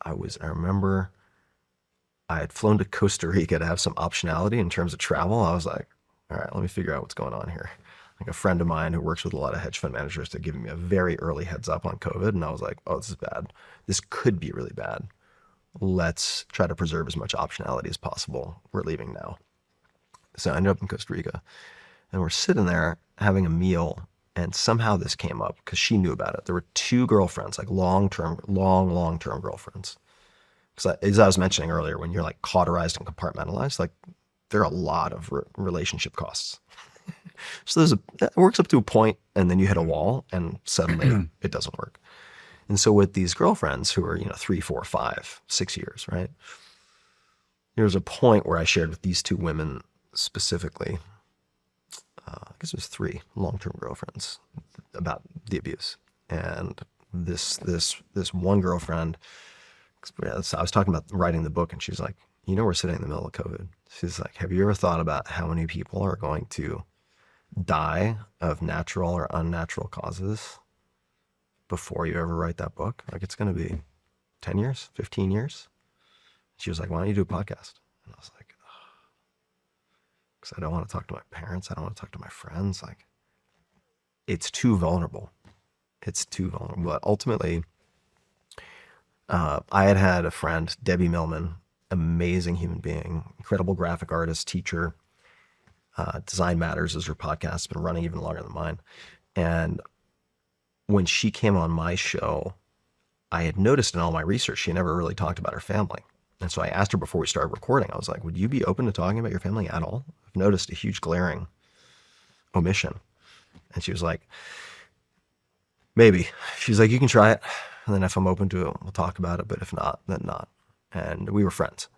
I remember I had flown to Costa Rica to have some optionality in terms of travel. I was like, all right, let me figure out what's going on here. A friend of mine who works with a lot of hedge fund managers had given me a very early heads up on COVID. And I was like, oh, this is bad. This could be really bad. Let's try to preserve as much optionality as possible. We're leaving now. So I ended up in Costa Rica, and we're sitting there having a meal. And somehow this came up because she knew about it. There were two girlfriends, long-term girlfriends. Because as I was mentioning earlier, when you're cauterized and compartmentalized, there are a lot of relationship costs. So it works up to a point, and then you hit a wall, and suddenly it doesn't work. And so with these girlfriends who are 3, 4, 5, 6 years, right? There was a point where I shared with these two women specifically, I guess it was 3 long-term girlfriends, about the abuse. And this one girlfriend, I was talking about writing the book, and she's like, we're sitting in the middle of COVID. She's like, have you ever thought about how many people are going to die of natural or unnatural causes before you ever write that book? It's going to be 10 years, 15 years. She was like, why don't you do a podcast? And I was like, because I don't want to talk to my parents. I don't want to talk to my friends. It's too vulnerable. But ultimately, I had a friend, Debbie Millman, amazing human being, incredible graphic artist, teacher. Design Matters is her podcast. It's been running even longer than mine. And when she came on my show, I had noticed in all my research, she never really talked about her family. And so I asked her before we started recording, I was like, would you be open to talking about your family at all? I've noticed a huge glaring omission. And she was like, maybe. She's like, you can try it. And then if I'm open to it, we'll talk about it. But if not, then not. And we were friends.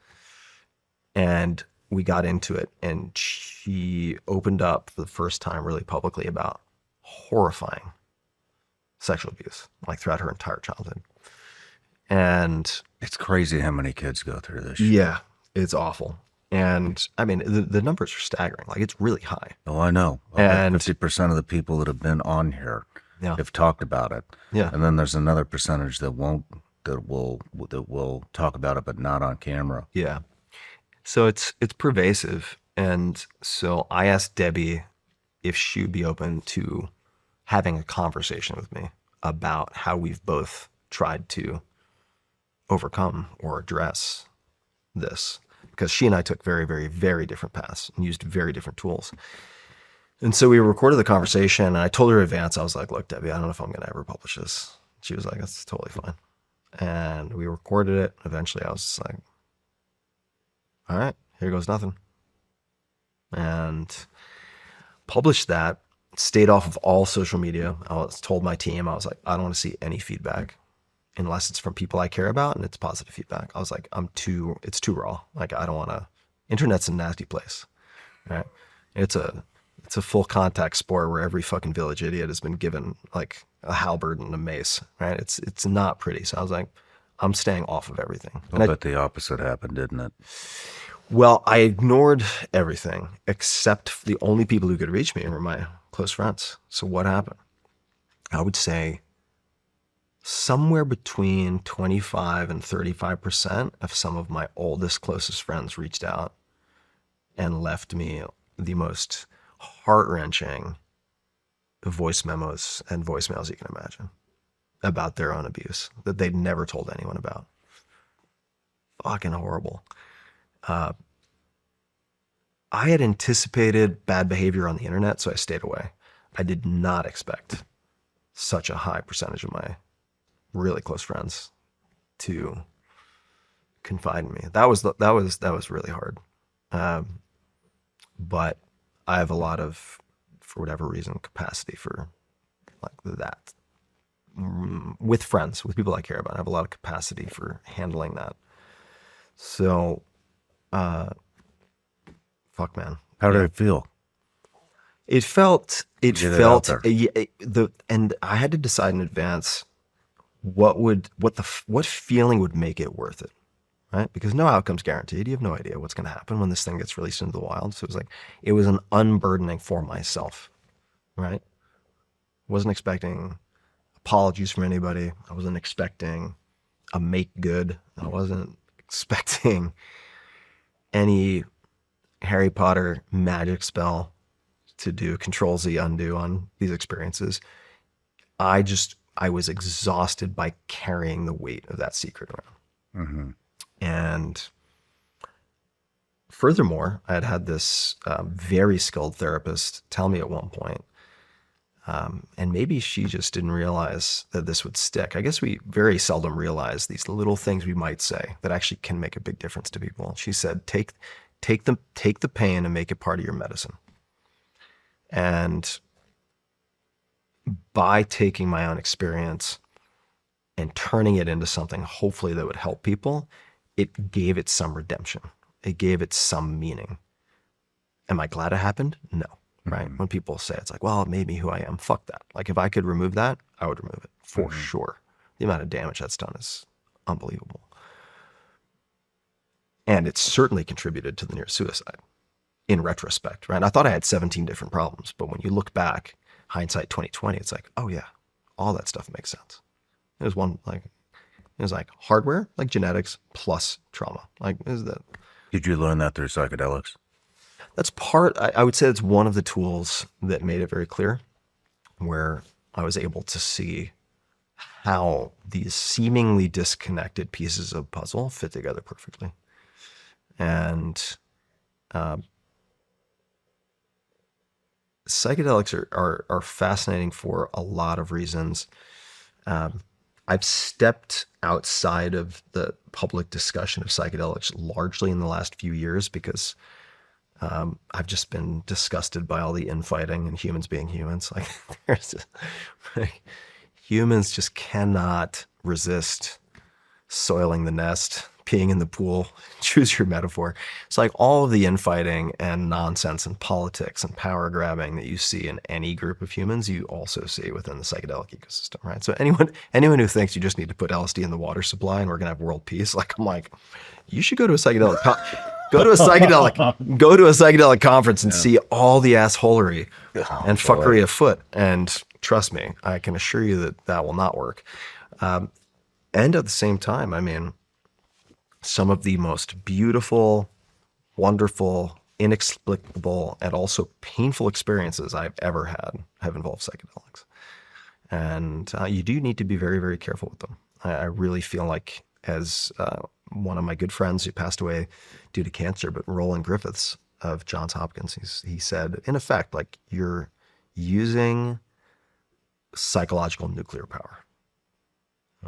And we got into it, and she opened up for the first time really publicly about horrifying sexual abuse, throughout her entire childhood. And it's crazy how many kids go through this. Yeah, it's awful. And I mean, the numbers are staggering. It's really high. Oh, I know. And 50% of the people that have been on here have talked about it. Yeah. And then there's another percentage that won't that will talk about it, but not on camera. Yeah. So it's pervasive. And so I asked Debbie if she would be open to having a conversation with me about how we've both tried to overcome or address this. Because she and I took very, very, very different paths and used very different tools. And so we recorded the conversation, and I told her in advance, I was like, look, Debbie, I don't know if I'm going to ever publish this. She was like, that's totally fine. And we recorded it. Eventually I was just like, all right, here goes nothing. And published that, stayed off of all social media. Told my team, I was like, I don't want to see any feedback unless it's from people I care about and it's positive feedback. I was like, it's too raw. Like, I don't want to, internet's a nasty place, right? It's a full contact sport where every fucking village idiot has been given like a halberd and a mace, right? It's not pretty. So I was like, I'm staying off of everything. But the opposite happened, didn't it? Well, I ignored everything except the only people who could reach me were my close friends. So what happened? I would say somewhere between 25 and 35% of some of my oldest, closest friends reached out and left me the most heart-wrenching voice memos and voicemails you can imagine about their own abuse that they'd never told anyone about. Fucking horrible. I had anticipated bad behavior on the internet, so I stayed away. I did not expect such a high percentage of my really close friends to confide in me. That was really hard. But I have a lot of, for whatever reason, capacity for like that. With friends, with people I care about, I have a lot of capacity for handling that. So, fuck, man. How did it feel? It felt, Get it out there. and I had to decide in advance what feeling would make it worth it, right? Because no outcome's guaranteed. You have no idea what's going to happen when this thing gets released into the wild. So it was an unburdening for myself, right? Wasn't expecting apologies from anybody. I wasn't expecting a make good. I wasn't expecting any Harry Potter magic spell to do Control Z undo on these experiences. I was exhausted by carrying the weight of that secret around. Mm-hmm. And furthermore, I had this very skilled therapist tell me at one point, and maybe she just didn't realize that this would stick. I guess we very seldom realize these little things we might say that actually can make a big difference to people. She said, take the pain and make it part of your medicine. And by taking my own experience and turning it into something hopefully that would help people, it gave it some redemption. It gave it some meaning. Am I glad it happened? No, right? When people say it's like, well, it made me who I am. Fuck that. Like if I could remove that, I would remove it for sure. The amount of damage that's done is unbelievable. And it certainly contributed to the near suicide in retrospect, right? I thought I had 17 different problems, but when you look back, hindsight 2020, it's like, oh yeah, all that stuff makes sense. It was like hardware, like genetics plus trauma. Like, is that? Did you learn that through psychedelics? That's part, I would say it's one of the tools that made it very clear, where I was able to see how these seemingly disconnected pieces of puzzle fit together perfectly. And psychedelics are fascinating for a lot of reasons. I've stepped outside of the public discussion of psychedelics largely in the last few years because I've just been disgusted by all the infighting and humans being humans. Like, humans just cannot resist soiling the nest, peeing in the pool, choose your metaphor. It's like all of the infighting and nonsense and politics and power grabbing that you see in any group of humans, you also see within the psychedelic ecosystem, right? So anyone who thinks you just need to put LSD in the water supply and we're gonna have world peace, I'm like, you should go to a psychedelic go to a psychedelic conference and see all the assholery and fuckery afoot. And trust me, I can assure you that will not work. And at the same time, I mean, some of the most beautiful, wonderful, inexplicable, and also painful experiences I've ever had have involved psychedelics. And you do need to be very, very careful with them. I really feel like, as one of my good friends who passed away due to cancer, but Roland Griffiths of Johns Hopkins, he said, in effect, like, you're using psychological nuclear power.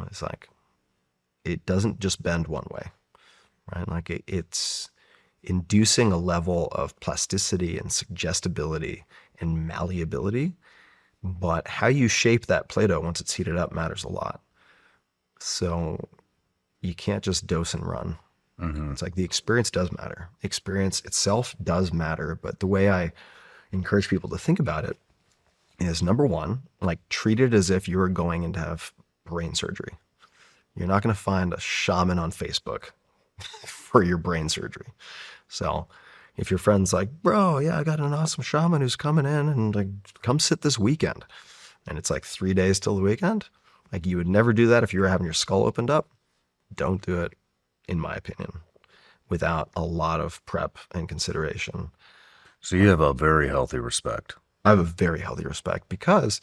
It's like, it doesn't just bend one way, right? Like it's inducing a level of plasticity and suggestibility and malleability, but how you shape that Play-Doh once it's heated up matters a lot. So you can't just dose and run. It's like the experience does matter. Experience itself does matter, but the way I encourage people to think about it is, number one, like, treat it as if you were going in to have brain surgery. You're not going to find a shaman on Facebook for your brain surgery. So if your friend's like, bro, yeah, I got an awesome shaman who's coming in and, like, come sit this weekend, and it's like 3 days till the weekend, like, you would never do that if you were having your skull opened up. Don't do it, in my opinion, without a lot of prep and consideration. So you have a very healthy respect. I have a very healthy respect because,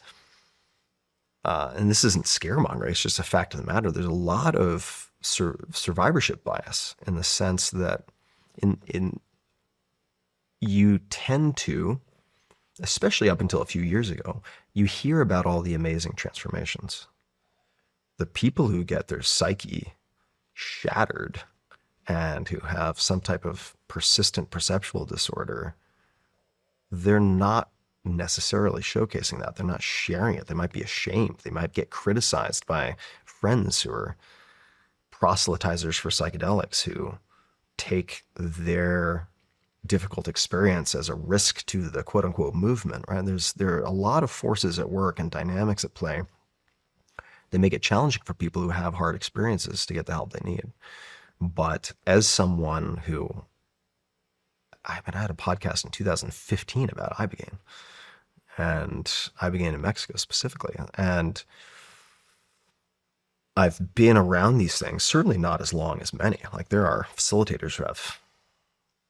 and this isn't scaremongering, it's just a fact of the matter, there's a lot of survivorship bias, in the sense that you tend to, especially up until a few years ago, you hear about all the amazing transformations. The people who get their psyche shattered and who have some type of persistent perceptual disorder, they're not necessarily showcasing that. They're not sharing it. They might be ashamed. They might get criticized by friends who are proselytizers for psychedelics, who take their difficult experience as a risk to the quote unquote movement, right? There are a lot of forces at work and dynamics at play. They make it challenging for people who have hard experiences to get the help they need. But as someone who, I had a podcast in 2015 about Ibogaine, and Ibogaine in Mexico specifically. And I've been around these things, certainly not as long as many. Like, there are facilitators who have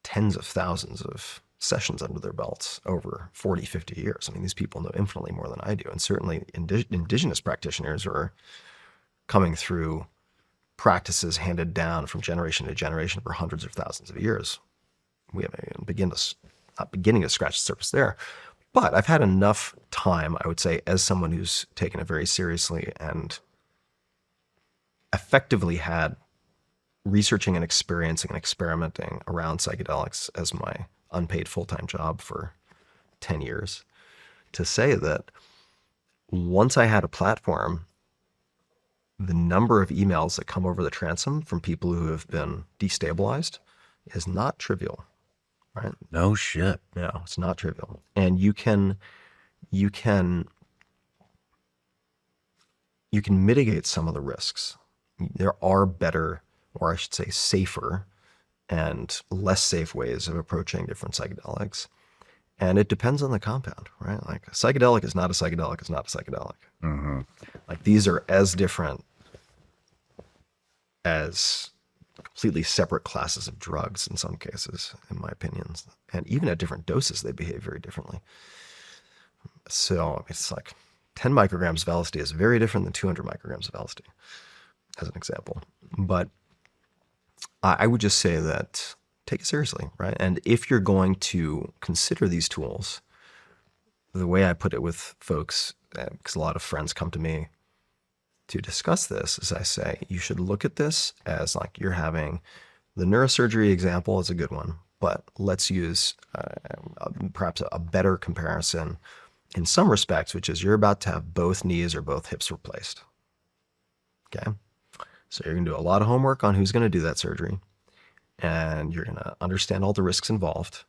tens of thousands of sessions under their belts over 40, 50 years. I mean, these people know infinitely more than I do. And certainly indigenous practitioners are coming through practices handed down from generation to generation for hundreds of thousands of years. We haven't not beginning to scratch the surface there. But I've had enough time, I would say, as someone who's taken it very seriously and effectively had researching and experiencing and experimenting around psychedelics as my unpaid full-time job for 10 years, to say that once I had a platform, the number of emails that come over the transom from people who have been destabilized is not trivial, right? No shit. No, it's not trivial. And you can mitigate some of the risks. There are better, or I should say safer, and less safe ways of approaching different psychedelics. And it depends on the compound, right? Like, a psychedelic is not a psychedelic is not a psychedelic. Like, these are as different as completely separate classes of drugs in some cases, in my opinion. And even at different doses, they behave very differently. So it's like 10 micrograms of LSD is very different than 200 micrograms of LSD, as an example. But I would just say that take it seriously, right? And if you're going to consider these tools, the way I put it with folks, because a lot of friends come to me to discuss this, is I say, you should look at this as like you're having the neurosurgery example is a good one, but let's use perhaps a better comparison in some respects, which is you're about to have both knees or both hips replaced. Okay. So you're going to do a lot of homework on who's going to do that surgery, and you're going to understand all the risks involved.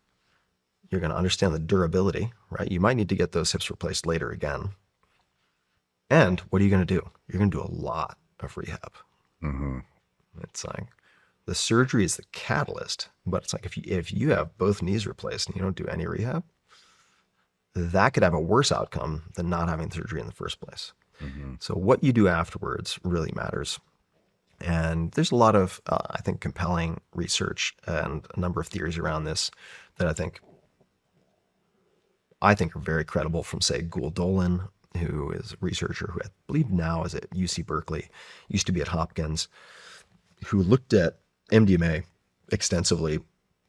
You're going to understand the durability, right? You might need to get those hips replaced later again. And what are you going to do? You're going to do a lot of rehab. It's like the surgery is the catalyst, but it's like if you have both knees replaced and you don't do any rehab, that could have a worse outcome than not having surgery in the first place. So what you do afterwards really matters. And there's a lot of, I think, compelling research and a number of theories around this that I think are very credible from, say, Gould Dolan, who is a researcher who I believe now is at UC Berkeley, used to be at Hopkins, who looked at MDMA extensively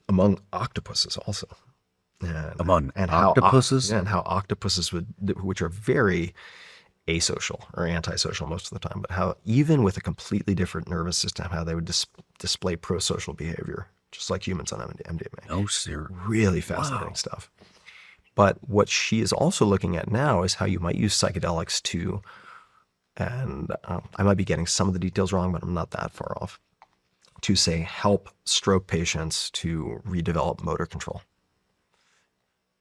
among octopuses also. And Octopuses? and how octopuses which are very asocial or antisocial most of the time, but how even with a completely different nervous system, how they would display prosocial behavior, just like humans on MDMA. Oh, sir. Really fascinating stuff. But what she is also looking at now is how you might use psychedelics to, and I might be getting some of the details wrong, but I'm not that far off, to say help stroke patients to redevelop motor control.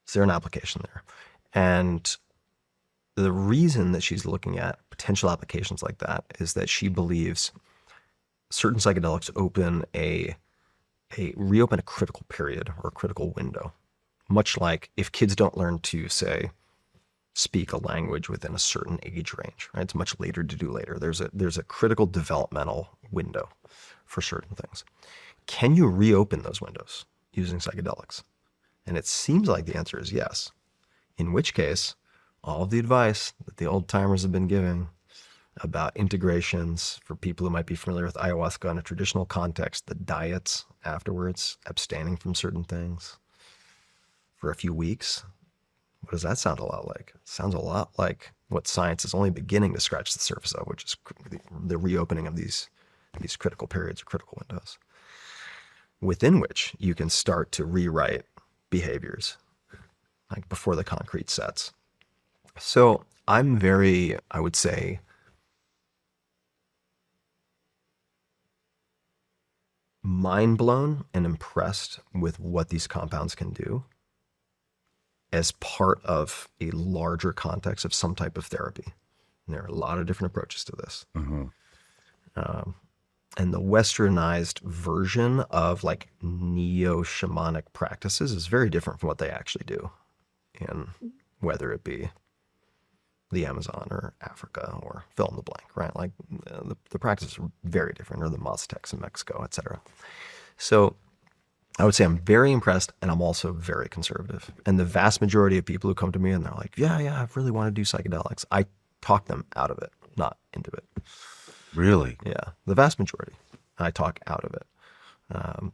Is there an application there? And the reason that she's looking at potential applications like that is that she believes certain psychedelics reopen a critical period or a critical window. Much like if kids don't learn to, say, speak a language within a certain age range, right? It's much later to do later. There's a critical developmental window for certain things. Can you reopen those windows using psychedelics? And it seems like the answer is yes. In which case, all of the advice that the old timers have been giving about integrations for people who might be familiar with ayahuasca in a traditional context, the diets afterwards, abstaining from certain things for a few weeks. What does that sound a lot like? It sounds a lot like what science is only beginning to scratch the surface of, which is the reopening of these critical periods or critical windows, within which you can start to rewrite behaviors, like before the concrete sets. So I'm very, I would say, mind blown and impressed with what these compounds can do as part of a larger context of some type of therapy. And there are a lot of different approaches to this. And the westernized version of like neo-shamanic practices is very different from what they actually do, in whether it be the Amazon or Africa or fill in the blank, right? Like the practices are very different, or the Maztecs in Mexico, et cetera. So I would say I'm very impressed, and I'm also very conservative. And the vast majority of people who come to me and they're like, yeah, I really want to do psychedelics, I talk them out of it, not into it. Really? Yeah, the vast majority. I talk out of it.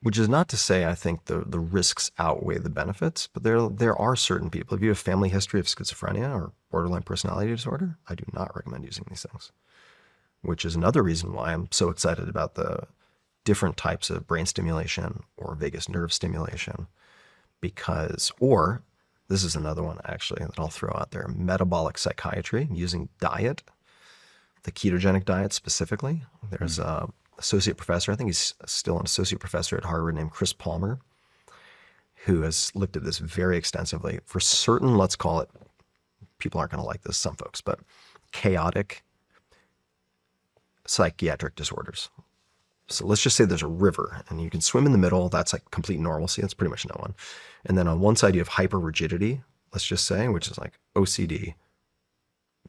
Which is not to say I think the risks outweigh the benefits, but there are certain people. If you have a family history of schizophrenia or borderline personality disorder, I do not recommend using these things. Which is another reason why I'm so excited about the different types of brain stimulation or vagus nerve stimulation, or this is another one actually that I'll throw out there, metabolic psychiatry using diet, the ketogenic diet specifically. There's a associate professor, I think he's still an associate professor at Harvard, named Chris Palmer, who has looked at this very extensively for certain, let's call it, people aren't going to like this, some folks, but chaotic psychiatric disorders. So let's just say there's a river and you can swim in the middle. That's like complete normalcy. That's pretty much no one. And then on one side you have hyperrigidity, let's just say, which is like OCD,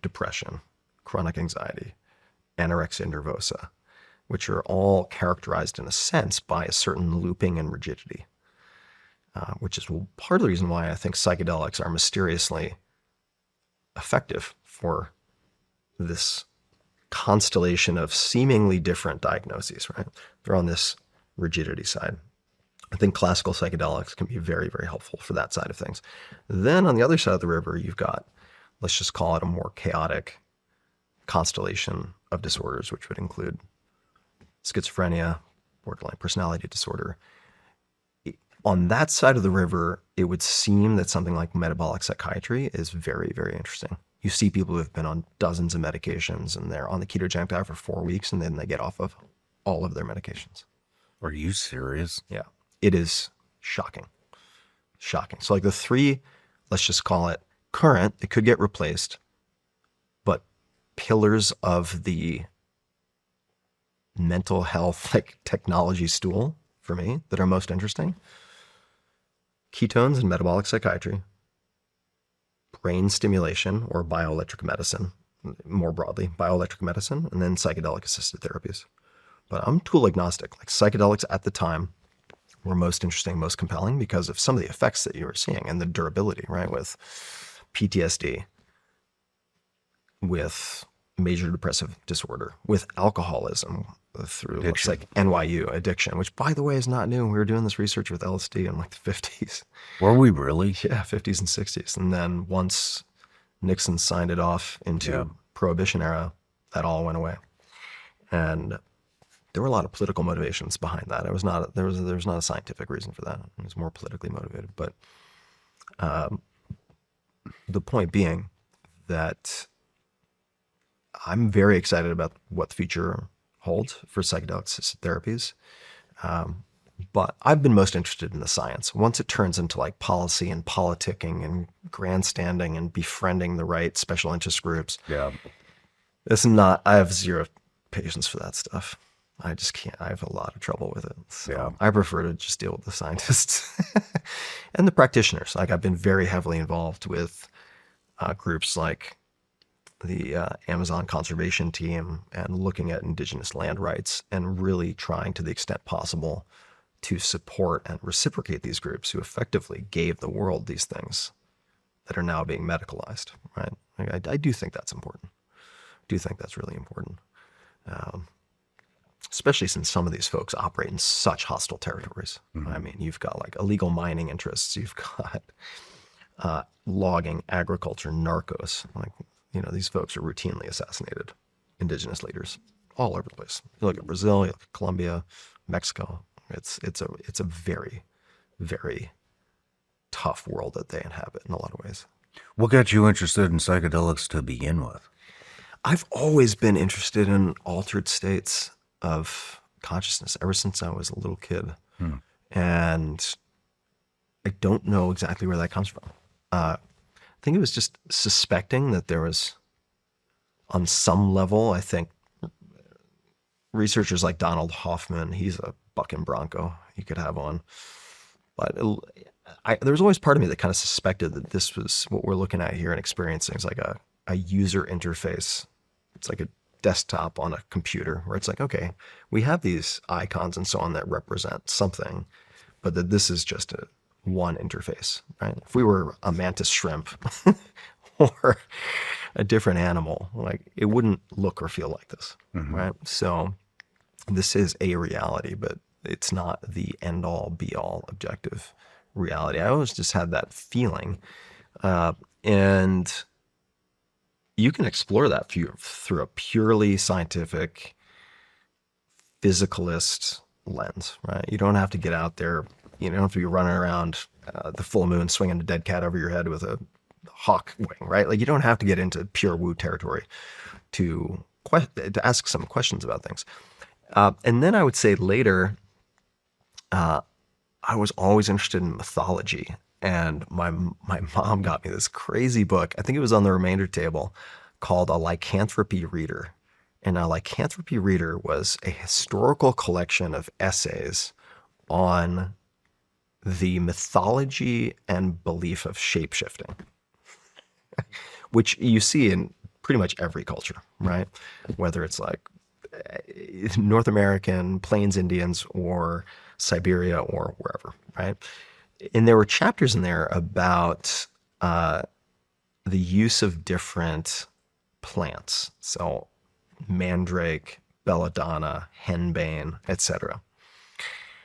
depression, chronic anxiety, anorexia nervosa, which are all characterized in a sense by a certain looping and rigidity, which is part of the reason why I think psychedelics are mysteriously effective for this constellation of seemingly different diagnoses, right? They're on this rigidity side. I think classical psychedelics can be very, very helpful for that side of things. Then on the other side of the river, you've got, let's just call it a more chaotic constellation of disorders, which would include schizophrenia, borderline personality disorder. On that side of the river, it would seem that something like metabolic psychiatry is very, very interesting. You see people who have been on dozens of medications and they're on the ketogenic diet for 4 weeks and then they get off of all of their medications. Are you serious? Yeah, it is shocking. Shocking. So like the three, let's just call it current, it could get replaced, but pillars of the mental health like technology stool for me that are most interesting: ketones and metabolic psychiatry, brain stimulation or bioelectric medicine, more broadly, bioelectric medicine, and then psychedelic assisted therapies. But I'm tool agnostic. Like psychedelics at the time were most interesting, most compelling because of some of the effects that you were seeing and the durability, right? With PTSD, with major depressive disorder, with alcoholism, through Addiction. like NYU addiction, which by the way is not new. We were doing this research with LSD in like the 50s. Were we really? Yeah, 50s and 60s. And then once Nixon signed it off into Prohibition era, that all went away. And there were a lot of political motivations behind that. It was not there was not a scientific reason for that. It was more politically motivated. But the point being that I'm very excited about what the future holds for psychedelic assisted therapies. But I've been most interested in the science. Once it turns into like policy and politicking and grandstanding and befriending the right special interest groups, it's not, I have zero patience for that stuff. I just can't, I have a lot of trouble with it. So I prefer to just deal with the scientists and the practitioners. Like I've been very heavily involved with groups like the Amazon conservation team and looking at indigenous land rights and really trying to the extent possible to support and reciprocate these groups who effectively gave the world these things that are now being medicalized, right? I do think that's important. I do think that's really important. Especially since some of these folks operate in such hostile territories. I mean, you've got like illegal mining interests, you've got logging, agriculture, narcos. Like, you know, these folks are routinely assassinated, indigenous leaders all over the place. You look at Brazil, you look at Colombia, Mexico. It's a very, very tough world that they inhabit in a lot of ways. What got you interested in psychedelics to begin with? I've always been interested in altered states of consciousness ever since I was a little kid. And I don't know exactly where that comes from. I think it was just suspecting that there was, on some level, I think researchers like Donald Hoffman, he's a bucking bronco you could have on. But there was always part of me that kind of suspected that this was what we're looking at here and experiencing. It's like a user interface. It's like a desktop on a computer where it's like, okay, we have these icons and so on that represent something, but that this is just one interface, right? If we were a mantis shrimp or a different animal, like it wouldn't look or feel like this, right? So this is a reality, but it's not the end all be all objective reality. I always just had that feeling. And you can explore that through a purely scientific, physicalist lens, right? You don't have to get out there. You don't have to be running around the full moon swinging a dead cat over your head with a hawk wing, right? Like you don't have to get into pure woo territory to ask some questions about things. And then I would say later, I was always interested in mythology. And my mom got me this crazy book. I think it was on the remainder table called A Lycanthropy Reader. And a lycanthropy reader was a historical collection of essays on the mythology and belief of shapeshifting, which you see in pretty much every culture, right? Whether it's like North American, Plains Indians, or Siberia, or wherever, right? And there were chapters in there about the use of different plants. So mandrake, belladonna, henbane, etc.,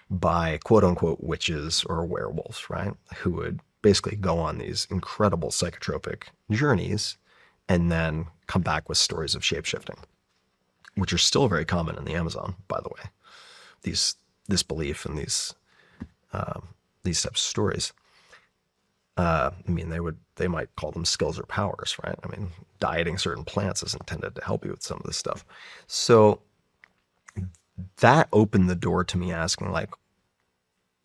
by quote unquote witches or werewolves, right? Who would basically go on these incredible psychotropic journeys and then come back with stories of shapeshifting, which are still very common in the Amazon, by the way. This belief and these types of stories. I mean, they might call them skills or powers, right? I mean, dieting certain plants is intended to help you with some of this stuff. So that opened the door to me asking, like,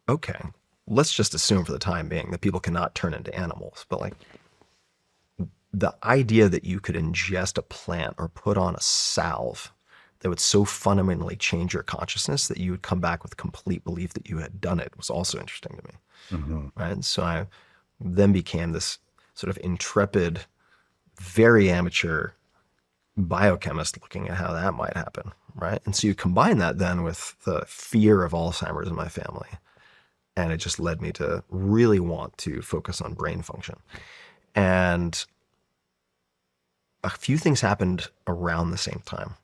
okay, let's just assume for the time being that people cannot turn into animals, but like the idea that you could ingest a plant or put on a salve that would so fundamentally change your consciousness that you would come back with complete belief that you had done it was also interesting to me, right? So I then became this sort of intrepid, very amateur biochemist looking at how that might happen, right? And so you combine that then with the fear of Alzheimer's in my family, and it just led me to really want to focus on brain function. And a few things happened around the same time.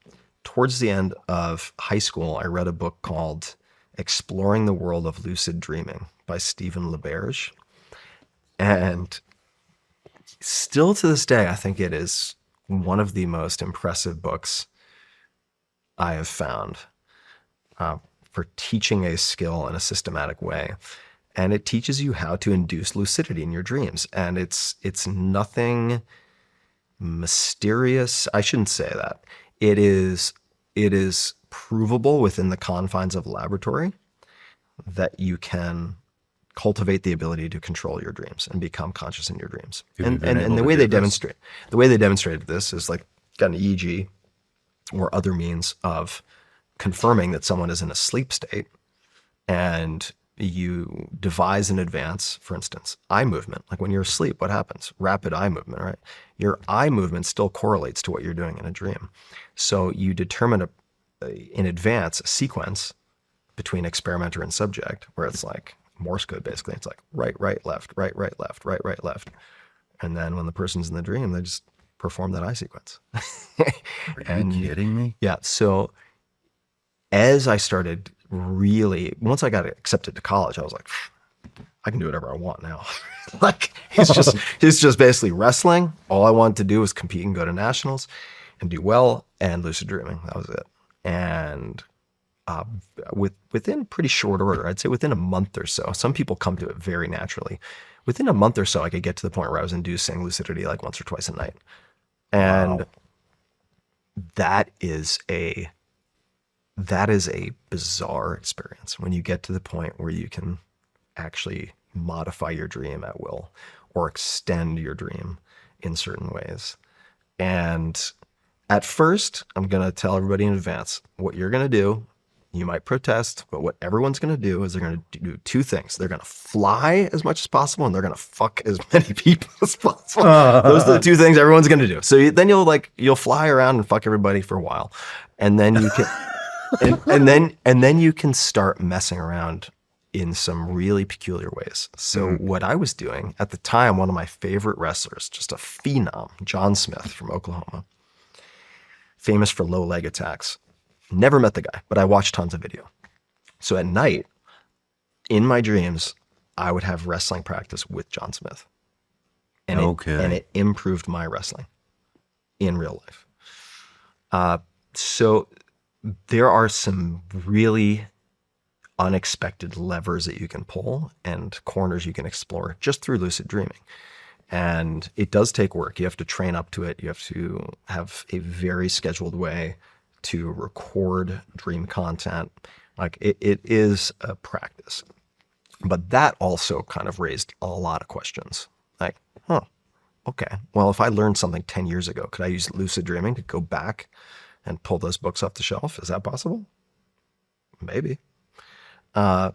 Towards the end of high school, I read a book called Exploring the World of Lucid Dreaming by Stephen LaBerge. And still to this day, I think it is one of the most impressive books I have found for teaching a skill in a systematic way. And it teaches you how to induce lucidity in your dreams. And it's nothing mysterious. I shouldn't say that. It is provable within the confines of a laboratory that you can cultivate the ability to control your dreams and become conscious in your dreams. And the way they demonstrated this is like got an EEG or other means of confirming that someone is in a sleep state, and you devise in advance, for instance, eye movement. Like when you're asleep, what happens? Rapid eye movement, right? Your eye movement still correlates to what you're doing in a dream. So you determine in advance a sequence between experimenter and subject where it's like Morse code, basically. It's like right, left, right, left, right, left. And then when the person's in the dream, they just perform that eye sequence. Are you kidding me? Yeah. So as I started once I got accepted to college, I was like, I can do whatever I want now. Like it's just basically wrestling. All I wanted to do was compete and go to nationals and do well, and lucid dreaming. That was it. And within pretty short order, I'd say within a month or so, some people come to it very naturally. Within a month or so, I could get to the point where I was inducing lucidity like once or twice a night. And that is a bizarre experience when you get to the point where you can actually modify your dream at will or extend your dream in certain ways. And at first, I'm going to tell everybody in advance what you're going to do. You might protest, but what everyone's going to do is they're going to do two things. They're going to fly as much as possible, and they're going to fuck as many people as possible. Those are the two things everyone's going to do. So then you'll fly around and fuck everybody for a while, and then you can, and then you can start messing around in some really peculiar ways. So what I was doing at the time, one of my favorite wrestlers, just a phenom, John Smith from Oklahoma, famous for low leg attacks. Never met the guy, but I watched tons of video. So at night, in my dreams, I would have wrestling practice with John Smith. And it improved my wrestling in real life. So there are some really unexpected levers that you can pull and corners you can explore just through lucid dreaming. And it does take work. You have to train up to it. You have to have a very scheduled way to record dream content. Like it is a practice. But that also kind of raised a lot of questions. Like, okay, well, if I learned something 10 years ago, could I use lucid dreaming to go back and pull those books off the shelf? Is that possible? Maybe. And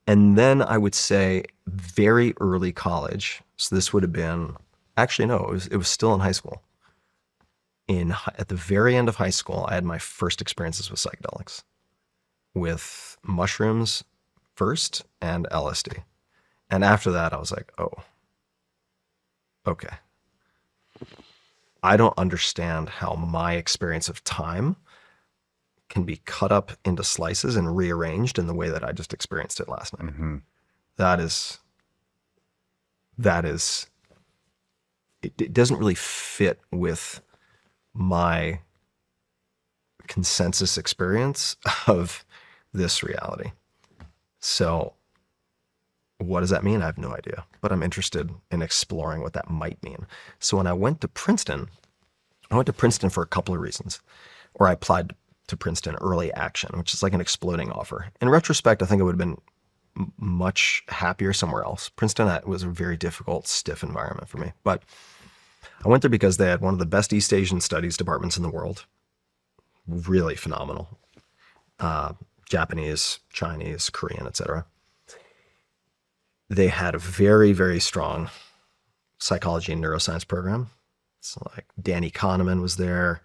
then I would say very early college. So this would have been, actually, no, it was still in high school. At the very end of high school, I had my first experiences with psychedelics, with mushrooms first and LSD. And after that, I was like, oh, okay. I don't understand how my experience of time can be cut up into slices and rearranged in the way that I just experienced it last night. Mm-hmm. That is, it doesn't really fit with my consensus experience of this reality. So what does that mean? I have no idea, but I'm interested in exploring what that might mean. So when I went to Princeton for a couple of reasons, or I applied to Princeton early action, which is like an exploding offer. In retrospect, I think I would have been much happier somewhere else. Princeton was a very difficult, stiff environment for me, but I went there because they had one of the best East Asian studies departments in the world. Really phenomenal. Japanese, Chinese, Korean, etc. They had a very, very strong psychology and neuroscience program. So like Danny Kahneman was there.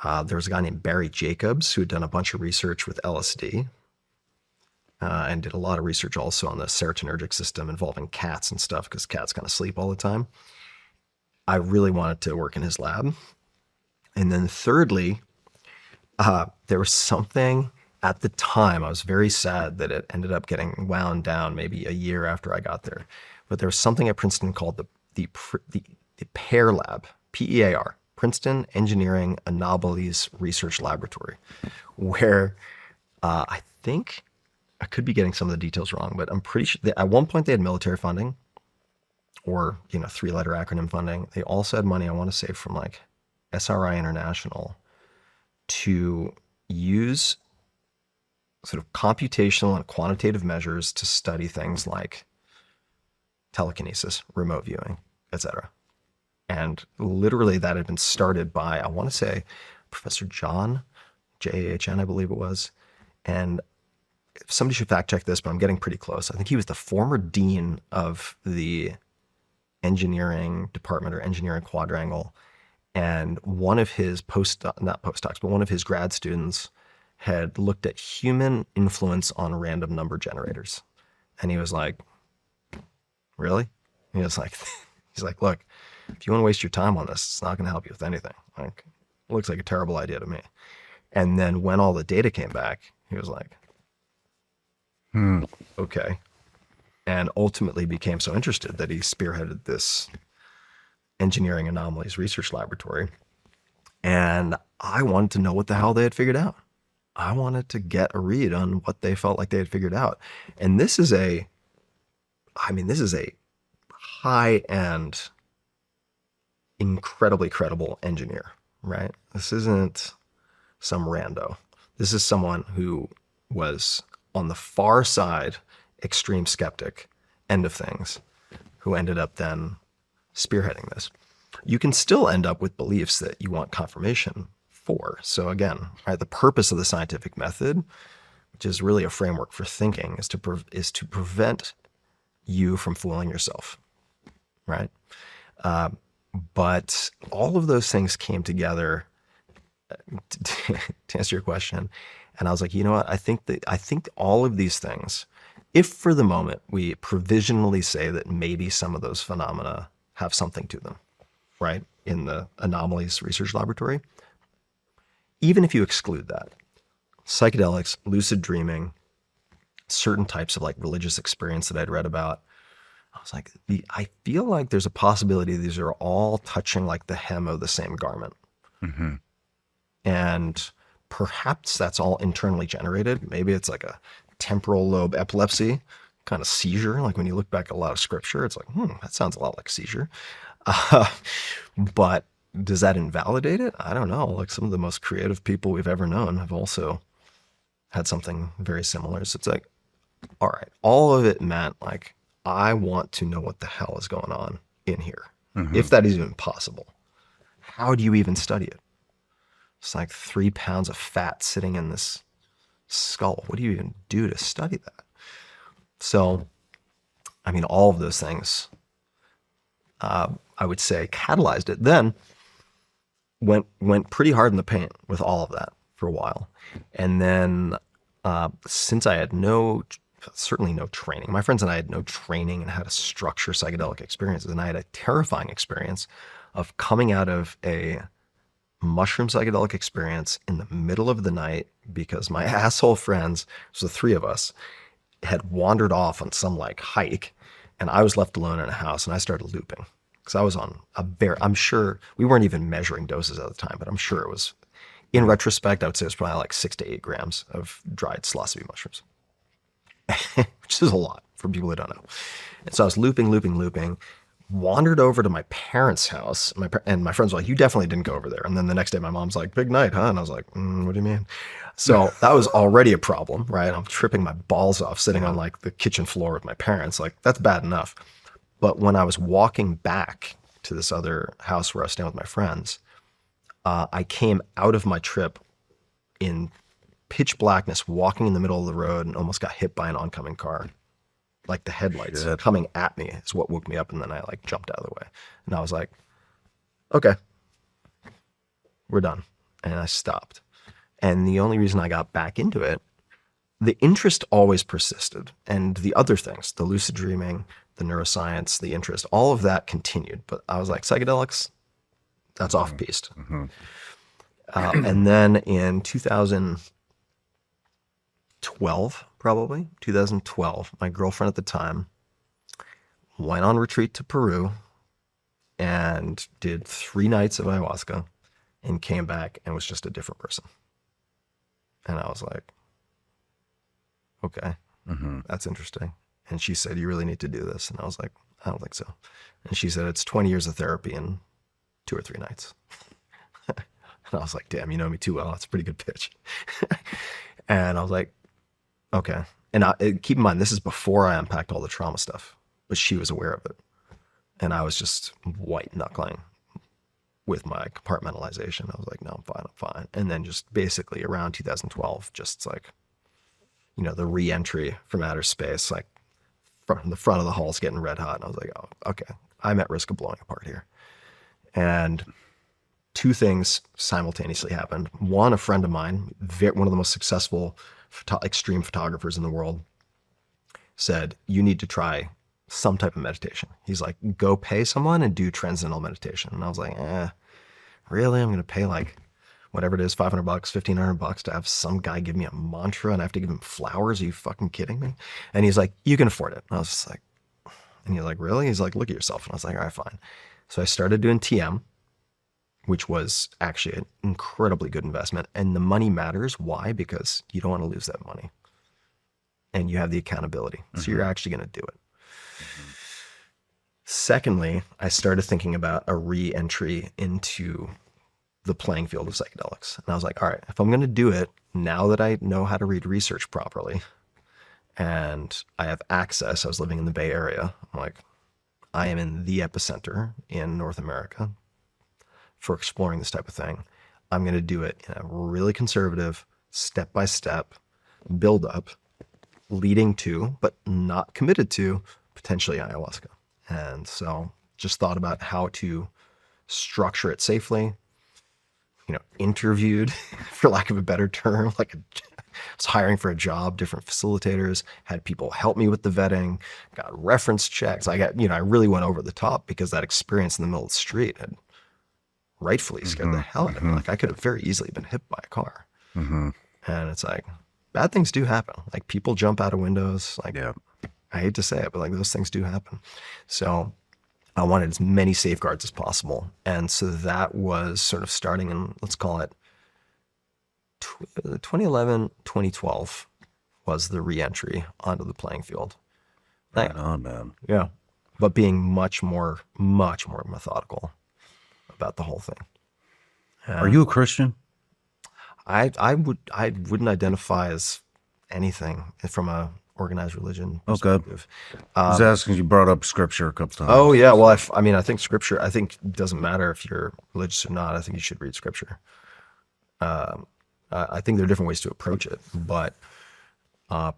There was a guy named Barry Jacobs who had done a bunch of research with LSD and did a lot of research also on the serotonergic system involving cats and stuff because cats kind of sleep all the time. I really wanted to work in his lab. And then thirdly, there was something at the time, I was very sad that it ended up getting wound down maybe a year after I got there. But there was something at Princeton called the PEAR Lab, PEAR, Princeton Engineering Anomalies Research Laboratory, where I think, I could be getting some of the details wrong, but I'm pretty sure at one point they had military funding or, 3-letter acronym funding. They also had money, I want to say, from like SRI International to use sort of computational and quantitative measures to study things like telekinesis, remote viewing, etc. And literally that had been started by, I want to say, Professor John, J-A-H-N, I believe it was. And somebody should fact check this, but I'm getting pretty close. I think he was the former dean of the engineering department or engineering quadrangle. And one of his not postdocs, but one of his grad students had looked at human influence on random number generators. And he was like, really? He was like, he's like, look, if you want to waste your time on this, it's not going to help you with anything. Like, it looks like a terrible idea to me. And then when all the data came back, he was like, okay. And ultimately became so interested that he spearheaded this engineering anomalies research laboratory. And I wanted to know what the hell they had figured out. I wanted to get a read on what they felt like they had figured out. And this is a high-end, incredibly credible engineer, right? This isn't some rando. This is someone who was on the far side, extreme skeptic end of things, who ended up then spearheading this. You can still end up with beliefs that you want confirmation for. So again, right, the purpose of the scientific method, which is really a framework for thinking, is to prevent you from fooling yourself, right? But all of those things came together to answer your question. And I was like, you know what? I think all of these things, if for the moment we provisionally say that maybe some of those phenomena have something to them, right? In the anomalies research laboratory, even if you exclude that, psychedelics, lucid dreaming, certain types of like religious experience that I'd read about, I was like, I feel like there's a possibility these are all touching like the hem of the same garment. Mm-hmm. And perhaps that's all internally generated. Maybe it's like a temporal lobe epilepsy kind of seizure. Like when you look back at a lot of scripture, it's like, that sounds a lot like seizure. But does that invalidate it? I don't know. Like some of the most creative people we've ever known have also had something very similar. So it's like, all right, all of it meant like, I want to know what the hell is going on in here. Mm-hmm. If that is even possible. How do you even study it? It's like 3 pounds of fat sitting in this skull. What do you even do to study that? So, I mean, all of those things, I would say catalyzed it. Then went pretty hard in the paint with all of that for a while. And then since I had certainly no training, my friends and I had no training in how to structure psychedelic experiences. And I had a terrifying experience of coming out of a mushroom psychedelic experience in the middle of the night because my asshole friends, so the 3 of us, had wandered off on some like hike and I was left alone in a house and I started looping because I was on I'm sure we weren't even measuring doses at the time, but I'm sure it was, in retrospect, I would say it was probably like 6 to 8 grams of dried psilocybe mushrooms, which is a lot for people who don't know. And so I was looping, wandered over to my parents' house. And my friends were like, you definitely didn't go over there. And then the next day my mom's like, big night, huh? And I was like, what do you mean? So that was already a problem, right? I'm tripping my balls off sitting on like the kitchen floor with my parents. Like that's bad enough. But when I was walking back to this other house where I was staying with my friends, I came out of my trip in pitch blackness, walking in the middle of the road and almost got hit by an oncoming car. Like the headlights coming at me is what woke me up. And then I like jumped out of the way. And I was like, okay, we're done. And I stopped. And the only reason I got back into it, the interest always persisted. And the other things, the lucid dreaming, the neuroscience, the interest, all of that continued. But I was like, psychedelics, that's off piste. And then in 2012, probably 2012, my girlfriend at the time went on retreat to Peru and did 3 nights of ayahuasca and came back and was just a different person. And I was like, okay, that's interesting. And she said, you really need to do this. And I was like, I don't think so. And she said, it's 20 years of therapy in 2 or 3 nights. And I was like, damn, you know me too well. That's a pretty good pitch. And I was like, okay. And keep in mind, this is before I unpacked all the trauma stuff, but she was aware of it. And I was just white knuckling with my compartmentalization. I was like, no, I'm fine. And then just basically around 2012, just like, you know, the reentry from outer space, like from the front of the hall's getting red hot. And I was like, oh, okay, I'm at risk of blowing apart here. And 2 things simultaneously happened. One, a friend of mine, one of the most successful extreme photographers in the world, said, you need to try some type of meditation. He's like, go pay someone and do transcendental meditation. And I was like, really? I'm going to pay like whatever it is, $500, $1,500 to have some guy give me a mantra and I have to give him flowers? Are you fucking kidding me? And he's like, you can afford it. And I was just like, and he's like, really? He's like, look at yourself. And I was like, all right, fine. So I started doing TM, which was actually an incredibly good investment. And the money matters. Why? Because you don't want to lose that money. And you have the accountability. So you're actually going to do it. Secondly, I started thinking about a re-entry into the playing field of psychedelics. And I was like, all right, if I'm going to do it, now that I know how to read research properly and I have access, I was living in the Bay Area. I'm like, I am in the epicenter in North America for exploring this type of thing. I'm going to do it in a really conservative, step-by-step build up leading to, but not committed to, potentially ayahuasca. And so just thought about how to structure it safely, you know, interviewed, for lack of a better term, like I was hiring for a job, different facilitators, had people help me with the vetting, got reference checks. I really went over the top because that experience in the middle of the street had rightfully scared the hell out of me. Like I could have very easily been hit by a car. And it's like, bad things do happen. Like people jump out of windows. Like, I hate to say it, but like those things do happen. So I wanted as many safeguards as possible. And so that was sort of starting in, let's call it 2011, 2012 was the reentry onto the playing field. Right on, man. Yeah. But being much more methodical about the whole thing. Are you a Christian? I wouldn't identify as anything from a organized religion perspective. I was asking, you brought up scripture a couple times. Oh yeah, well I think scripture, I think it doesn't matter if you're religious or not. I think you should read scripture. I think there are different ways to approach it, but I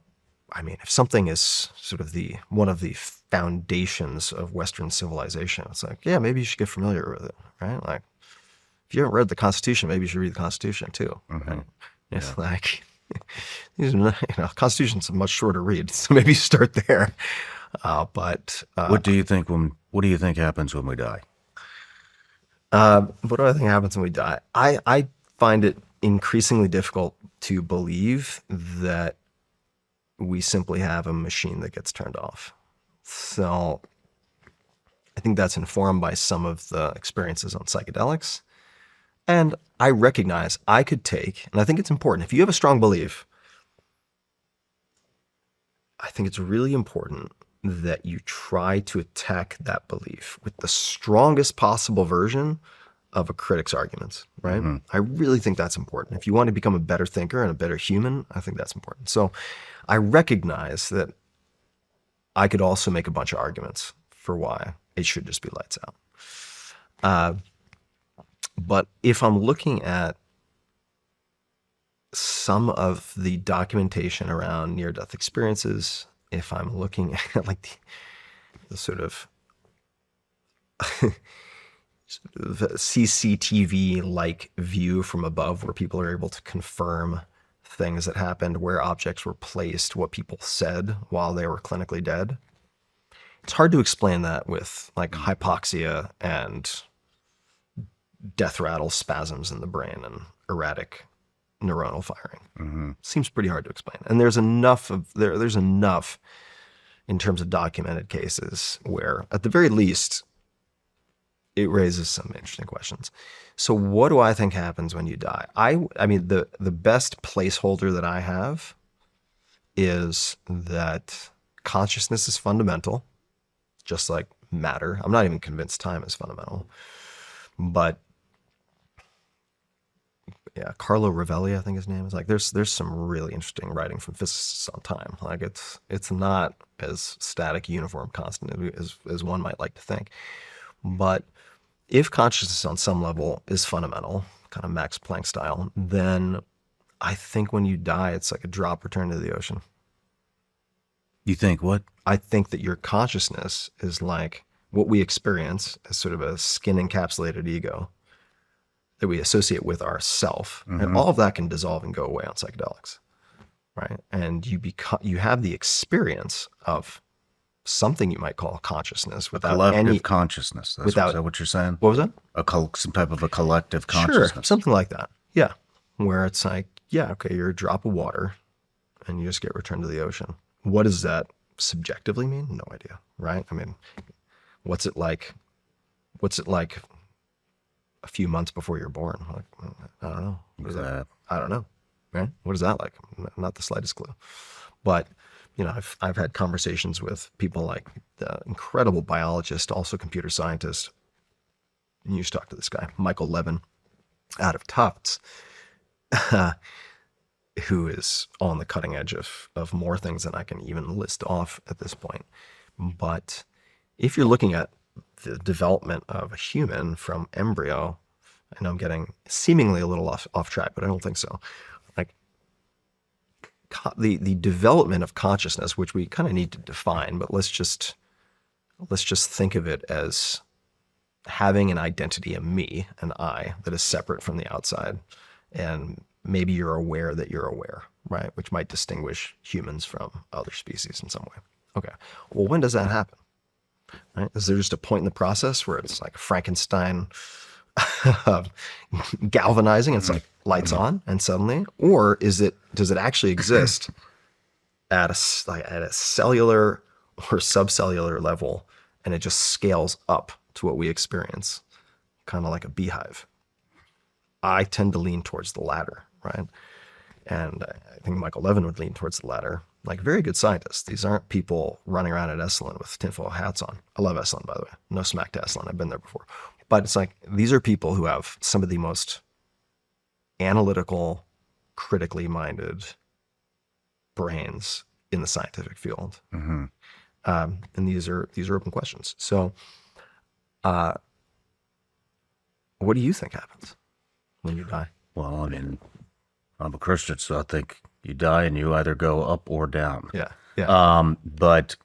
mean, if something is sort of one of the foundations of Western civilization, it's like, yeah, maybe you should get familiar with it, right? Like, if you haven't read the Constitution, maybe you should read the Constitution too. Right? It's like, Constitution's a much shorter read, so maybe start there. But what do you think happens when we die? What do I think happens when we die? I find it increasingly difficult to believe that we simply have a machine that gets turned off. So I think that's informed by some of the experiences on psychedelics. And I recognize I could take, and I think it's important, if you have a strong belief, I think it's really important that you try to attack that belief with the strongest possible version of a critic's arguments, right? I really think that's important. If you want to become a better thinker and a better human, I think that's important. So I recognize that I could also make a bunch of arguments for why it should just be lights out. But if I'm looking at some of the documentation around near-death experiences, if I'm looking at like the sort of CCTV-like view from above where people are able to confirm things that happened, where objects were placed, what people said while they were clinically dead. It's hard to explain that with like hypoxia and death rattle spasms in the brain and erratic neuronal firing. Seems pretty hard to explain. And there's enough in terms of documented cases where, at the very least, it raises some interesting questions. So what do I think happens when you die? I mean, the best placeholder that I have is that consciousness is fundamental, just like matter. I'm not even convinced time is fundamental. But yeah, Carlo Rovelli, I think his name is. Like, there's some really interesting writing from physicists on time. Like, it's not as static, uniform, constant as one might like to think. But if consciousness on some level is fundamental, kind of Max Planck style, then I think when you die, it's like a drop returned to the ocean. You think what? I think that your consciousness is like what we experience as sort of a skin encapsulated ego that we associate with our self. And all of that can dissolve and go away on psychedelics, right? And you have the experience of something you might call consciousness without Collective consciousness. Is that what you're saying? What was that? Some type of a collective consciousness. Sure, something like that. Yeah, where it's like, yeah, okay, you're a drop of water and you just get returned to the ocean. What does that subjectively mean? No idea, right? I mean, what's it like a few months before you're born? Like, I don't know. I don't know, right? What is that like? Not the slightest clue. But, you know, I've had conversations with people like the incredible biologist, also computer scientist. And you should talk to this guy, Michael Levin, out of Tufts, who is on the cutting edge of more things than I can even list off at this point. But if you're looking at the development of a human from embryo, I know I'm getting seemingly a little off track, but I don't think so. Like the development of consciousness, which we kind of need to define, but let's just think of it as having an identity, a me, an I, that is separate from the outside. And maybe you're aware that you're aware, right? Which might distinguish humans from other species in some way. Okay. Well, when does that happen? Right? Is there just a point in the process where it's like Frankenstein galvanizing and it's like lights on and suddenly, or does it actually exist at a cellular or subcellular level and it just scales up to what we experience, kind of like a beehive? I tend to lean towards the latter, right? And I think Michael Levin would lean towards the latter. Like, very good scientists. These aren't people running around at Esalen with tinfoil hats on. I love Esalen, by the way. No smack to Esalen. I've been there before. But it's like, these are people who have some of the most analytical, critically minded brains in the scientific field. And these are open questions. So what do you think happens when you die? Well, I mean, I'm a Christian, so I think you die and you either go up or down. Yeah. Yeah. But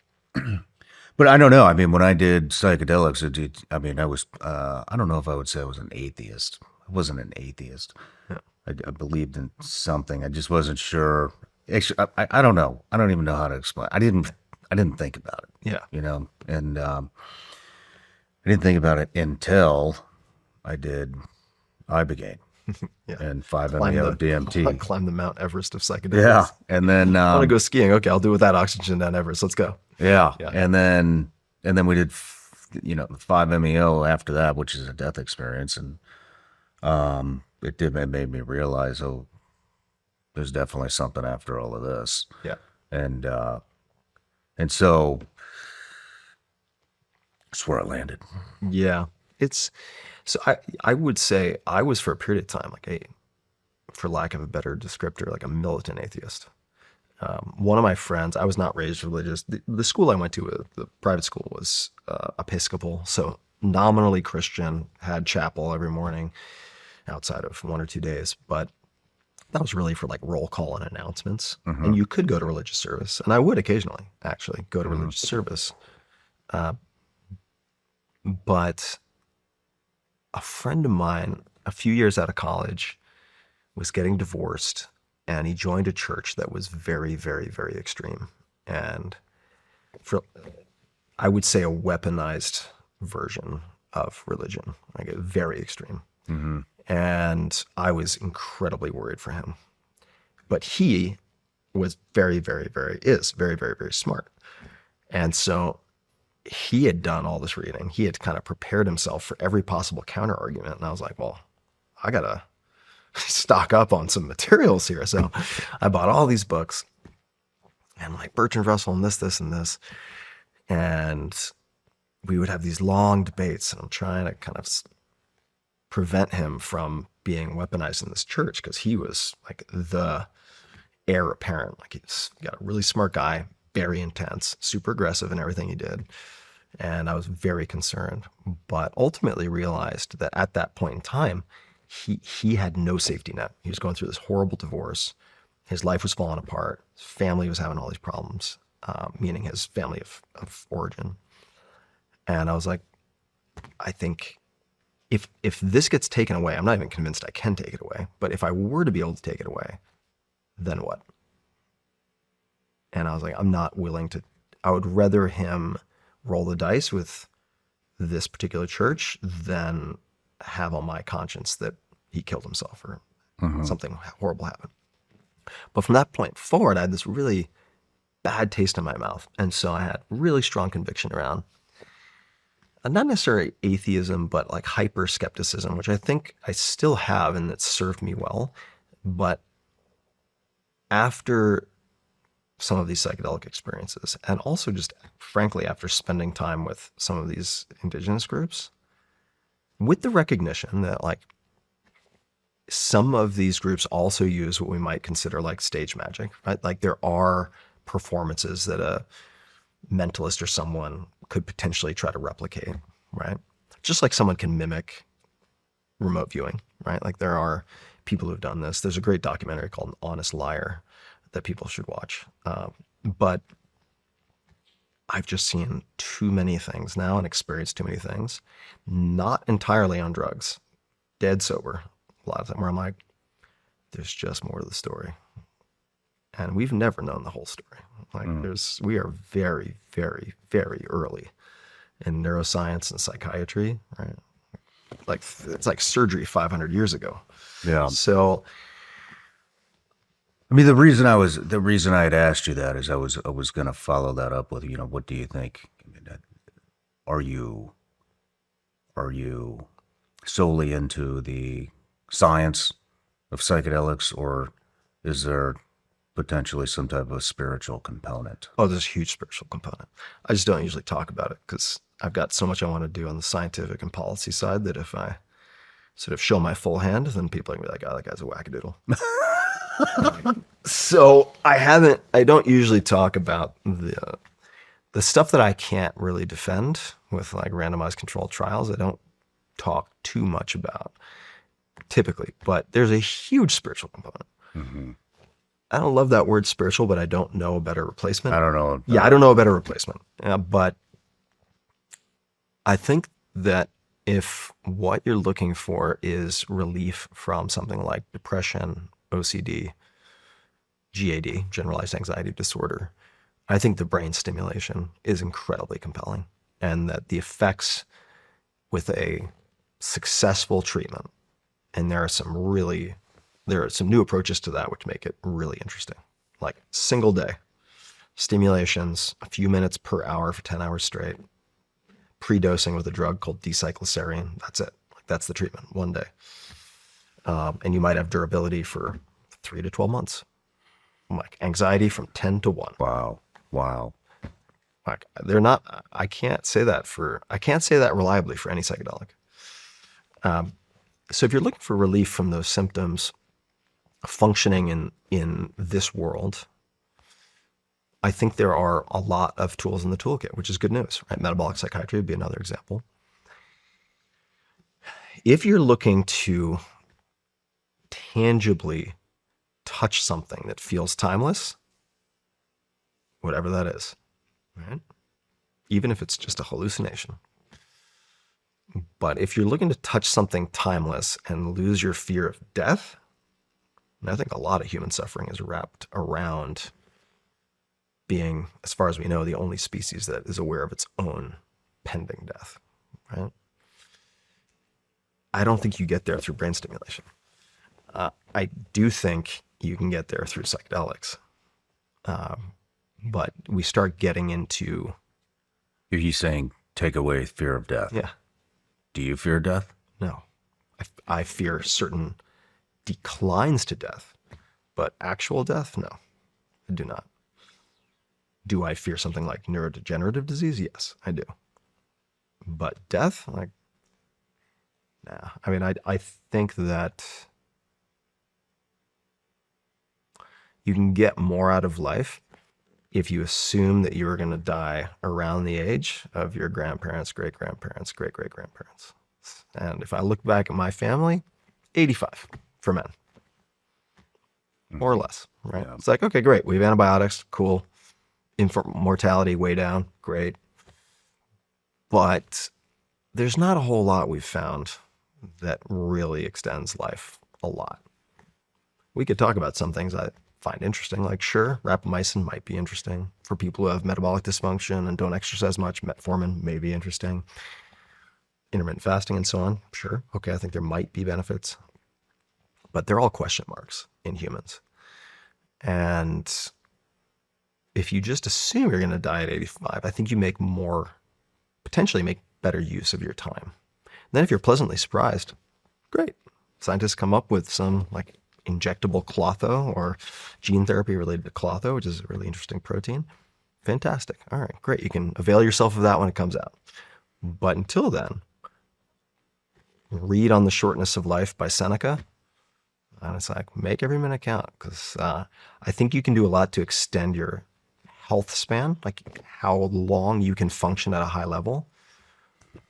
I don't know. I mean, when I did psychedelics, I was, I don't know if I would say I was an atheist. I wasn't an atheist. Yeah. I believed in something. I just wasn't sure. Actually, I don't know. I don't even know how to explain. I didn't think about it. Yeah. You know, and I didn't think about it until I did Ibogaine. Yeah. And 5-MeO DMT. Climb the Mount Everest of psychedelics. Yeah. And then I want to go skiing. Okay, I'll do it without oxygen down Everest. Let's go. Yeah. Yeah. And then we did, 5-MeO after that, which is a death experience. And it made me realize, there's definitely something after all of this. Yeah. And so that's where I landed. Yeah. So I would say I was, for a period of time, like for lack of a better descriptor, like a militant atheist. One of my friends, I was not raised religious. The school I went to, the private school, was Episcopal, so nominally Christian, had chapel every morning outside of 1 or 2 days, but that was really for like roll call and announcements. And you could go to religious service, and I would occasionally actually go to religious service. But a friend of mine, a few years out of college, was getting divorced, and he joined a church that was very, very, very extreme. And for, I would say, a weaponized version of religion, like very extreme. Mm-hmm. And I was incredibly worried for him. But he was very, very, very, is very, very, very smart. And so he had done all this reading. He had kind of prepared himself for every possible counter argument. And I was like, well, I got to stock up on some materials here. So I bought all these books and like Bertrand Russell and this, and this. And we would have these long debates, and I'm trying to kind of prevent him from being weaponized in this church, because he was like the heir apparent. Like he's got a really smart guy, very intense, super aggressive in everything he did. And I was very concerned, but ultimately realized that at that point in time, he had no safety net. He was going through this horrible divorce. His life was falling apart. His family was having all these problems, meaning his family of origin. And I was like, I think if this gets taken away, I'm not even convinced I can take it away, but if I were to be able to take it away, then what? And I was like, I'm not willing to, I would rather him roll the dice with this particular church than have on my conscience that he killed himself or something horrible happened. But from that point forward, I had this really bad taste in my mouth. And so I had really strong conviction around not necessarily atheism, but like hyper skepticism, which I think I still have, and it's served me well. But after some of these psychedelic experiences, and also just frankly, after spending time with some of these indigenous groups, with the recognition that like some of these groups also use what we might consider like stage magic, right? Like there are performances that a mentalist or someone could potentially try to replicate, right? Just like someone can mimic remote viewing, right? Like there are people who've done this. There's a great documentary called An Honest Liar that people should watch. But I've just seen too many things now and experienced too many things, not entirely on drugs, dead sober, a lot of them, where I'm like, there's just more to the story. And we've never known the whole story. Like we are very, very, very early in neuroscience and psychiatry, right? Like it's like surgery 500 years ago. Yeah. So, I mean, the reason I had asked you that is I was going to follow that up with, what do you think? I mean, are you solely into the science of psychedelics, or is there potentially some type of a spiritual component? oh, there's a huge spiritual component. I just don't usually talk about it because I've got so much I want to do on the scientific and policy side that if I sort of show my full hand, then people are going to be like, oh, that guy's a wackadoodle. So I don't usually talk about the stuff that I can't really defend with like randomized controlled trials. I don't talk too much about typically, but there's a huge spiritual component. Mm-hmm. I don't love that word spiritual, but I don't know a better replacement. I don't know. Yeah, I don't know a better replacement. But I think that if what you're looking for is relief from something like depression, OCD, GAD, generalized anxiety disorder, I think the brain stimulation is incredibly compelling, and that the effects with a successful treatment, and there are some new approaches to that which make it really interesting, like single day stimulations, a few minutes per hour for 10 hours straight, pre-dosing with a drug called D-cycloserine. That's it. Like that's the treatment, one day. And you might have durability for 3 to 12 months. Like anxiety from 10 to 1. Wow. Like I can't say that reliably for any psychedelic. So if you're looking for relief from those symptoms functioning in this world, I think there are a lot of tools in the toolkit, which is good news, right? Metabolic psychiatry would be another example. If you're looking to tangibly touch something that feels timeless, whatever that is, right? Even if it's just a hallucination, But if you're looking to touch something timeless and lose your fear of death, and I think a lot of human suffering is wrapped around being, as far as we know, the only species that is aware of its own pending death, right? I don't think you get there through brain stimulation. I do think you can get there through psychedelics. But we start getting into... Are you saying take away fear of death? Yeah. Do you fear death? No. I fear certain declines to death, but actual death, no, I do not. Do I fear something like neurodegenerative disease? Yes, I do. But death, like, nah. I mean, I think that you can get more out of life if you assume that you are going to die around the age of your grandparents, great-grandparents, great-great-grandparents. And if I look back at my family, 85 for men, more or less, right? Yeah. It's like, okay, great. We have antibiotics, cool. Infant mortality way down, great. But there's not a whole lot we've found that really extends life a lot. We could talk about some things I find interesting, like sure, rapamycin might be interesting for people who have metabolic dysfunction and don't exercise much. Metformin may be interesting. Intermittent fasting and so on, sure. Okay, I think there might be benefits, but they're all question marks in humans. And if you just assume you're going to die at 85, I think you potentially make better use of your time. And then if you're pleasantly surprised, great. Scientists come up with some like injectable klotho or gene therapy related to klotho, which is a really interesting protein. Fantastic. All right, great. You can avail yourself of that when it comes out. But until then, read on the Shortness of Life by Seneca. And it's like, make every minute count, because I think you can do a lot to extend your health span, like how long you can function at a high level.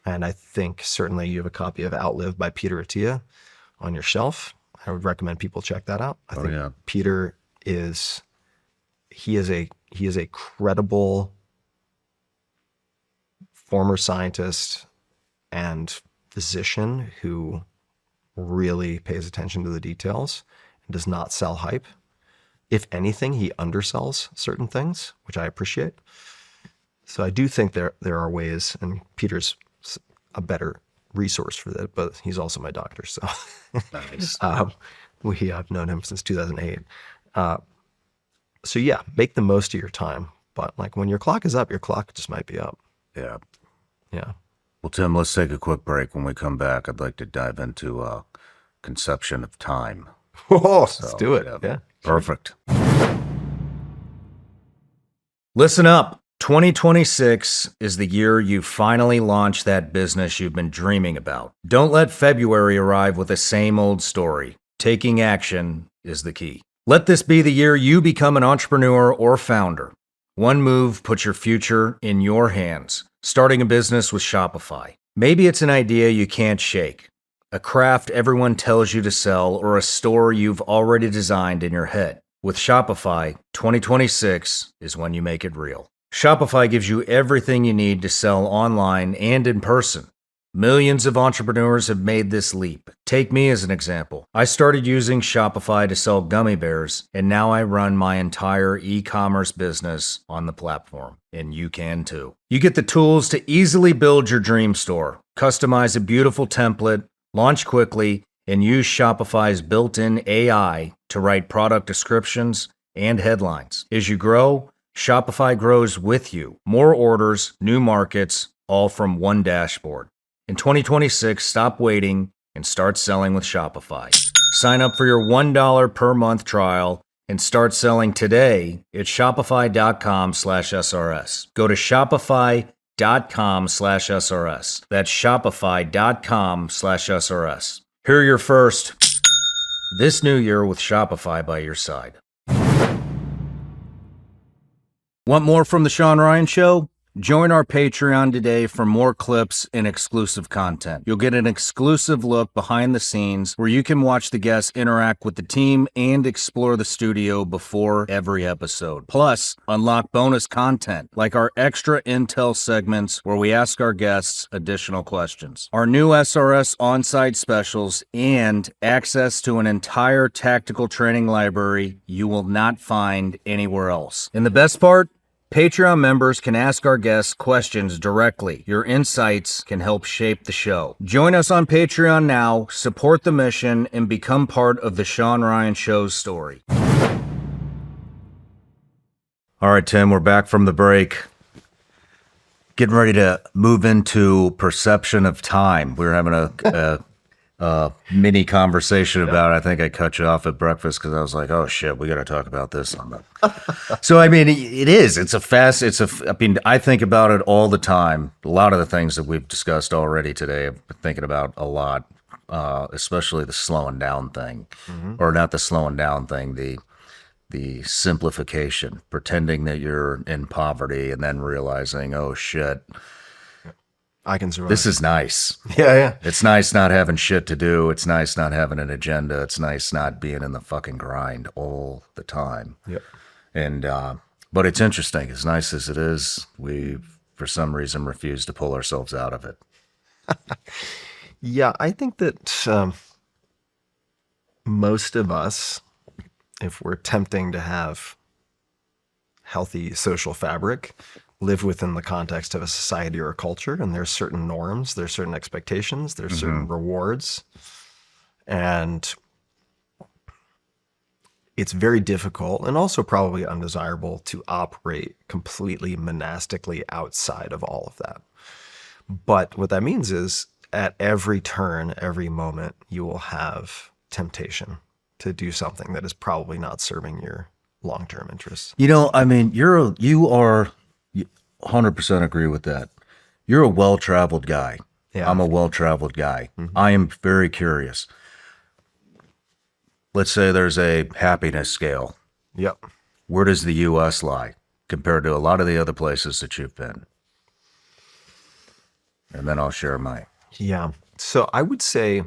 And I think certainly you have a copy of Outlive by Peter Attia on your shelf. I would recommend people check that out. I think Peter is a credible former scientist and physician who really pays attention to the details and does not sell hype. If anything, he undersells certain things, which I appreciate. So I do think there are ways, and Peter's a better resource for that, but he's also my doctor. So nice. I've known him since 2008. So yeah, make the most of your time. But like when your clock is up, your clock just might be up. Yeah. Yeah. Well, Tim, let's take a quick break. When we come back, I'd like to dive into conception of time. Oh, let's do it. Yeah. Perfect. Listen up. 2026 is the year you finally launch that business you've been dreaming about. Don't let February arrive with the same old story. Taking action is the key. Let this be the year you become an entrepreneur or founder. One move puts your future in your hands. Starting a business with Shopify. Maybe it's an idea you can't shake, a craft everyone tells you to sell, or a store you've already designed in your head. With Shopify, 2026 is when you make it real. Shopify gives you everything you need to sell online and in person. Millions of entrepreneurs have made this leap. Take me as an example. I started using Shopify to sell gummy bears, and now I run my entire e-commerce business on the platform. And you can too. You get the tools to easily build your dream store, customize a beautiful template, launch quickly, and use Shopify's built-in AI to write product descriptions and headlines. As you grow, Shopify grows with you. More orders, new markets, all from one dashboard. In 2026, stop waiting and start selling with Shopify. Sign up for your $1 per month trial and start selling today at shopify.com/SRS. Go to shopify.com/SRS. That's shopify.com/SRS. Hear your first this new year with Shopify by your side. Want more from The Shawn Ryan Show? Join our Patreon today for more clips and exclusive content. You'll get an exclusive look behind the scenes where you can watch the guests interact with the team and explore the studio before every episode. Plus, unlock bonus content like our extra intel segments where we ask our guests additional questions. Our new SRS on-site specials and access to an entire tactical training library you will not find anywhere else. And the best part? Patreon members can ask our guests questions directly. Your insights can help shape the show. Join us on Patreon now, support the mission, and become part of the Shawn Ryan Show's story. All right, Tim, we're back from the break. Getting ready to move into perception of time. We were having a mini conversation about, I think I cut you off at breakfast because I was like, oh shit, we got to talk about this on the. So, I mean, it is, I mean, I think about it all the time. A lot of the things that we've discussed already today, I've been thinking about a lot, especially the slowing down thing, or not the slowing down thing, the simplification, pretending that you're in poverty and then realizing, oh shit, I can survive. this is nice. Yeah. It's nice not having shit to do. It's nice not having an agenda. It's nice not being in the fucking grind all the time. Yep. And, but it's interesting. As nice as it is, we, for some reason, refuse to pull ourselves out of it. Yeah, I think that most of us, if we're attempting to have healthy social fabric, live within the context of a society or a culture, and there's certain norms, there's certain expectations, there's certain rewards, and it's very difficult and also probably undesirable to operate completely monastically outside of all of that. But what that means is at every turn, every moment, you will have temptation to do something that is probably not serving your long-term interests. You know, I mean, you are 100% agree with that. You're a well-traveled guy. Yeah. I'm a well-traveled guy. I am very curious. Let's say there's a happiness scale. Yep. Where does the U.S. lie compared to a lot of the other places that you've been? And then I'll share mine. Yeah. So I would say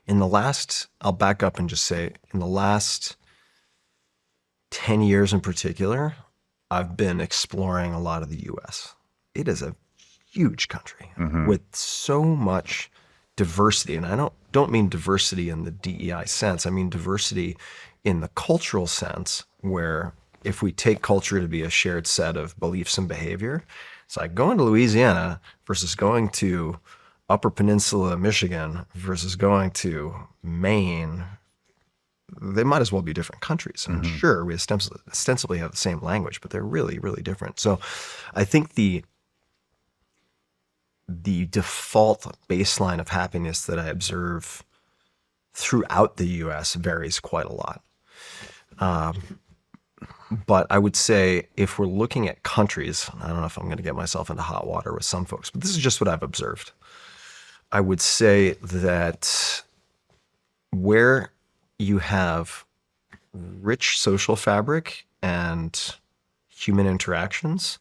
I'll back up and just say in the last 10 years in particular, I've been exploring a lot of the US. It is a huge country with so much diversity. And I don't mean diversity in the DEI sense. I mean diversity in the cultural sense, where if we take culture to be a shared set of beliefs and behavior, it's like going to Louisiana versus going to Upper Peninsula, Michigan versus going to Maine. They might as well be different countries. And sure, we ostensibly have the same language, but they're really, really different. So I think the default baseline of happiness that I observe throughout the US varies quite a lot. But I would say if we're looking at countries, I don't know if I'm going to get myself into hot water with some folks, but this is just what I've observed. I would say that where you have rich social fabric and human interactions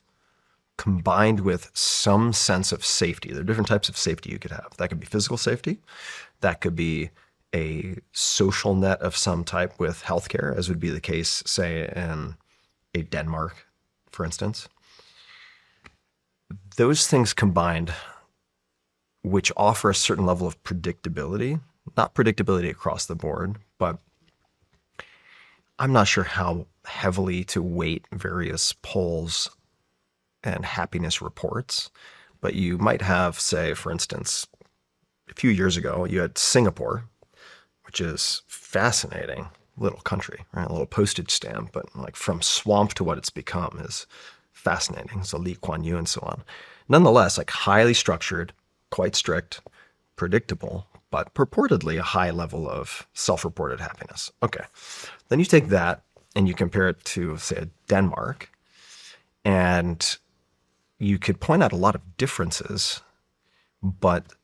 combined with some sense of safety. There are different types of safety you could have. That could be physical safety. That could be a social net of some type with healthcare, as would be the case, say, in a Denmark, for instance. Those things combined, which offer a certain level of predictability, not predictability across the board, but I'm not sure how heavily to weight various polls and happiness reports, but you might have, say, for instance, a few years ago, you had Singapore, which is fascinating little country, right? A little postage stamp, but like from swamp to what it's become is fascinating. So Lee Kuan Yew and so on. Nonetheless, like highly structured, quite strict, predictable, but purportedly a high level of self-reported happiness. Okay. Then you take that and you compare it to, say, Denmark, and you could point out a lot of differences, but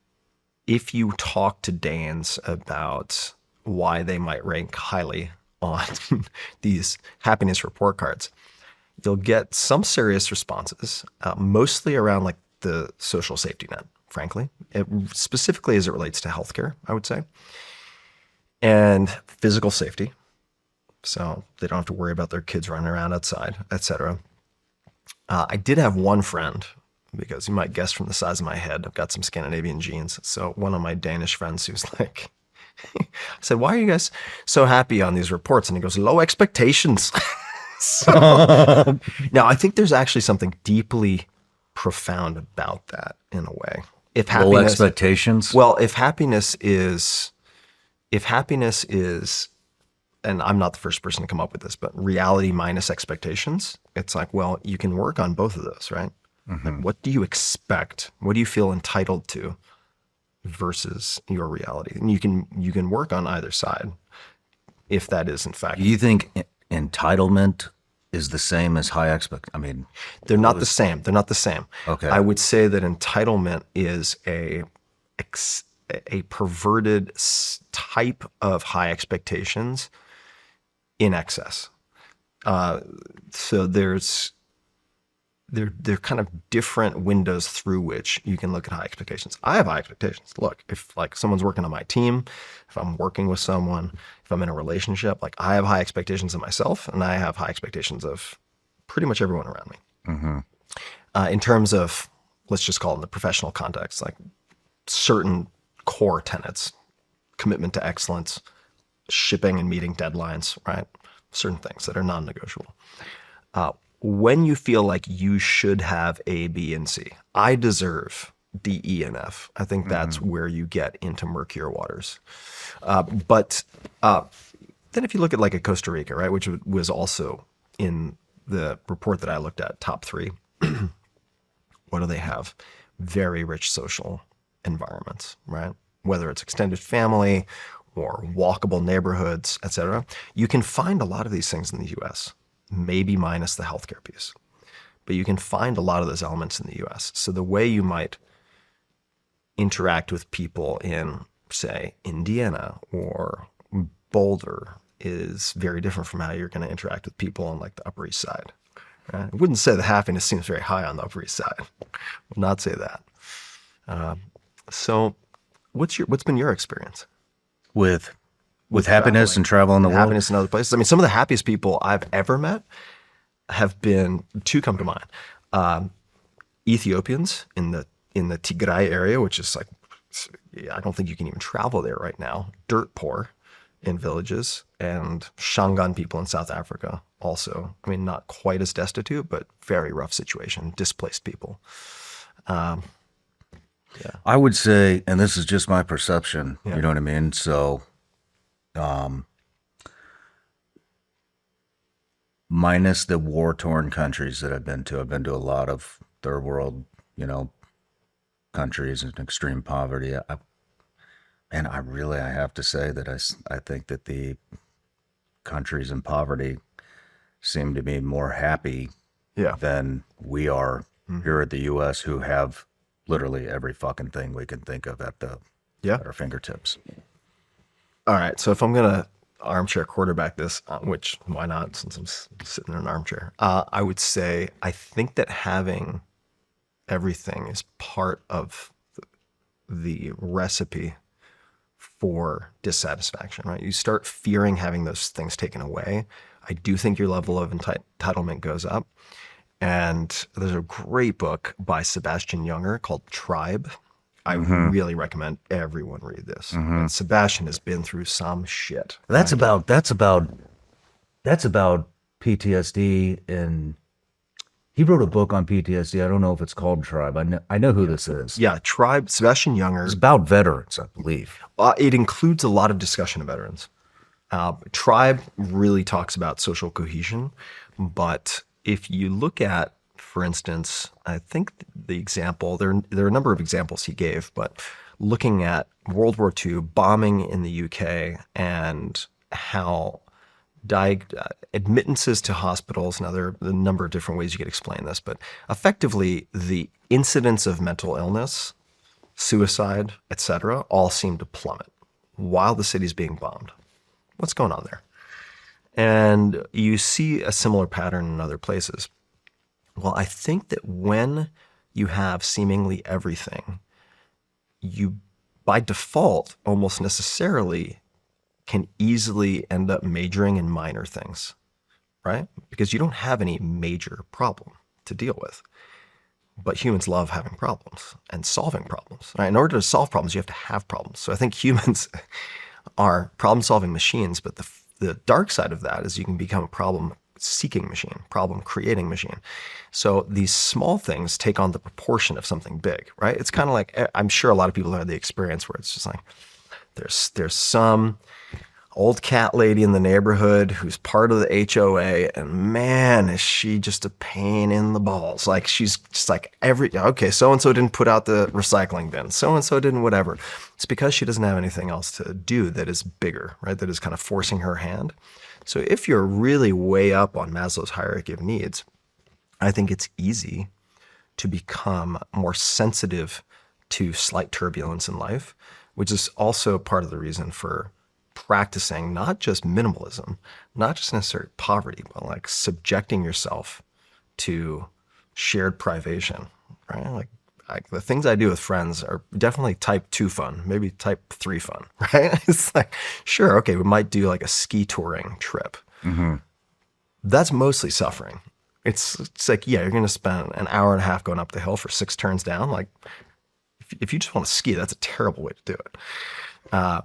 if you talk to Danes about why they might rank highly on these happiness report cards, you'll get some serious responses, mostly around like the social safety net, frankly, specifically as it relates to healthcare, I would say, and physical safety. So they don't have to worry about their kids running around outside, etc. I did have one friend, because you might guess from the size of my head, I've got some Scandinavian genes. So one of my Danish friends who's like, I said, why are you guys so happy on these reports? And he goes, low expectations. So, now, I think there's actually something deeply profound about that in a way. If Low expectations? Well, if happiness is, and I'm not the first person to come up with this, but reality minus expectations, it's like, well, you can work on both of those, right? Like, what do you expect? What do you feel entitled to versus your reality? And you can work on either side if that is in fact. Do you think entitlement is the same as high expect? I mean, they're not the same. They're not the same. Okay. I would say that entitlement is a perverted type of high expectations in excess. So they're kind of different windows through which you can look at high expectations. I have high expectations. Look, if like someone's working on my team, if I'm working with someone, if I'm in a relationship, like I have high expectations of myself, and I have high expectations of pretty much everyone around me. In terms of, let's just call it in the professional context, like certain core tenets, commitment to excellence, shipping and meeting deadlines, right? Certain things that are non-negotiable. When you feel like you should have A, B, and C, I deserve D, E, and F. I think that's where you get into murkier waters. But then if you look at like a Costa Rica, right, which was also in the report that I looked at, top 3, what do they have? Very rich social environments, right? Whether it's extended family or walkable neighborhoods, et cetera. You can find a lot of these things in the US, maybe minus the healthcare piece. But you can find a lot of those elements in the US. So the way you might interact with people in, say, Indiana or Boulder is very different from how you're going to interact with people on like the Upper East Side. Right? I wouldn't say the happiness seems very high on the Upper East Side. I would not say that. So what's been your experience? With happiness and travel in the world? Happiness in other places. I mean, some of the happiest people I've ever met have been, 2 come to mind. Ethiopians in the Tigray area, which is like, I don't think you can even travel there right now. Dirt poor in villages. And Shangaan people in South Africa also. I mean, not quite as destitute, but very rough situation. Displaced people. I would say, and this is just my perception, you know what I mean? So, minus the war-torn countries that I've been to a lot of third world, countries in extreme poverty. I have to say that I think that the countries in poverty seem to be more happy than we are here at the U.S., who have literally every fucking thing we can think of at our fingertips. All right. So if I'm going to armchair quarterback this, which why not, since I'm sitting in an armchair, I would say I think that having everything is part of the recipe for dissatisfaction, right? You start fearing having those things taken away. I do think your level of entitlement goes up. And there's a great book by Sebastian Junger called Tribe. I really recommend everyone read this. And Sebastian has been through some shit. That's about PTSD, and he wrote a book on PTSD. I don't know if it's called Tribe. I know who this is. Yeah, Tribe, Sebastian Junger. It's about veterans, I believe. It includes a lot of discussion of veterans. Tribe really talks about social cohesion, but if you look at, for instance, I think the example, there are a number of examples he gave, but looking at World War II, bombing in the UK, and how admittances to hospitals, now there are a number of different ways you could explain this, but effectively the incidence of mental illness, suicide, etc., all seem to plummet while the city's being bombed. What's going on there? And you see a similar pattern in other places. Well, I think that when you have seemingly everything, you by default almost necessarily can easily end up majoring in minor things, right? Because you don't have any major problem to deal with. But humans love having problems and solving problems. Right? In order to solve problems, you have to have problems. So I think humans are problem-solving machines, but the dark side of that is you can become a problem-seeking machine, problem-creating machine. So these small things take on the proportion of something big, right? It's kind of like, I'm sure a lot of people have had the experience where it's just like, there's some old cat lady in the neighborhood who's part of the HOA, and man, is she just a pain in the balls. Like, she's just like okay, so-and-so didn't put out the recycling bin, so-and-so didn't whatever. It's because she doesn't have anything else to do that is bigger, right? That is kind of forcing her hand. So if you're really way up on Maslow's hierarchy of needs, I think it's easy to become more sensitive to slight turbulence in life, which is also part of the reason for practicing not just minimalism, not just necessarily poverty, but like subjecting yourself to shared privation, right? Like the things I do with friends are definitely type 2 fun, maybe type 3 fun, right? It's like, sure, okay, we might do like a ski touring trip. Mm-hmm. That's mostly suffering. It's like, yeah, you're going to spend an hour and a half going up the hill for 6 turns down. Like, if you just want to ski, that's a terrible way to do it.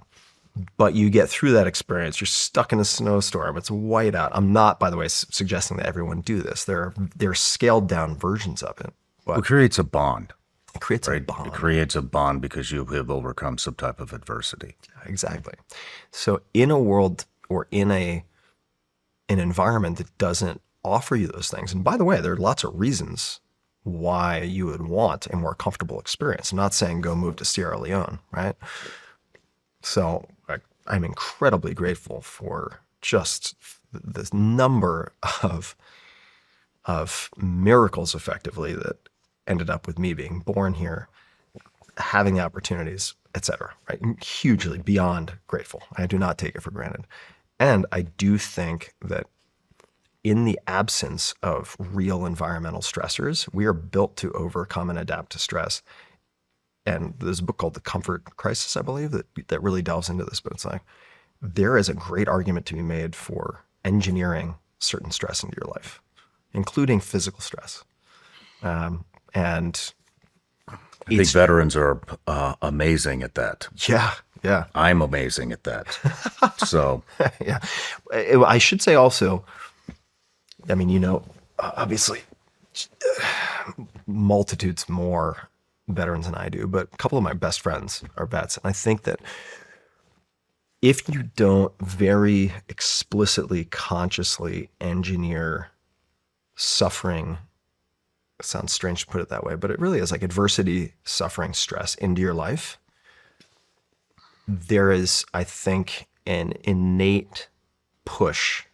But you get through that experience. You're stuck in a snowstorm. It's white out. I'm not, by the way, suggesting that everyone do this. There are scaled down versions of it. But It creates a bond. it creates a Right? bond. It creates a bond because you have overcome some type of adversity. Exactly. So in a world or in an environment that doesn't offer you those things, and by the way, there are lots of reasons why you would want a more comfortable experience. I'm not saying go move to Sierra Leone, right? So I'm incredibly grateful for just this number of miracles, effectively, that ended up with me being born here, having the opportunities, etc. Right? Hugely beyond grateful. I do not take it for granted. And I do think that in the absence of real environmental stressors, we are built to overcome and adapt to stress. And there's a book called The Comfort Crisis, I believe, that really delves into this. But it's like, there is a great argument to be made for engineering certain stress into your life, including physical stress. And I think veterans are amazing at that. yeah. I'm amazing at that. So, Yeah. I should say also, I mean, obviously, multitudes more veterans than I do, but a couple of my best friends are vets. And I think that if you don't very explicitly, consciously engineer suffering, it sounds strange to put it that way, but it really is like adversity, suffering, stress into your life, there is, I think, an innate push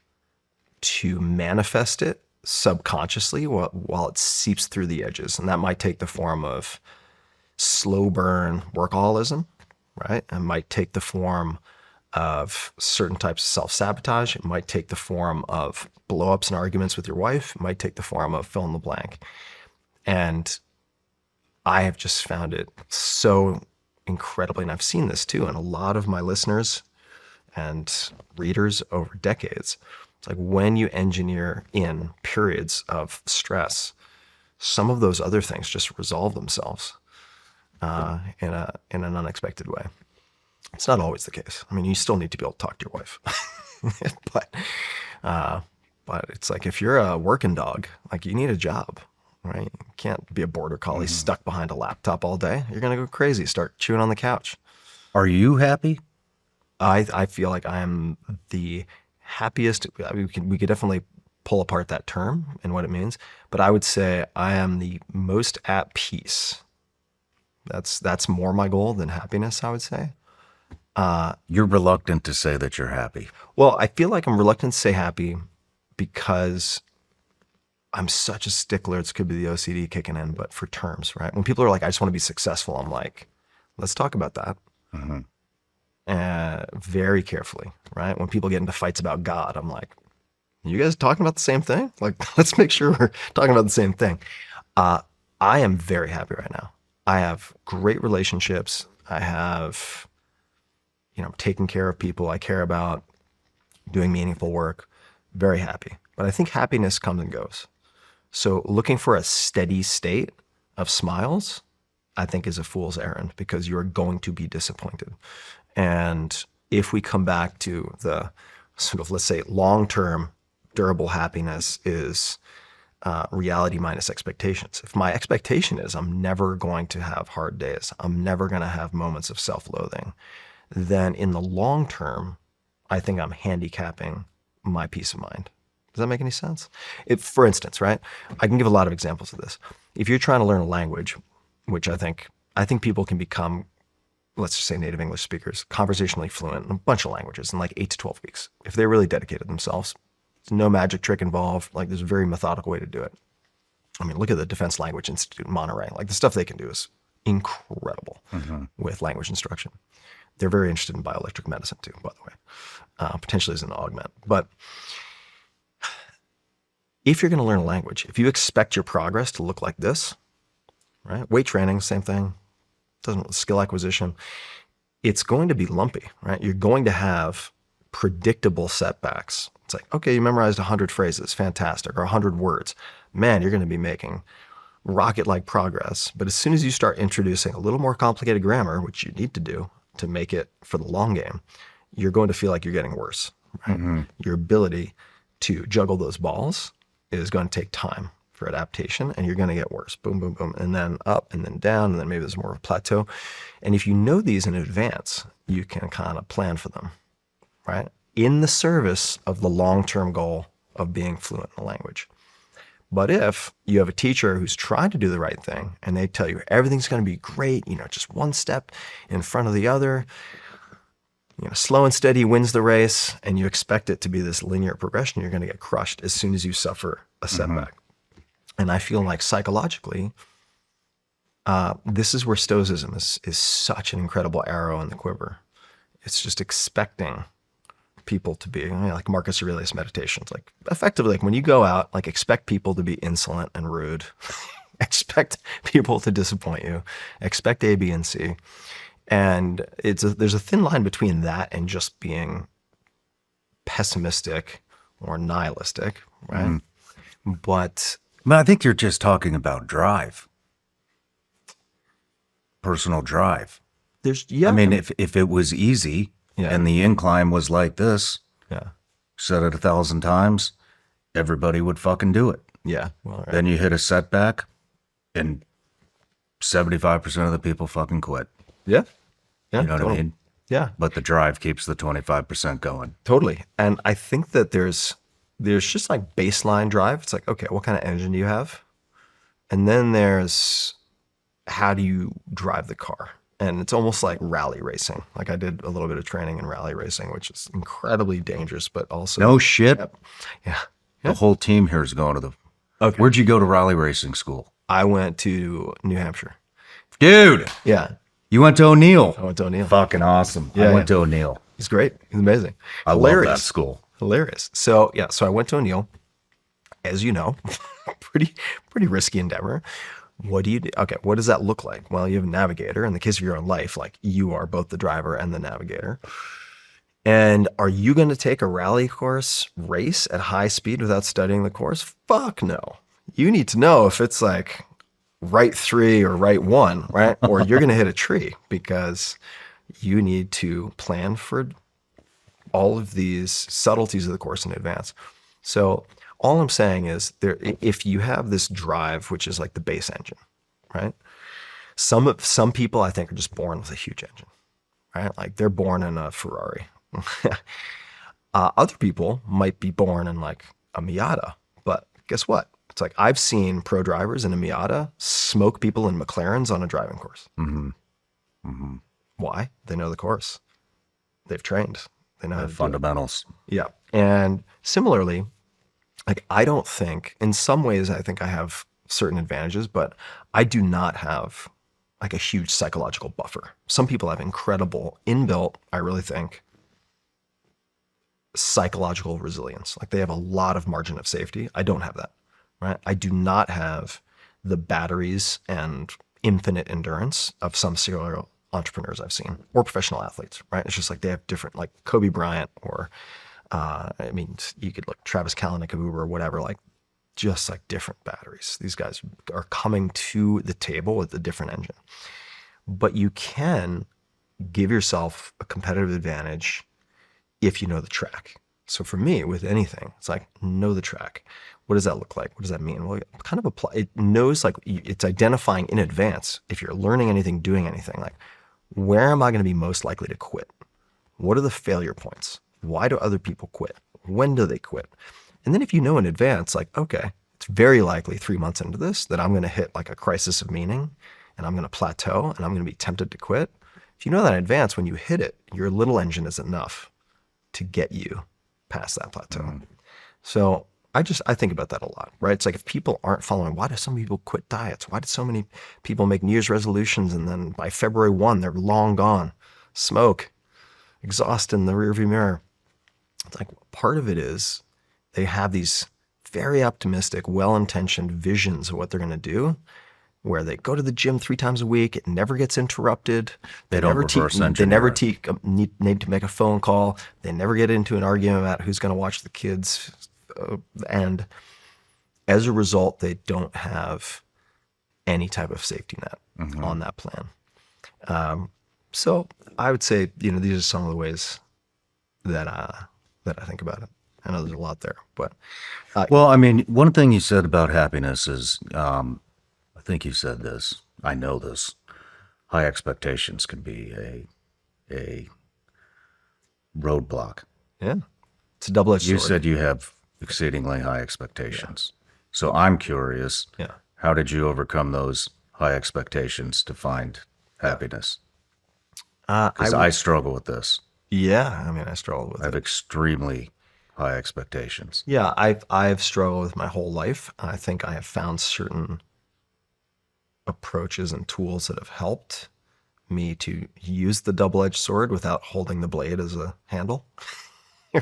to manifest it subconsciously while it seeps through the edges. And that might take the form of slow burn workaholism, right? It might take the form of certain types of self-sabotage. It might take the form of blow-ups and arguments with your wife. It might take the form of fill in the blank. And I have just found it so incredibly, and I've seen this too in a lot of my listeners and readers over decades. It's like when you engineer in periods of stress, some of those other things just resolve themselves in an unexpected way. It's not always the case. I mean, you still need to be able to talk to your wife, but it's like if you're a working dog, like you need a job, right? You can't be a border collie stuck behind a laptop all day. You're gonna go crazy, start chewing on the couch. are you happy? I feel like I'm the happiest. I mean, we could definitely pull apart that term and what it means, but I would say I am the most at peace. That's more my goal than happiness, I would say. You're reluctant to say that you're happy. Well, I feel like I'm reluctant to say happy because I'm such a stickler. It could be the OCD kicking in, but for terms, right? When people are like, I just want to be successful, I'm like, let's talk about that. Mm-hmm. Very carefully, right? When people get into fights about God, I'm like, You guys talking about the same thing? Like, let's make sure we're talking about the same thing. I am very happy right now. I have great relationships. I have, taking care of people I care about, doing meaningful work. Very happy. But I think happiness comes and goes. So looking for a steady state of smiles, I think is a fool's errand, because you're going to be disappointed. And if we come back to the sort of, let's say, long-term durable happiness is reality minus expectations. If my expectation is I'm never going to have hard days, I'm never going to have moments of self-loathing, then in the long term, I think I'm handicapping my peace of mind. Does that make any sense? If, for instance, right, I can give a lot of examples of this. If you're trying to learn a language, which I think people can become, let's just say native English speakers, conversationally fluent in a bunch of languages in like 8 to 12 weeks, if they really dedicated themselves. There's no magic trick involved. Like, there's a very methodical way to do it. I mean, look at the Defense Language Institute in Monterey. Like, the stuff they can do is incredible with language instruction. They're very interested in bioelectric medicine too, by the way, potentially as an augment. But if you're going to learn a language, if you expect your progress to look like this, right? Weight training, same thing. Skill acquisition, it's going to be lumpy, right? You're going to have predictable setbacks. It's like, okay, you memorized 100 phrases, fantastic, or 100 words. Man, you're going to be making rocket-like progress. But as soon as you start introducing a little more complicated grammar, which you need to do to make it for the long game, you're going to feel like you're getting worse. Right? Your ability to juggle those balls is going to take time for adaptation, and you're going to get worse. Boom, boom, boom, and then up and then down, and then maybe there's more of a plateau. And if you know these in advance, you can kind of plan for them, right? In the service of the long-term goal of being fluent in the language. But if you have a teacher who's trying to do the right thing and they tell you everything's going to be great, just one step in front of the other, slow and steady wins the race, and you expect it to be this linear progression, you're going to get crushed as soon as you suffer a setback. And I feel like psychologically, this is where Stoicism is such an incredible arrow in the quiver. It's just expecting people to be, like Marcus Aurelius meditations, like effectively, like when you go out, like expect people to be insolent and rude, expect people to disappoint you, expect A, B, and C. And there's a thin line between that and just being pessimistic or nihilistic, right? But I think you're just talking about drive, personal drive. I mean, if it was easy and the incline was like this, said it 1,000 times, everybody would fucking do it. Yeah. Well, right. Then you hit a setback and 75% of the people fucking quit. Yeah. You know what I mean? Yeah. But the drive keeps the 25% going. Totally. And I think that there's just like baseline drive. It's like, okay, what kind of engine do you have? And then there's how do you drive the car? And it's almost like rally racing. Like I did a little bit of training in rally racing, which is incredibly dangerous, but also. No shit. Yeah. The whole team here is going to the. Okay. Where'd you go to rally racing school? I went to New Hampshire. Dude. Yeah. You went to O'Neill. I went to O'Neill. Fucking awesome. Yeah, I went to O'Neill. He's great. He's amazing. I love that school. Hilarious. So I went to O'Neill, as you know, pretty risky endeavor. What do you do? Okay, what does that look like? Well, you have a navigator. In the case of your own life, like you are both the driver and the navigator. And are you going to take a rally course race at high speed without studying the course? Fuck no. You need to know if it's like right 3 or right 1, right? Or you're going to hit a tree, because you need to plan for all of these subtleties of the course in advance. So all I'm saying is, if you have this drive, which is like the base engine, right? Some people I think are just born with a huge engine, right? Like they're born in a Ferrari. Other people might be born in like a Miata, but guess what? It's like I've seen pro drivers in a Miata smoke people in McLarens on a driving course. Why? They know the course. They've trained. They know how to fundamentals. Yeah. And similarly, like I don't think, in some ways I think I have certain advantages, but I do not have like a huge psychological buffer. Some people have incredible inbuilt, I really think, psychological resilience. Like they have a lot of margin of safety. I don't have that, right? I do not have the batteries and infinite endurance of some serial entrepreneurs I've seen or professional athletes, right? It's just like they have different, like Kobe Bryant or, I mean, you could look Travis Kalanick of Uber or whatever, like just like different batteries. These guys are coming to the table with a different engine. But you can give yourself a competitive advantage if you know the track. So for me, with anything, it's like, know the track. What does that look like? What does that mean? Well, it kind of apply. It knows, like, it's identifying in advance, if you're learning anything, doing anything, like, where am I going to be most likely to quit? What are the failure points? Why do other people quit? When do they quit? And then if you know in advance, like, okay, it's very likely 3 months into this that I'm going to hit like a crisis of meaning and I'm going to plateau and I'm going to be tempted to quit. If you know that in advance, when you hit it, your little engine is enough to get you past that plateau. Mm-hmm. So I think about that a lot, right? It's like, if people aren't following, why do some people quit diets? Why do so many people make New Year's resolutions and then by February 1, they're long gone, smoke, exhaust in the rearview mirror? It's like, part of it is they have these very optimistic, well-intentioned visions of what they're going to do, where they go to the gym 3 times a week. It never gets interrupted. They don't reverse engineer. They never need to make a phone call. They never get into an argument about who's going to watch the kids. And as a result, they don't have any type of safety net on that plan. So I would say, these are some of the ways that I think about it. I know there's a lot there, but well, I mean, one thing you said about happiness is, I think you said this, I know this, high expectations can be a roadblock. Yeah, it's a double-edged sword. You said you have exceedingly high expectations. Yeah. So I'm curious, how did you overcome those high expectations to find happiness? Because I struggle with this. Yeah, I mean, I struggle with it. I have extremely high expectations. Yeah, I've struggled with my whole life. I think I have found certain approaches and tools that have helped me to use the double-edged sword without holding the blade as a handle,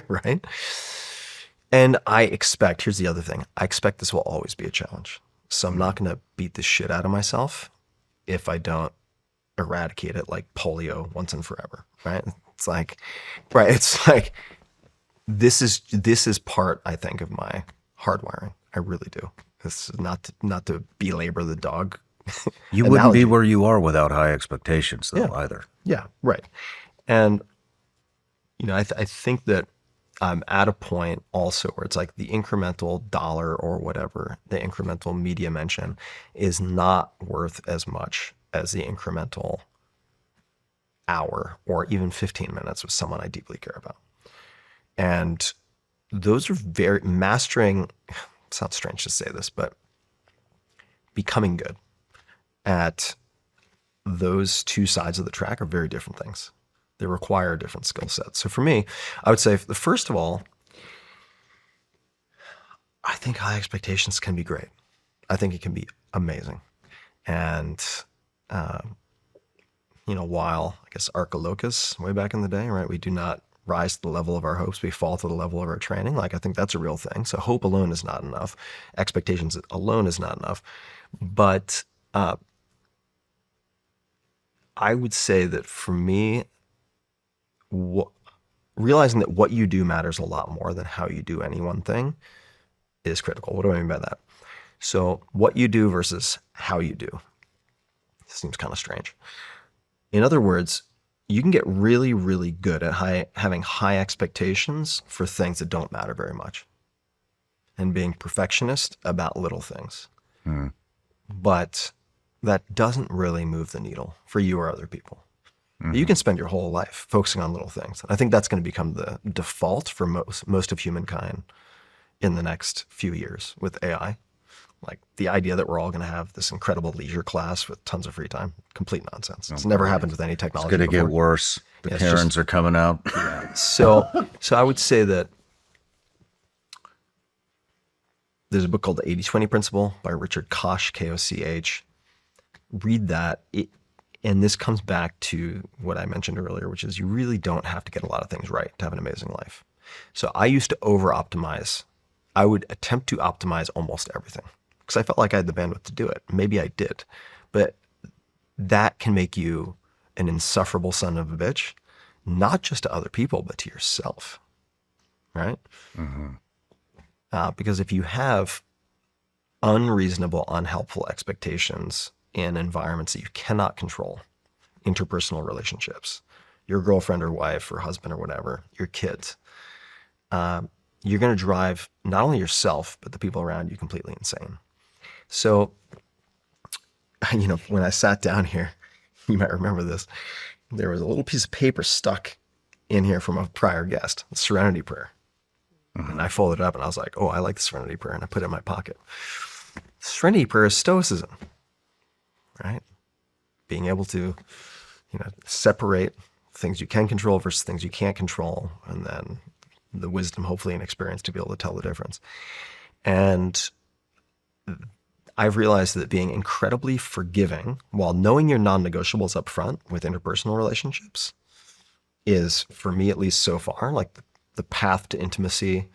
right? And here's the other thing, I expect this will always be a challenge. So I'm not going to beat the shit out of myself if I don't eradicate it like polio once and forever, right? It's like, this is part, I think, of my hardwiring. I really do. This is not to belabor the dog. You wouldn't be where you are without high expectations, though, either. Yeah, right. And I think that I'm at a point also where it's like the incremental dollar or whatever, the incremental media mention is not worth as much as the incremental hour or even 15 minutes with someone I deeply care about. And those are very mastering, it sounds strange to say this, but becoming good at those two sides of the track are very different things. They require different skill sets. So for me, I would say, first of all, I think high expectations can be great. I think it can be amazing. And, while I guess Archilochus way back in the day, right? We do not rise to the level of our hopes. We fall to the level of our training. Like, I think that's a real thing. So hope alone is not enough. Expectations alone is not enough. But I would say that for me, realizing that what you do matters a lot more than how you do any one thing is critical. What do I mean by that? So what you do versus how you do. This seems kind of strange. In other words, you can get really, really good at having high expectations for things that don't matter very much and being perfectionist about little things. But that doesn't really move the needle for you or other people. You can spend your whole life focusing on little things. I think that's going to become the default for most of humankind in the next few years with AI. Like, the idea that we're all going to have this incredible leisure class with tons of free time, complete nonsense. It's never happened with any technology. It's going to get worse. The Karens are coming out. So I would say that there's a book called The 80-20 Principle by Richard Koch, Koch. Read that. And this comes back to what I mentioned earlier, which is you really don't have to get a lot of things right to have an amazing life. So I used to over optimize. I would attempt to optimize almost everything because I felt like I had the bandwidth to do it. Maybe I did, but that can make you an insufferable son of a bitch, not just to other people, but to yourself, right? Because if you have unreasonable, unhelpful expectations in environments that you cannot control, interpersonal relationships, your girlfriend or wife or husband or whatever, your kids, you're going to drive not only yourself, but the people around you completely insane. So, when I sat down here, you might remember this, there was a little piece of paper stuck in here from a prior guest, the Serenity Prayer. And I folded it up and I was like, oh, I like the Serenity Prayer. And I put it in my pocket. Serenity Prayer is Stoicism, right? Being able to, separate things you can control versus things you can't control. And then the wisdom, hopefully, and experience to be able to tell the difference. And I've realized that being incredibly forgiving while knowing your non-negotiables up front with interpersonal relationships is, for me at least so far, like the path to intimacy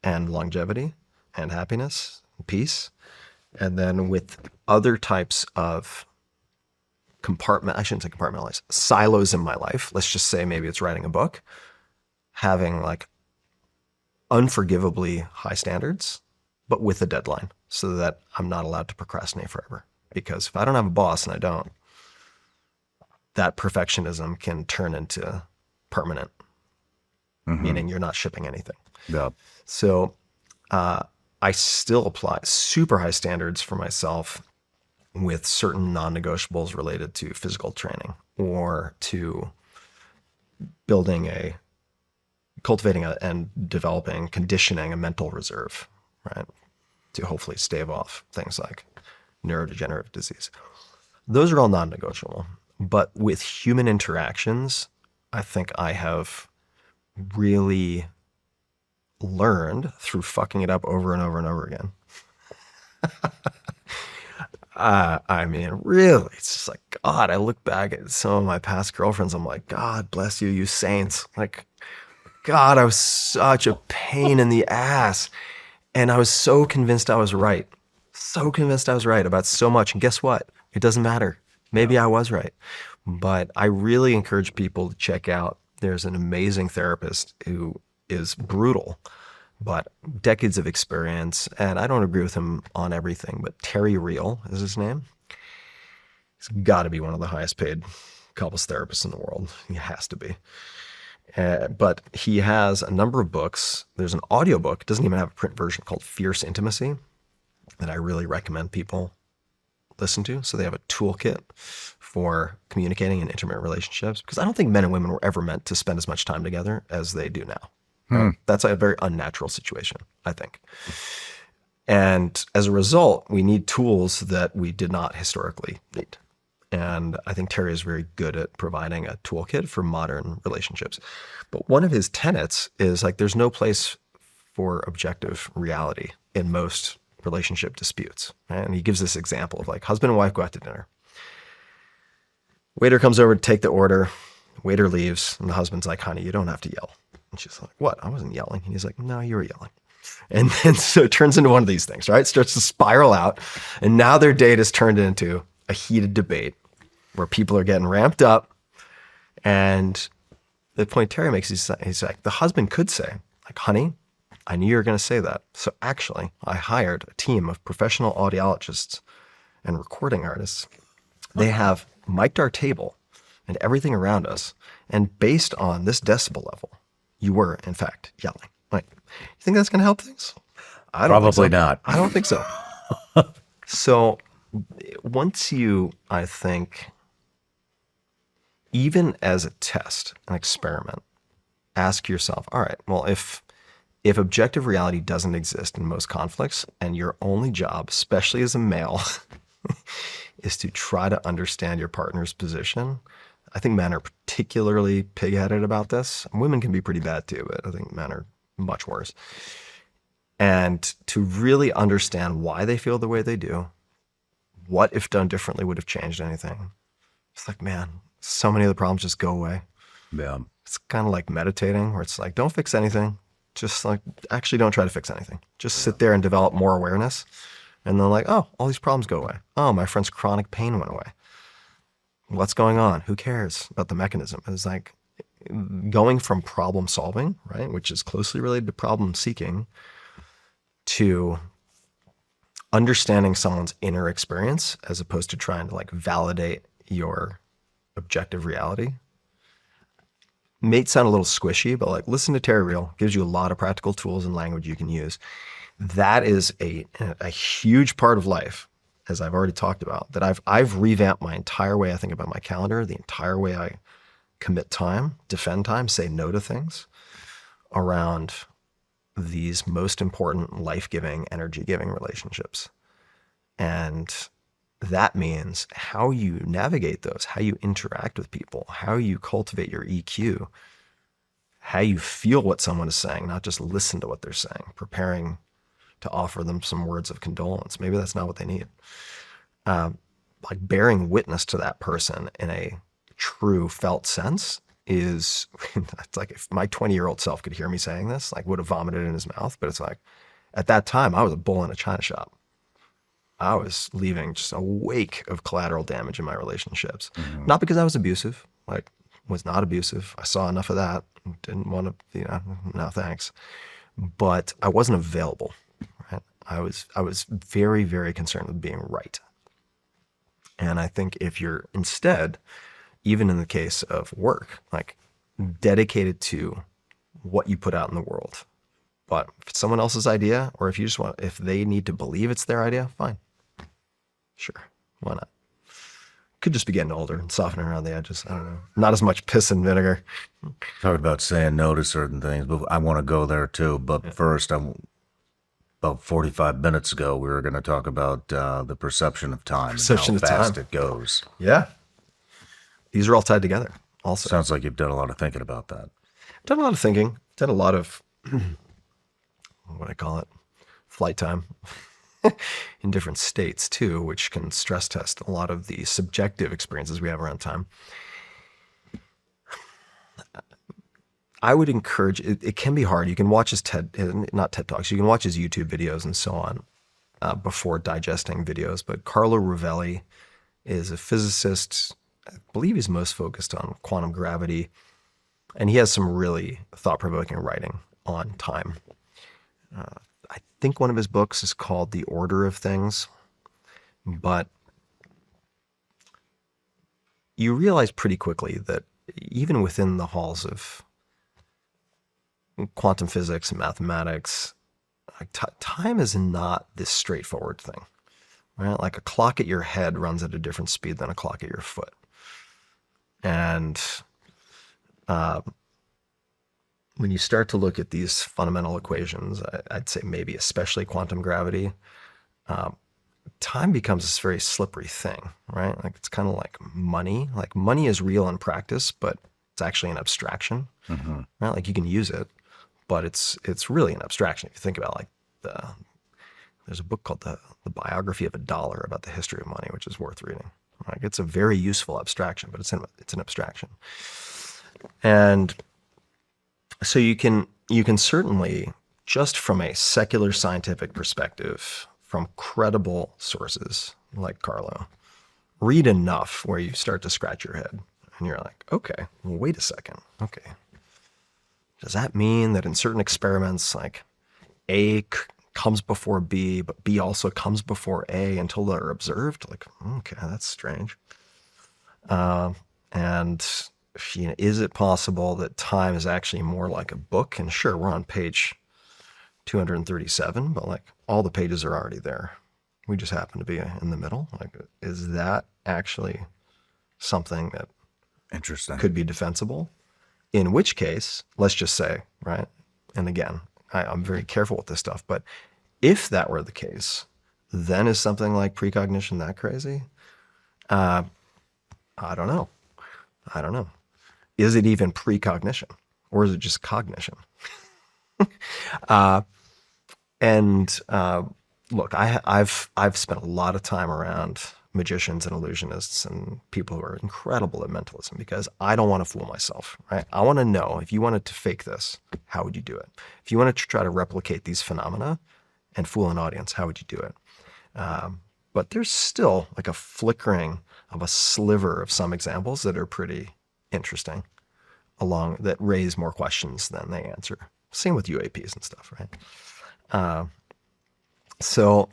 and longevity and happiness and peace. And then with other types of I shouldn't say compartmentalize, silos in my life, let's just say maybe it's writing a book, having like unforgivably high standards, but with a deadline so that I'm not allowed to procrastinate forever. Because if I don't have a boss, and I don't, that perfectionism can turn into permanent, meaning you're not shipping anything. Yeah. So I still apply super high standards for myself with certain non-negotiables related to physical training or to cultivating and developing, conditioning a mental reserve, right? To hopefully stave off things like neurodegenerative disease. Those are all non-negotiable. But with human interactions, I think I have really learned through fucking it up over and over and over again. Really, it's just like, God, I look back at some of my past girlfriends. I'm like, God bless you, you saints. Like, God, I was such a pain in the ass. And I was so convinced I was right. So convinced I was right about so much. And guess what? It doesn't matter. Maybe I was right. But I really encourage people to check out. There's an amazing therapist who is brutal, but decades of experience. And I don't agree with him on everything, but Terry Real is his name. He's got to be one of the highest paid couples therapists in the world. He has to be. But he has a number of books. There's an audiobook, it doesn't even have a print version, called Fierce Intimacy that I really recommend people listen to. So they have a toolkit for communicating in intimate relationships, because I don't think men and women were ever meant to spend as much time together as they do now. Right? That's a very unnatural situation, I think. And as a result, we need tools that we did not historically need. And I think Terry is very good at providing a toolkit for modern relationships. But one of his tenets is like, there's no place for objective reality in most relationship disputes. Right? And he gives this example of like, husband and wife go out to dinner. Waiter comes over to take the order. Waiter leaves. And the husband's like, honey, you don't have to yell. And she's like, what? I wasn't yelling. And he's like, no, you were yelling. And then so it turns into one of these things, right? It starts to spiral out. And now their date has turned into a heated debate where people are getting ramped up. And the point Terry makes, he's like, the husband could say, like, honey, I knew you were going to say that. So actually, I hired a team of professional audiologists and recording artists. They have mic'd our table and everything around us. And based on this decibel level, you were, in fact, yelling. Like, you think that's going to help things? I don't Probably think so. not. I don't think so. So once you, I think, even as a test, an experiment, ask yourself, all right, well, if objective reality doesn't exist in most conflicts and your only job, especially as a male, is to try to understand your partner's position, I think men are particularly pig-headed about this. Women can be pretty bad too, but I think men are much worse. And to really understand why they feel the way they do, what if done differently would have changed anything. It's like, man, so many of the problems just go away. Yeah. It's kind of like meditating, where it's like, don't fix anything, Just like, actually don't try to fix anything. Just sit there and develop more awareness. And then like, oh, all these problems go away. Oh, my friend's chronic pain went away. What's going on? Who cares about the mechanism? It's like going from problem solving, right, which is closely related to problem seeking, to understanding someone's inner experience as opposed to trying to like validate your objective reality. May sound a little squishy, but like listen to Terry Real, gives you a lot of practical tools and language you can use. That is a huge part of life, as I've already talked about, that I've revamped my entire way I think about my calendar, the entire way I commit time, defend time, say no to things around these most important life-giving, energy-giving relationships. And that means how you navigate those, how you interact with people, how you cultivate your EQ, how you feel what someone is saying, not just listen to what they're saying, preparing to offer them some words of condolence. Maybe that's not what they need. Like bearing witness to that person in a true felt sense is, it's like if my 20-year-old self could hear me saying this, like would have vomited in his mouth. But it's like, at that time, I was a bull in a china shop. I was leaving just a wake of collateral damage in my relationships. Mm-hmm. Not because I was abusive, like was not abusive. I saw enough of that. Didn't want to, no thanks. But I wasn't available, right? I was very, very concerned with being right. And I think if you're instead, even in the case of work, like dedicated to what you put out in the world, but if it's someone else's idea, or if you just want, if they need to believe it's their idea, fine. Sure. Why not? Could just be getting older and softening around the edges. I don't know. Not as much piss and vinegar. Talked about saying no to certain things, but I want to go there too. But first, about 45 minutes ago, we were going to talk about the perception of time, Perception and of how fast time. it goes. Yeah. These are all tied together also. Sounds like you've done a lot of thinking about that. I've done a lot of thinking. Done a lot of, what do I call it? Flight time. In different states too, which can stress test a lot of the subjective experiences we have around time. I would encourage, it can be hard. You can watch his not TED Talks, you can watch his YouTube videos and so on before digesting videos. But Carlo Rovelli is a physicist. I believe he's most focused on quantum gravity. And he has some really thought-provoking writing on time. I think one of his books is called The Order of Things, but you realize pretty quickly that even within the halls of quantum physics and mathematics, like time is not this straightforward thing, right? Like a clock at your head runs at a different speed than a clock at your foot. And when you start to look at these fundamental equations, I'd say maybe especially quantum gravity, time becomes this very slippery thing, right? Like it's kind of like money. Like money is real in practice, but it's actually an abstraction, mm-hmm. right? Like you can use it, but it's really an abstraction. If you think about like there's a book called the Biography of a Dollar about the history of money, which is worth reading. Like it's a very useful abstraction, but it's an abstraction. And so you can certainly, just from a secular scientific perspective, from credible sources like Carlo, read enough where you start to scratch your head and you're like, okay, well, wait a second. Okay. Does that mean that in certain experiments, like A comes before B, but B also comes before A until they're observed? Like, okay, that's strange. And is it possible that time is actually more like a book? And sure, we're on page 237, but like all the pages are already there. We just happen to be in the middle. Like, is that actually something that interesting could be defensible? In which case, let's just say, right? And again, I'm very careful with this stuff, but if that were the case, then is something like precognition that crazy? I don't know. Is it even precognition, or is it just cognition? Look, I've spent a lot of time around magicians and illusionists and people who are incredible at mentalism, because I don't want to fool myself, right? I want to know, if you wanted to fake this, how would you do it? If you wanted to try to replicate these phenomena and fool an audience, how would you do it? But there's still like a flickering of a sliver of some examples that are pretty interesting, that raise more questions than they answer. Same with UAPs and stuff, right? So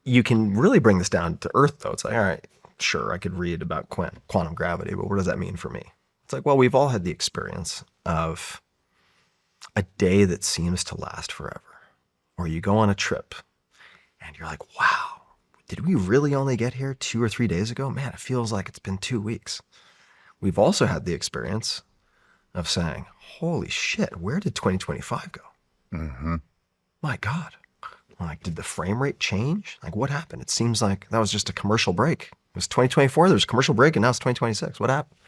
you can really bring this down to earth, though. It's like, all right, sure, I could read about quantum gravity, but what does that mean for me? It's like, well, we've all had the experience of a day that seems to last forever. Or you go on a trip and you're like, wow, did we really only get here 2 or 3 days ago? Man, it feels like it's been 2 weeks. We've also had the experience of saying, holy shit, where did 2025 go? Mm-hmm. My God. Like, did the frame rate change? Like, what happened? It seems like that was just a commercial break. It was 2024, there was a commercial break, and now it's 2026. What happened?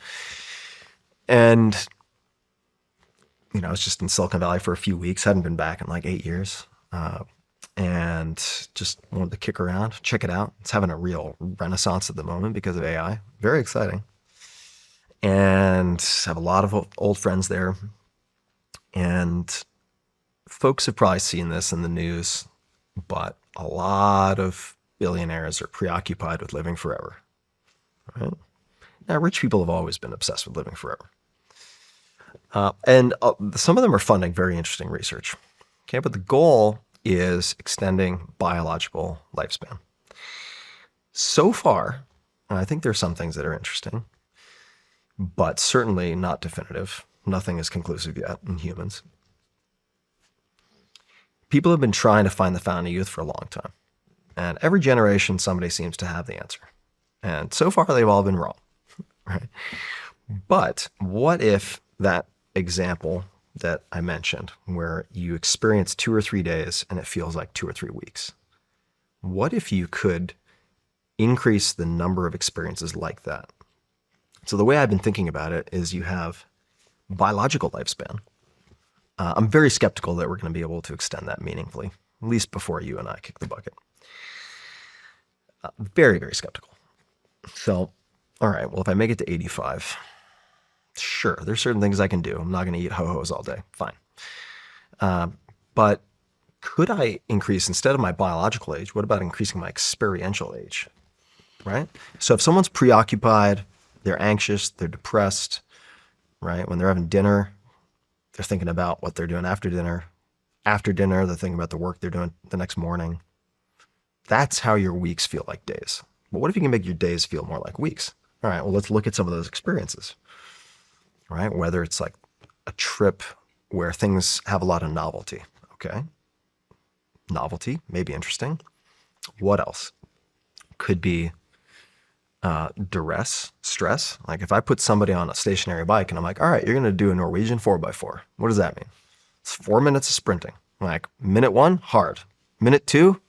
And, I was just in Silicon Valley for a few weeks, hadn't been back in like 8 years. And just wanted to kick around, check it out. It's having a real renaissance at the moment because of AI. Very exciting. And have a lot of old friends there. And folks have probably seen this in the news, but a lot of billionaires are preoccupied with living forever. Right? Now, rich people have always been obsessed with living forever. And some of them are funding very interesting research. Okay, but the goal is extending biological lifespan. So far, and I think there's some things that are interesting, but certainly not definitive. Nothing is conclusive yet in humans. People have been trying to find the fountain of youth for a long time. And every generation, somebody seems to have the answer. And so far, they've all been wrong. Right? But what if that example that I mentioned, where you experience 2 or 3 days and it feels like 2 or 3 weeks? What if you could increase the number of experiences like that? So the way I've been thinking about it is you have biological lifespan. I'm very skeptical that we're going to be able to extend that meaningfully, at least before you and I kick the bucket. Very, very skeptical. So, all right, well, if I make it to 85, sure, there's certain things I can do. I'm not going to eat ho-hos all day. Fine. But could I increase, instead of my biological age, what about increasing my experiential age? Right? So if someone's preoccupied, they're anxious, they're depressed, right? When they're having dinner, they're thinking about what they're doing after dinner. After dinner, they're thinking about the work they're doing the next morning. That's how your weeks feel like days. But what if you can make your days feel more like weeks? All right, well, let's look at some of those experiences, right? Whether it's like a trip where things have a lot of novelty, okay? Novelty may be interesting. What else? Could be duress, stress. Like if I put somebody on a stationary bike and I'm like, all right, you're going to do a Norwegian 4x4. What does that mean? It's 4 minutes of sprinting. Like minute 1, hard. Minute 2,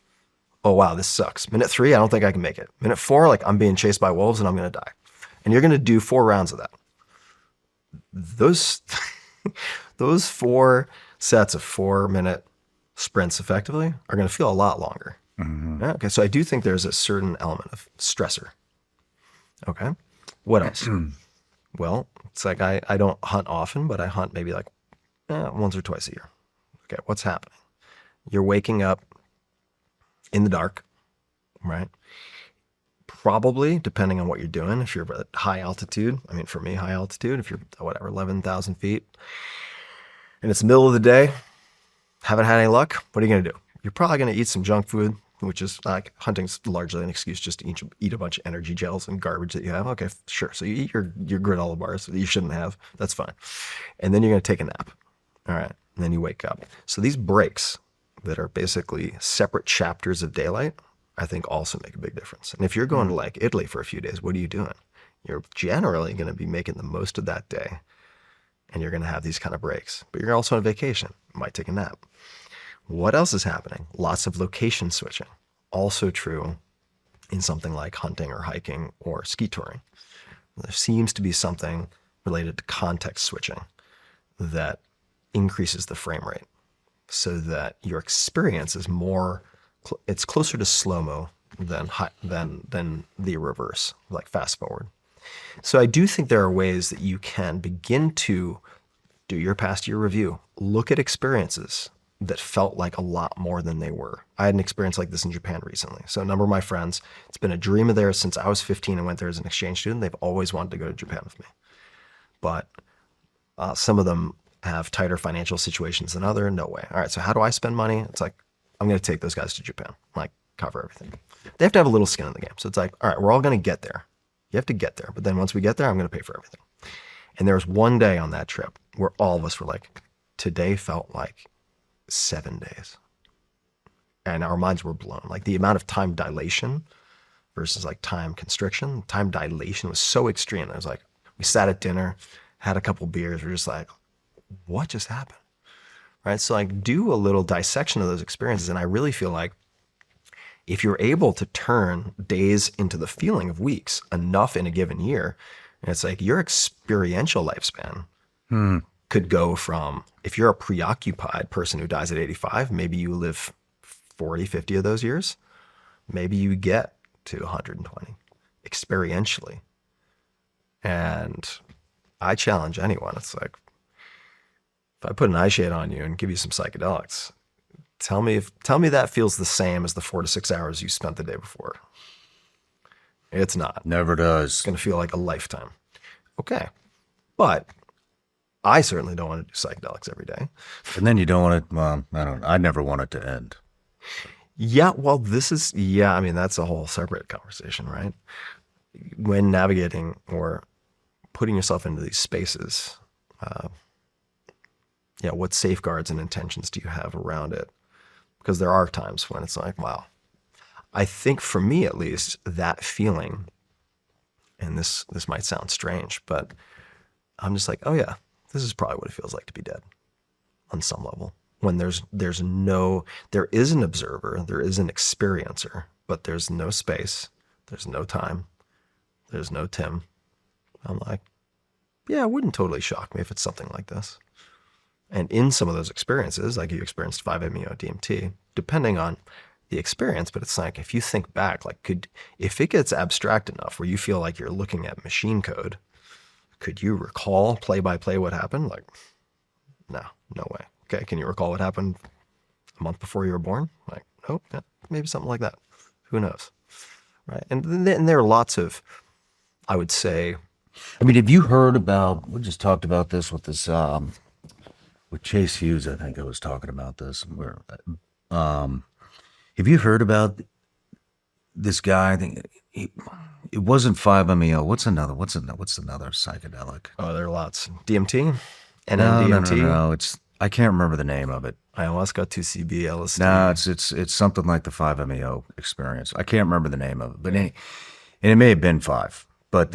oh wow, this sucks. Minute 3, I don't think I can make it. Minute 4, like I'm being chased by wolves and I'm going to die. And you're going to do 4 rounds of that. Those 4 sets of 4-minute sprints effectively are going to feel a lot longer. Mm-hmm. Yeah, okay, so I do think there's a certain element of stressor. Okay, what else? Well, it's like I don't hunt often, but I hunt maybe like once or twice a year. Okay, what's happening? You're waking up in the dark, right? Probably, depending on what you're doing, if you're at high altitude, I mean, for me, high altitude, if you're, 11,000 feet, and it's the middle of the day, haven't had any luck, what are you going to do? You're probably going to eat some junk food, which is like hunting's largely an excuse just to eat a bunch of energy gels and garbage that you have. Okay, sure. So you eat your granola bars that you shouldn't have. That's fine. And then you're going to take a nap. All right. And then you wake up. So these breaks that are basically separate chapters of daylight, I think also make a big difference. And if you're going to like Italy for a few days, what are you doing? You're generally going to be making the most of that day. And you're going to have these kind of breaks. But you're also on vacation. You might take a nap. What else is happening? Lots of location switching. Also true in something like hunting or hiking or ski touring. There seems to be something related to context switching that increases the frame rate so that your experience is more, it's closer to slow-mo than the reverse, like fast forward. So I do think there are ways that you can begin to do your past year review, look at experiences that felt like a lot more than they were. I had an experience like this in Japan recently. So a number of my friends, it's been a dream of theirs since I was 15 and went there as an exchange student. They've always wanted to go to Japan with me. But some of them have tighter financial situations than others. No way. All right, so how do I spend money? It's like, I'm going to take those guys to Japan, like cover everything. They have to have a little skin in the game. So it's like, all right, we're all going to get there. You have to get there. But then once we get there, I'm going to pay for everything. And there was one day on that trip where all of us were like, today felt like 7 days. And our minds were blown. Like the amount of time dilation versus like time constriction, time dilation was so extreme. I was like, we sat at dinner, had a couple beers. We're just like, what just happened? Right? So like do a little dissection of those experiences. And I really feel like if you're able to turn days into the feeling of weeks enough in a given year, and it's like your experiential lifespan could go from, if you're a preoccupied person who dies at 85, maybe you live 40, 50 of those years. Maybe you get to 120 experientially. And I challenge anyone. It's like, if I put an eye shade on you and give you some psychedelics, tell me that feels the same as the 4 to 6 hours you spent the day before. It's not. Never does. It's going to feel like a lifetime. Okay. But I certainly don't want to do psychedelics every day. And then you don't want it, well, I never want it to end. Yeah, well, I mean, that's a whole separate conversation, right? When navigating or putting yourself into these spaces, what safeguards and intentions do you have around it? Because there are times when it's like, wow. I think for me, at least, that feeling, and this might sound strange, but I'm just like, oh yeah, this is probably what it feels like to be dead on some level. When there is an observer, there is an experiencer, but there's no space, there's no time, there's no Tim. I'm like, yeah, it wouldn't totally shock me if it's something like this. And in some of those experiences, like you experienced 5-MeO DMT, depending on the experience, but it's like, if you think back, like if it gets abstract enough where you feel like you're looking at machine code, could you recall play by play what happened? Like, no way. Okay, can you recall what happened a month before you were born? Like, oh, yeah, maybe something like that. Who knows, right? And there are lots of, I would say. I mean, have you heard about? We just talked about this with this with Chase Hughes. I think I was talking about this. Where, have you heard about this guy? I think it wasn't 5-MeO. What's another psychedelic? Oh, there are lots. DMT, NMDMT. No. I can't remember the name of it. Ayahuasca, 2CB, LSD. No, it's something like the 5-MeO experience. I can't remember the name of it, but and it may have been 5. But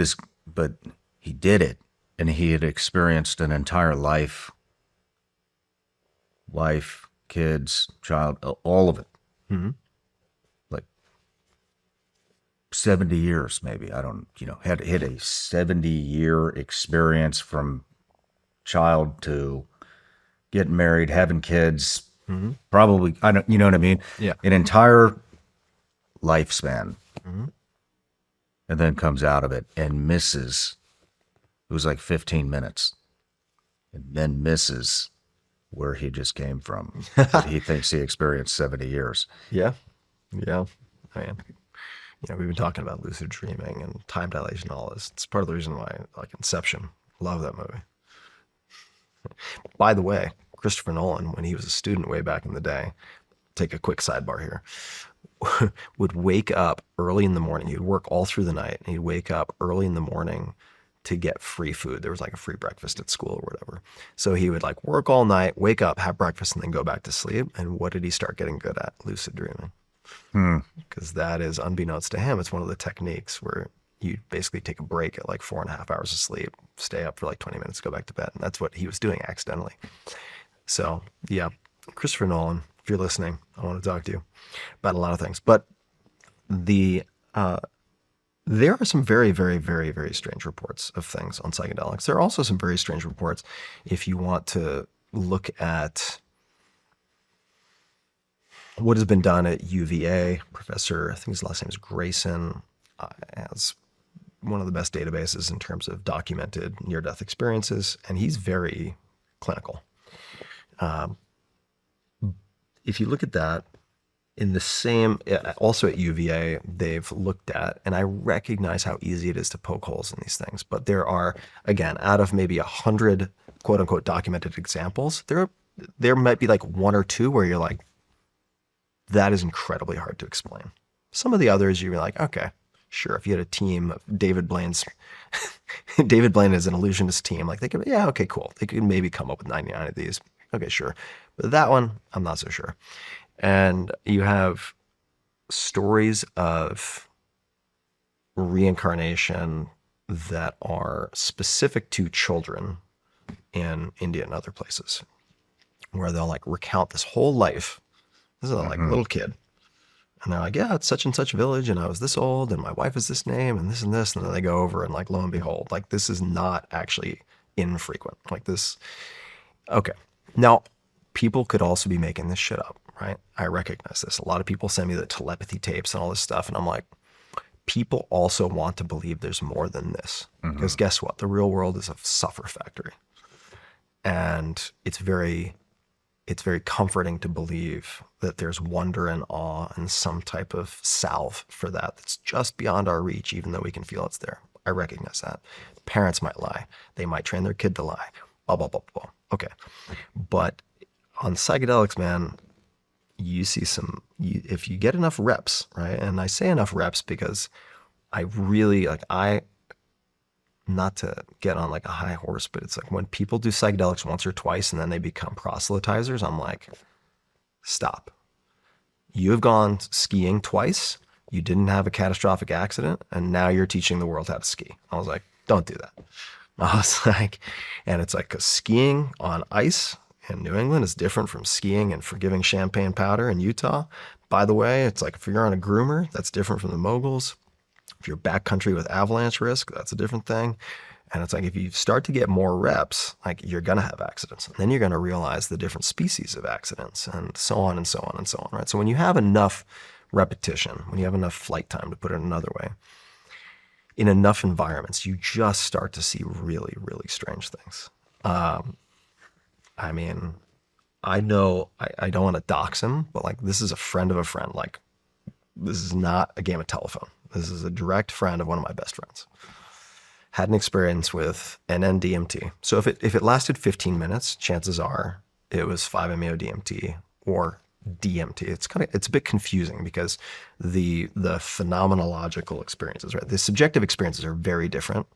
he did it, and he had experienced an entire life, wife, kids, child, all of it. Mm-hmm. Like 70 years, maybe. Had a 70-year experience from child to getting married, having kids, probably, you know what I mean? Yeah. An entire lifespan. Mm-hmm. And then comes out of it and misses, it was like 15 minutes, and then misses where he just came from. But he thinks he experienced 70 years. Yeah. I mean, we've been talking about lucid dreaming and time dilation and all this. It's part of the reason why I like Inception. Love that movie. By the way, Christopher Nolan, when he was a student way back in the day, take a quick sidebar here, would wake up early in the morning. He'd work all through the night, and he'd wake up early in the morning to get free food. There was like a free breakfast at school or whatever. So he would like work all night, wake up, have breakfast, and then go back to sleep. And what did he start getting good at? Lucid dreaming. Because that is, unbeknownst to him, it's one of the techniques where you basically take a break at like 4.5 hours of sleep, stay up for like 20 minutes, go back to bed. And that's what he was doing accidentally. So yeah, Christopher Nolan, if you're listening, I want to talk to you about a lot of things. But there are some very, very, very, very strange reports of things on psychedelics. There are also some very strange reports if you want to look at what has been done at UVA, Professor, I think his last name is Grayson, has one of the best databases in terms of documented near-death experiences, and he's very clinical. If you look at that, in the same, also at UVA, they've looked at, and I recognize how easy it is to poke holes in these things, but there are, again, out of maybe 100 quote unquote documented examples, there might be like one or two where you're like, that is incredibly hard to explain. Some of the others, you're like, okay, sure. If you had a team of David Blaine is an illusionist team, like they could, yeah, okay, cool. They could maybe come up with 99 of these. Okay, sure. But that one, I'm not so sure. And you have stories of reincarnation that are specific to children in India and other places, where they'll like recount this whole life. This is like a little kid. And they're like, yeah, it's such and such village, and I was this old, and my wife is this name, and this and this. And then they go over and like, lo and behold, like this is not actually infrequent. Like this, okay. Now, people could also be making this shit up, right? I recognize this. A lot of people send me the telepathy tapes and all this stuff, and I'm like, people also want to believe there's more than this. Because guess what? The real world is a suffer factory. And it's very comforting to believe that there's wonder and awe and some type of salve for that that's just beyond our reach, even though we can feel it's there. I recognize that. Parents might lie. They might train their kid to lie. Blah, blah, blah, blah. Okay. But on psychedelics, man, you see if you get enough reps, right? And I say enough reps because I really, not to get on like a high horse, but it's like when people do psychedelics once or twice and then they become proselytizers, I'm like, stop. You have gone skiing twice, you didn't have a catastrophic accident, and now you're teaching the world how to ski. I was like, don't do that. I was like, and it's like, 'cause skiing on ice in New England is different from skiing and forgiving champagne powder in Utah. By the way, it's like if you're on a groomer, that's different from the moguls. If you're backcountry with avalanche risk, that's a different thing. And it's like, if you start to get more reps, like you're going to have accidents. And then you're going to realize the different species of accidents and so on and so on and so on, right? So when you have enough repetition, when you have enough flight time, to put it another way, in enough environments, you just start to see really, really strange things. I mean, I know I don't want to dox him, but like this is a friend of a friend. Like this is not a game of telephone. This is a direct friend of one of my best friends. Had an experience with NN-DMT. So if it lasted 15 minutes, chances are it was 5-MeO-DMT or DMT. It's a bit confusing because the phenomenological experiences, right? The subjective experiences are very different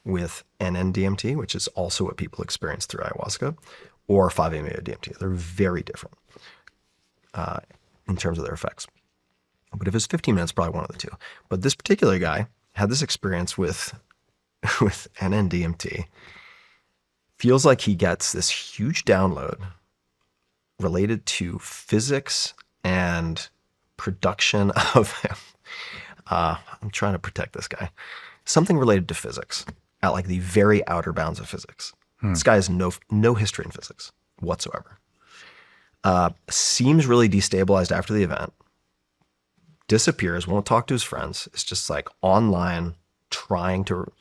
with NN-DMT, which is also what people experience through ayahuasca, or 5-MeO-DMT. They're very different in terms of their effects. But if it's 15 minutes, probably one of the two. But this particular guy had this experience with NN-DMT. Feels like he gets this huge download related to physics and production of him. I'm trying to protect this guy. Something related to physics at like the very outer bounds of physics. This guy has no history in physics whatsoever. Seems really destabilized after the event. Disappears, won't talk to his friends. It's just like online trying to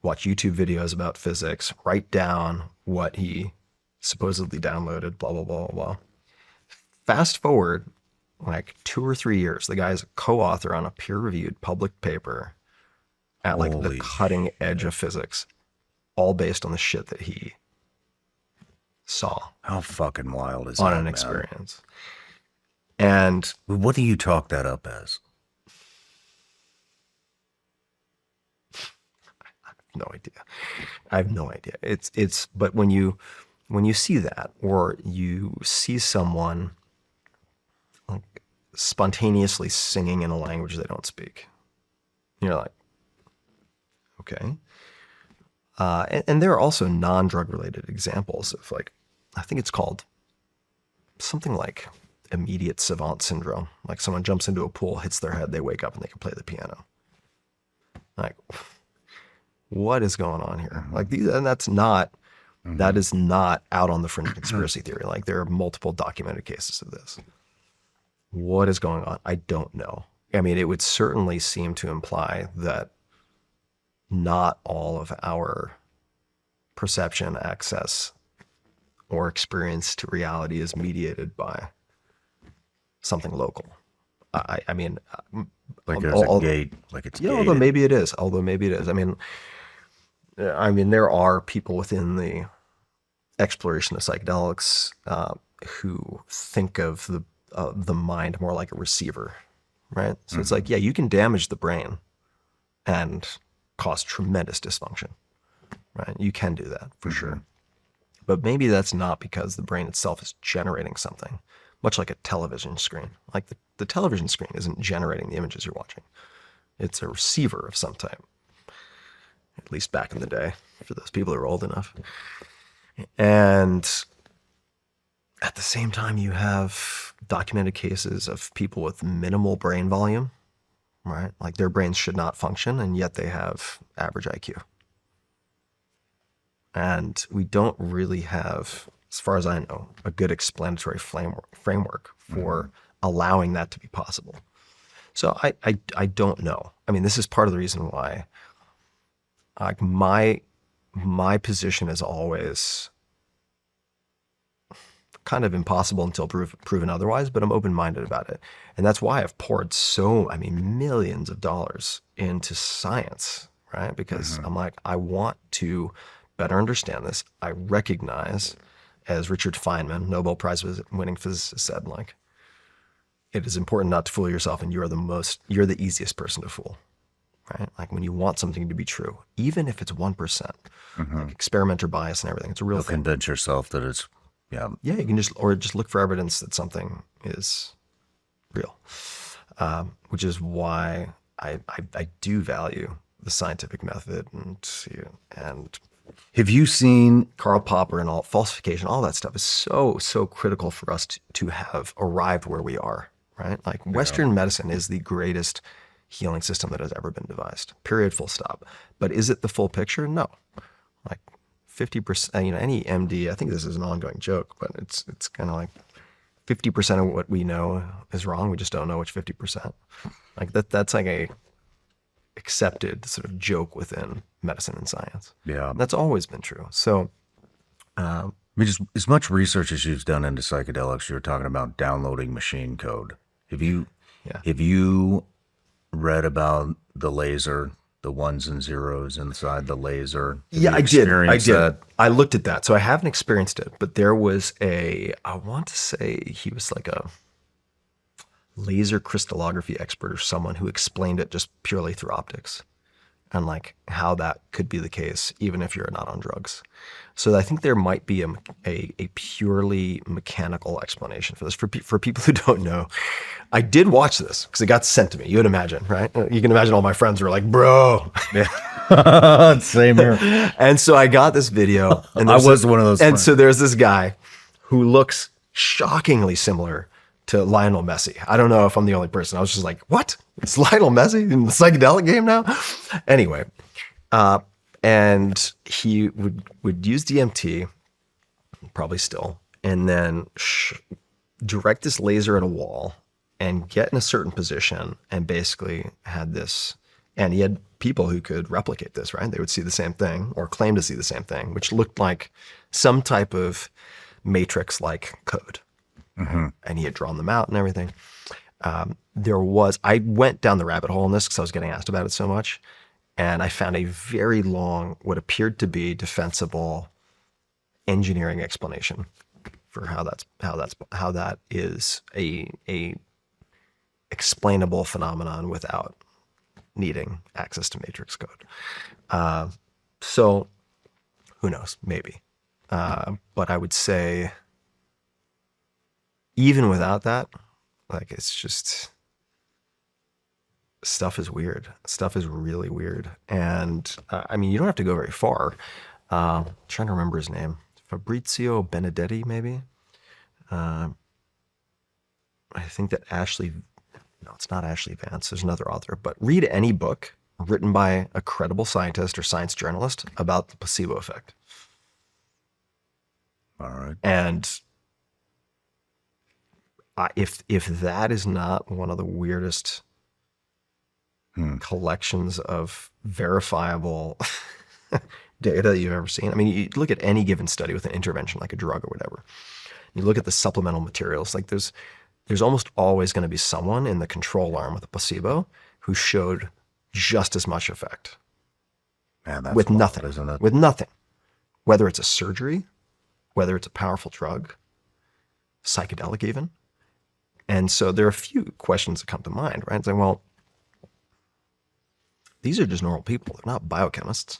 watch YouTube videos about physics, write down what he supposedly downloaded, blah, blah, blah, blah. Fast forward like 2 or 3 years, the guy's a co-author on a peer-reviewed public paper at like the cutting edge of physics, all based on the shit that he saw. How fucking wild is on that, an man? experience. And What do you talk that up as? no idea. I have no idea. But when you see that, or you see someone like spontaneously singing in a language they don't speak, you're like, okay. And there are also non-drug related examples of like, I think it's called something like immediate savant syndrome. Like someone jumps into a pool, hits their head, they wake up and they can play the piano. Like, what is going on here? Like these, and that is not out on the fringe conspiracy theory. Like there are multiple documented cases of this. What is going on? I don't know. I mean, it would certainly seem to imply that not all of our perception, access, or experience to reality is mediated by something local. I mean, Like there's a gate, like it's yeah, gated. although maybe it is. I mean, there are people within the exploration of psychedelics who think of the mind more like a receiver, right? So it's like, yeah, you can damage the brain and cause tremendous dysfunction, right? You can do that for sure. But maybe that's not because the brain itself is generating something, much like a television screen. Like the television screen isn't generating the images you're watching. It's a receiver of some type, at least back in the day, for those people who are old enough. And at the same time, you have documented cases of people with minimal brain volume, right? Like their brains should not function, and yet they have average IQ. And we don't really have, as far as I know, a good explanatory framework for allowing that to be possible. So I don't know. I mean, this is part of the reason why like my position is always kind of impossible until proven otherwise, but I'm open-minded about it. And that's why I've poured millions of dollars into science, right? Because I'm like, I want to better understand this. I recognize, as Richard Feynman, Nobel Prize winning physicist, said, like, it is important not to fool yourself, and you're the easiest person to fool, right? Like when you want something to be true, even if it's 1%, like experimenter bias and everything, it's a real thing. Convince yourself that it's, Yeah, you can just look for evidence that something is real, which is why I do value the scientific method and have you seen, Karl Popper and all falsification, all that stuff is so critical for us to have arrived where we are, right? Like Western medicine is the greatest healing system that has ever been devised, period, full stop. But is it the full picture? No. Like 50%, any MD, I think this is an ongoing joke, but it's kind of like 50% of what we know is wrong. We just don't know which 50%. Like that's like a accepted sort of joke within medicine and science. Yeah. That's always been true. So, I mean, just as much research as you've done into psychedelics, you're talking about downloading machine code. Have you read about the laser, the ones and zeros inside the laser? I did. I looked at that. So I haven't experienced it, but there was I want to say he was like a laser crystallography expert or someone who explained it just purely through optics and like how that could be the case even if you're not on drugs. So I think there might be a purely mechanical explanation for this. For people who don't know, I did watch this because it got sent to me. You would imagine, right? You can imagine all my friends were like, bro. Yeah. Same here. And so I got this video. And I was one of those And friends. so there's this guy who looks shockingly similar to Lionel Messi. I don't know if I'm the only person. I was just like, what? It's Lionel Messi in the psychedelic game now? Anyway, and he would use DMT, probably still, and then direct this laser at a wall and get in a certain position and basically had this, and he had people who could replicate this, right? They would see the same thing or claim to see the same thing, which looked like some type of matrix-like code. And he had drawn them out and everything. I went down the rabbit hole in this because I was getting asked about it so much. And I found a very long, what appeared to be defensible engineering explanation for how that is a explainable phenomenon without needing access to matrix code. So who knows, maybe. But I would say, even without that, like it's just, stuff is weird. Stuff is really weird. And I mean, you don't have to go very far. I'm trying to remember his name. Fabrizio Benedetti, maybe. I think that it's not Ashley Vance. There's another author, but read any book written by a credible scientist or science journalist about the placebo effect. All right. And if that is not one of the weirdest collections of verifiable data you've ever seen. I mean, you look at any given study with an intervention like a drug or whatever. You look at the supplemental materials, like there's almost always going to be someone in the control arm with a placebo who showed just as much effect. Man, that's with wild, nothing, isn't it? with nothing. Whether it's a surgery, whether it's a powerful drug, psychedelic even. And so there are a few questions that come to mind, right? It's like, well, these are just normal people. They're not biochemists.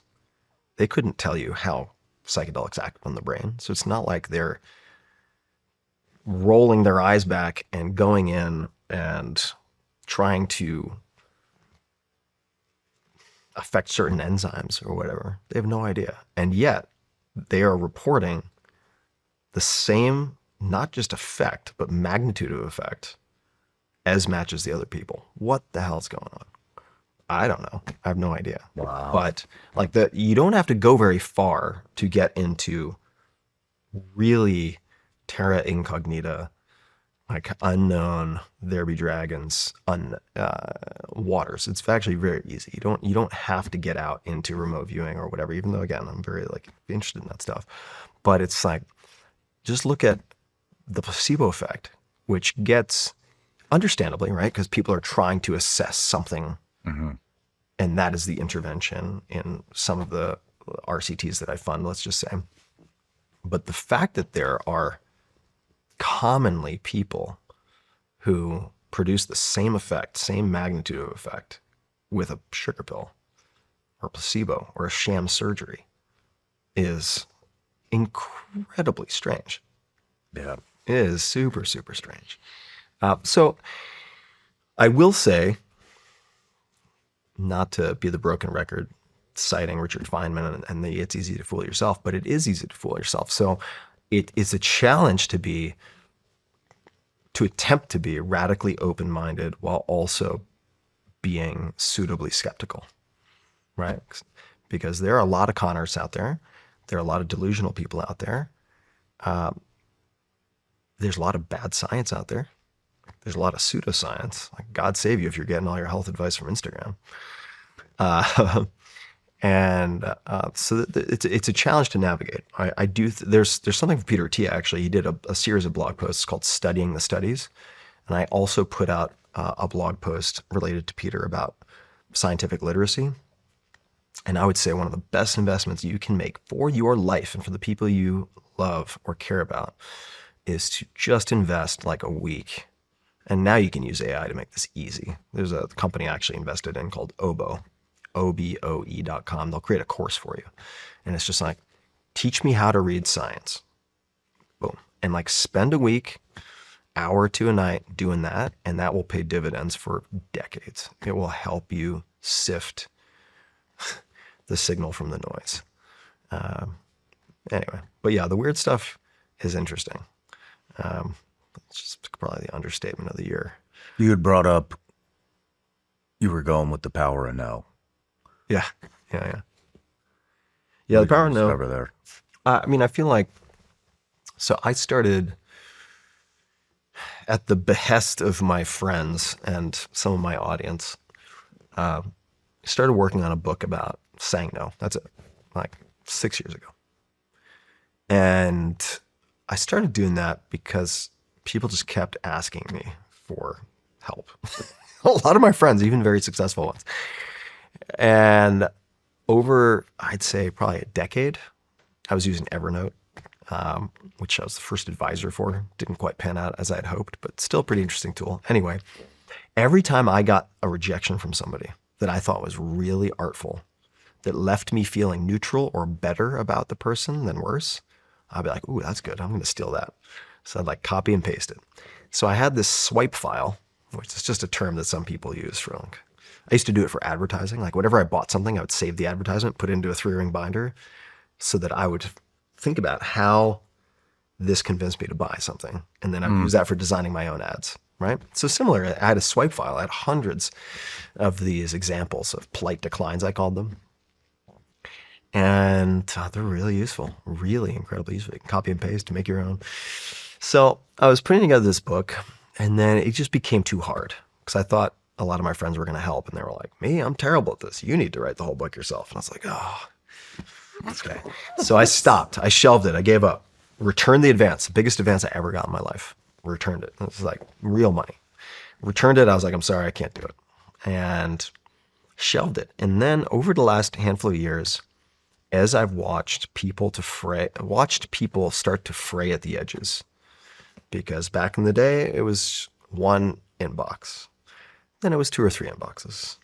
They couldn't tell you how psychedelics act on the brain. So it's not like they're rolling their eyes back and going in and trying to affect certain enzymes or whatever. They have no idea. And yet they are reporting the same, not just effect, but magnitude of effect as matches the other people. What the hell's going on? I don't know. I have no idea. Wow. But like you don't have to go very far to get into really terra incognita, like unknown, there be dragons, waters. It's actually very easy. You don't have to get out into remote viewing or whatever, even though again, I'm very like interested in that stuff. But it's like, just look at the placebo effect, which gets understandably, right? Because people are trying to assess something. And that is the intervention in some of the RCTs that I fund, let's just say. But the fact that there are commonly people who produce the same effect, same magnitude of effect with a sugar pill or placebo or a sham surgery is incredibly strange. Yeah. It is super, super strange. So I will say, not to be the broken record citing Richard Feynman and the it's easy to fool yourself, but it is easy to fool yourself. So it is a challenge to attempt to be radically open-minded while also being suitably skeptical, right? Because there are a lot of con artists out there. There are a lot of delusional people out there. There's a lot of bad science out there. There's a lot of pseudoscience. Like, God save you if you're getting all your health advice from Instagram. So it's a challenge to navigate. I do. There's something for Peter Attia, actually. He did a series of blog posts called "Studying the Studies," and I also put out a blog post related to Peter about scientific literacy. And I would say one of the best investments you can make for your life and for the people you love or care about is to just invest like a week. And now you can use AI to make this easy. There's a company I actually invested in called Oboe, OBOE.com. They'll create a course for you. And it's just like, teach me how to read science. Boom. And like spend a week, hour or two a night doing that, and that will pay dividends for decades. It will help you sift the signal from the noise. Anyway, but yeah, the weird stuff is interesting. It's just probably the understatement of the year. You had brought up, you were going with the power of no. Yeah. The power of no. Over there. I mean, I feel like, so I started at the behest of my friends and some of my audience, started working on a book about saying no. That's it, like 6 years ago. And I started doing that because people just kept asking me for help. A lot of my friends, even very successful ones. And over, I'd say probably a decade, I was using Evernote, which I was the first advisor for. Didn't quite pan out as I'd hoped, but still a pretty interesting tool. Anyway, every time I got a rejection from somebody that I thought was really artful, that left me feeling neutral or better about the person than worse, I'd be like, ooh, that's good. I'm going to steal that. So I'd like copy and paste it. So I had this swipe file, which is just a term that some people use for like, I used to do it for advertising. Like whenever I bought something, I would save the advertisement, put it into a 3-ring binder so that I would think about how this convinced me to buy something. And then I would use that for designing my own ads, right? So similar, I had a swipe file. I had hundreds of these examples of polite declines, I called them. And they're really useful, really incredibly useful. You can copy and paste to make your own. So I was putting together this book And then it just became too hard because I thought a lot of my friends were going to help. And they were like, me, I'm terrible at this. You need to write the whole book yourself. And I was like, oh, okay. So I stopped. I shelved it. I gave up. Returned the advance, the biggest advance I ever got in my life. Returned it. It was like real money. Returned it. I was like, I'm sorry, I can't do it. And shelved it. And then over the last handful of years, as I've watched people start to fray at the edges, because back in the day, it was one inbox. Then it was 2 or 3 inboxes.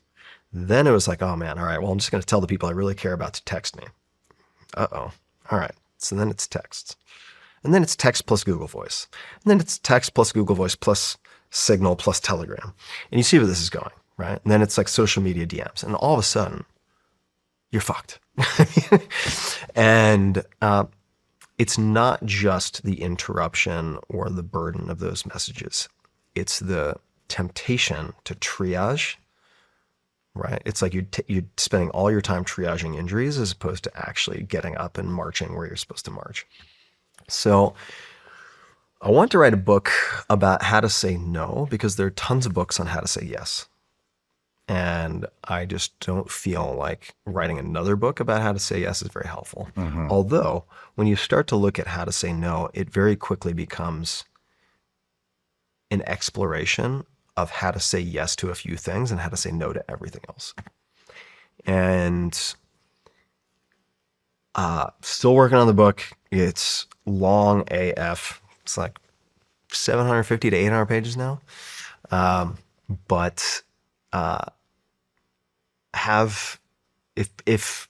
Then it was like, oh man, all right, well, I'm just going to tell the people I really care about to text me. Uh-oh. All right. So then it's text. And then it's text plus Google Voice. And then it's text plus Google Voice plus Signal plus Telegram. And you see where this is going, right? And then it's like social media DMs. And all of a sudden, you're fucked. And it's not just the interruption or the burden of those messages. It's the temptation to triage, right? It's like you're spending all your time triaging injuries as opposed to actually getting up and marching where you're supposed to march. So I want to write a book about how to say no, because there are tons of books on how to say yes. And I just don't feel like writing another book about how to say yes is very helpful. Mm-hmm. Although when you start to look at how to say no, it very quickly becomes an exploration of how to say yes to a few things and how to say no to everything else. And still working on the book. It's long AF. It's like 750 to 800 pages now. But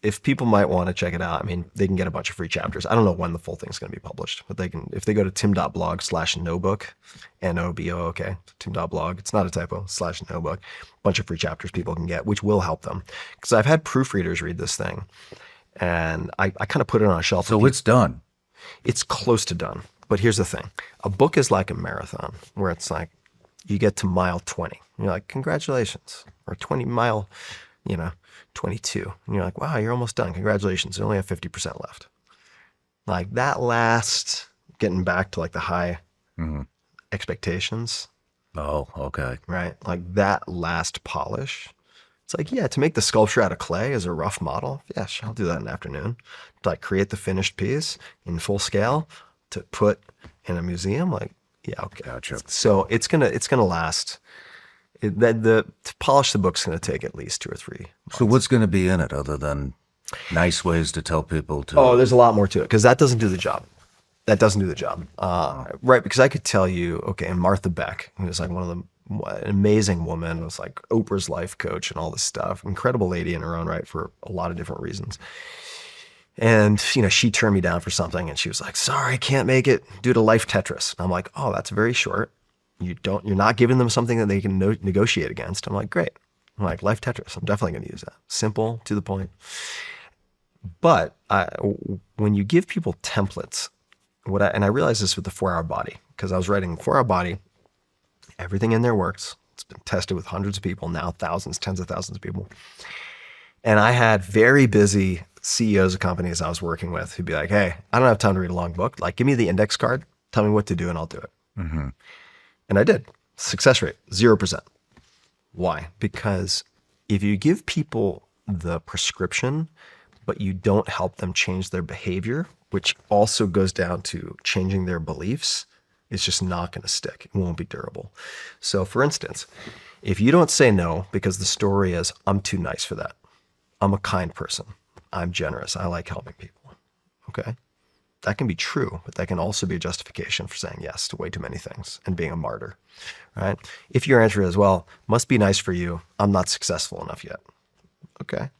if people might want to check it out, I mean, they can get a bunch of free chapters. I don't know when the full thing's going to be published, but they can, if they go to tim.blog/nobook, NOBOOK, tim.blog, it's not a typo, /nobook, bunch of free chapters people can get, which will help them. Because I've had proofreaders read this thing, and I kind of put it on a shelf. So it's done. It's close to done. But here's the thing. A book is like a marathon, where it's like, you get to mile 20. And you're like, congratulations. Or 20 mile, 22. And you're like, wow, you're almost done. Congratulations. You only have 50% left. Like that last, getting back to like the high expectations. Oh, okay. Right? Like that last polish. It's like, yeah, to make the sculpture out of clay as a rough model. Yeah, sure, I'll do that in the afternoon. To like create the finished piece in full scale to put in a museum. Like, yeah, okay. Gotcha. So it's gonna last. To polish the book's gonna take at least 2 or 3 months. So what's going to be in it other than nice ways to tell people to? Oh, there's a lot more to it because that doesn't do the job. That doesn't do the job, right? Because I could tell you, okay, and Martha Beck, who was like an amazing woman, was like Oprah's life coach and all this stuff, incredible lady in her own right for a lot of different reasons. And, she turned me down for something and she was like, sorry, I can't make it due to life Tetris. And I'm like, oh, that's very short. You're not giving them something that they can negotiate against. I'm like, great. I'm like, life Tetris. I'm definitely going to use that. Simple, to the point. But when you give people templates, and I realized this with the 4-Hour Body, because I was writing 4-Hour Body, everything in there works. It's been tested with hundreds of people, now thousands, tens of thousands of people. And I had very busy CEOs of companies I was working with who'd be like, hey, I don't have time to read a long book. Like, give me the index card, tell me what to do, and I'll do it. Mm-hmm. And I did. Success rate, 0%. Why? Because if you give people the prescription, but you don't help them change their behavior, which also goes down to changing their beliefs, it's just not going to stick. It won't be durable. So for instance, if you don't say no because the story is, I'm too nice for that. I'm a kind person. I'm generous. I like helping people. Okay? That can be true, but that can also be a justification for saying yes to way too many things and being a martyr, right? If your answer is, well, must be nice for you, I'm not successful enough yet. Okay.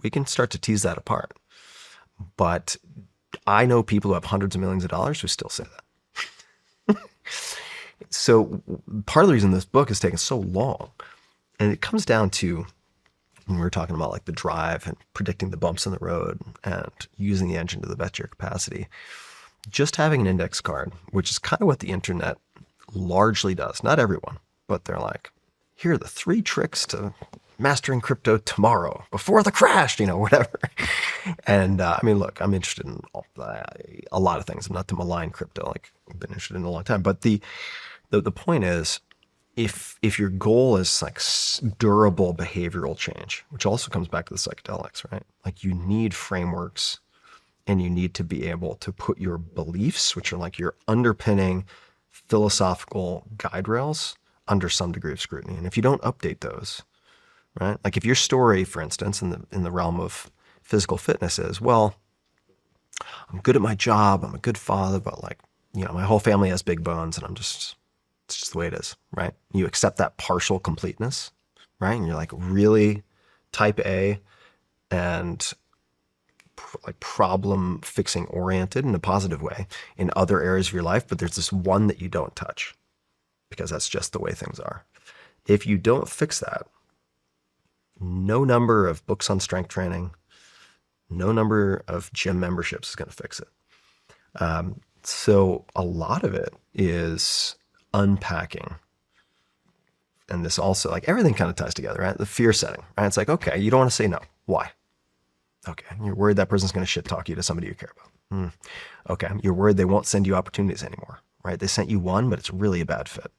We can start to tease that apart. But I know people who have hundreds of millions of dollars who still say that. So part of the reason this book has taken so long, and it comes down to, when we were talking about like the drive and predicting the bumps in the road and using the engine to the best of your capacity, just having an index card, which is kind of what the internet largely does. Not everyone, but they're like, here are the 3 tricks to mastering crypto tomorrow before the crash, whatever. And I mean, look, I'm interested in a lot of things. I'm not to malign crypto. Like, I've been interested in it a long time, but The point is, if your goal is like durable behavioral change, which also comes back to the psychedelics, right? Like you need frameworks and you need to be able to put your beliefs, which are like your underpinning philosophical guide rails, under some degree of scrutiny. And if you don't update those, right? Like if your story, for instance, in the realm of physical fitness is, well, I'm good at my job, I'm a good father, but like, you know, my whole family has big bones and it's just the way it is, right? You accept that partial completeness, right? And you're like really type A and like problem fixing oriented in a positive way in other areas of your life, but there's this one that you don't touch because that's just the way things are. If you don't fix that, no number of books on strength training, no number of gym memberships is going to fix it. So a lot of it is unpacking. And this also, like everything kind of ties together, right? The fear setting, right? It's like, okay, you don't want to say no. Why? Okay, you're worried that person's going to shit talk you to somebody you care about. Okay, you're worried they won't send you opportunities anymore, right? They sent you one, but it's really a bad fit.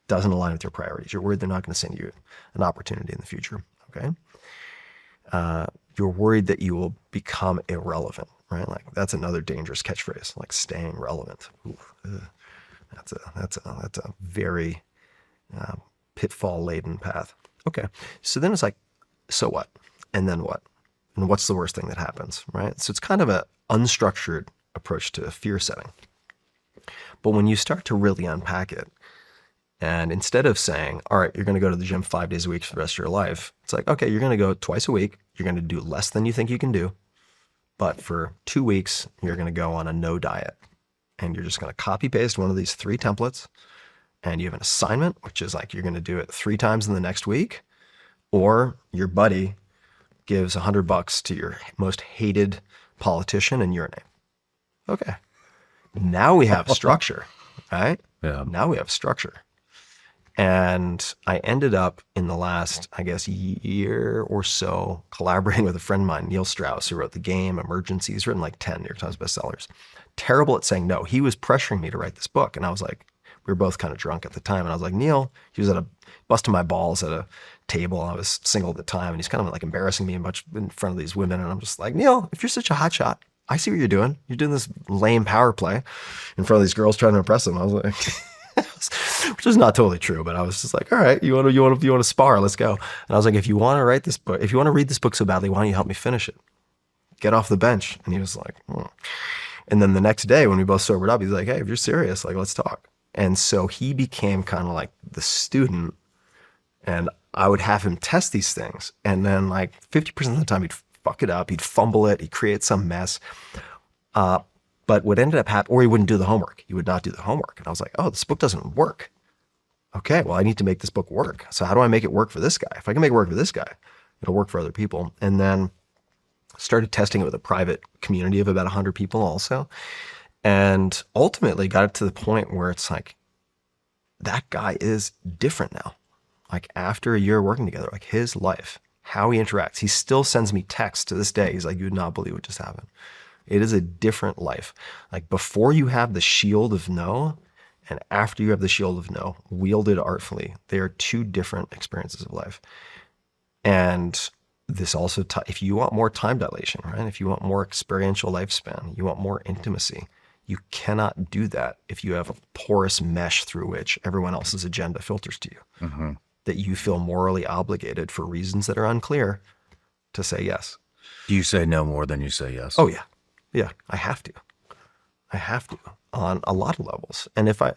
Doesn't align with your priorities. You're worried they're not going to send you an opportunity in the future, okay? You're worried that you will become irrelevant, right? Like that's another dangerous catchphrase, like staying relevant. That's a very pitfall-laden path. Okay, so then it's like, so what? And then what? And what's the worst thing that happens, right? So it's kind of an unstructured approach to fear setting. But when you start to really unpack it, and instead of saying, all right, you're going to go to the gym 5 days a week for the rest of your life, it's like, okay, you're going to go twice a week. You're going to do less than you think you can do. But for 2 weeks, you're going to go on a no diet. And you're just going to copy paste one of these 3 templates. And you have an assignment, which is like you're going to do it 3 times in the next week. Or your buddy gives $100 to your most hated politician in your name. Okay. Now we have structure, right? Yeah. Now we have structure. And I ended up in the last, I guess, year or so collaborating with a friend of mine, Neil Strauss, who wrote The Game, Emergency. He's written like 10 New York Times bestsellers. Terrible at saying no. He was pressuring me to write this book. And I was like, we were both kind of drunk at the time. And I was like, Neil, he was busting my balls at a table. I was single at the time. And he's kind of like embarrassing me in front of these women. And I'm just like, Neil, if you're such a hotshot, I see what you're doing. You're doing this lame power play in front of these girls trying to impress them. I was like, which is not totally true, but I was just like, all right, you want to spar? Let's go. And I was like, if you want to write this book, if you want to read this book so badly, why don't you help me finish it? Get off the bench. And he was like, And then the next day when we both sobered up, he's like, hey, if you're serious, like, let's talk. And so he became kind of like the student, and I would have him test these things. And then like 50% of the time he'd fuck it up. He'd fumble it. He'd create some mess. But what ended up happening, or he wouldn't do the homework. He would not do the homework. And I was like, oh, this book doesn't work. Okay, well, I need to make this book work. So how do I make it work for this guy? If I can make it work for this guy, it'll work for other people. And then started testing it with a private community of about 100 people also. And ultimately got it to the point where it's like, that guy is different now. Like after a year working together, like his life, how he interacts, he still sends me texts to this day. He's like, you would not believe what just happened. It is a different life. Like before you have the shield of no, and after you have the shield of no, wielded artfully, they are 2 different experiences of life. And this also, if you want more time dilation, right? If you want more experiential lifespan, you want more intimacy, you cannot do that if you have a porous mesh through which everyone else's agenda filters to you. Mm-hmm. That you feel morally obligated for reasons that are unclear to say yes. Do you say no more than you say yes? Oh yeah. Yeah, I have to on a lot of levels. And if I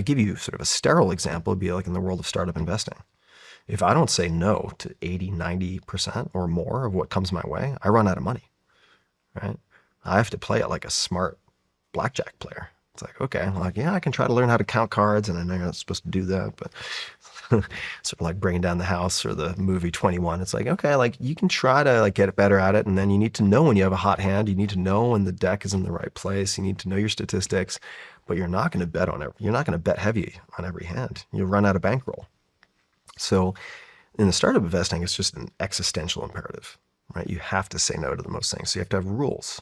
give you sort of a sterile example, it'd be like in the world of startup investing. If I don't say no to 80, 90% or more of what comes my way, I run out of money, right? I have to play it like a smart blackjack player. It's like, okay, I'm like, yeah, I can try to learn how to count cards, and I know you're not supposed to do that, but sort of like Bringing Down the House or the movie 21. It's like, okay, like you can try to like get better at it, and then you need to know when you have a hot hand. You need to know when the deck is in the right place. You need to know your statistics, but you're not going to bet on it. You're not going to bet heavy on every hand. You'll run out of bankroll. So in the startup investing, it's just an existential imperative, right? You have to say no to the most things. So you have to have rules.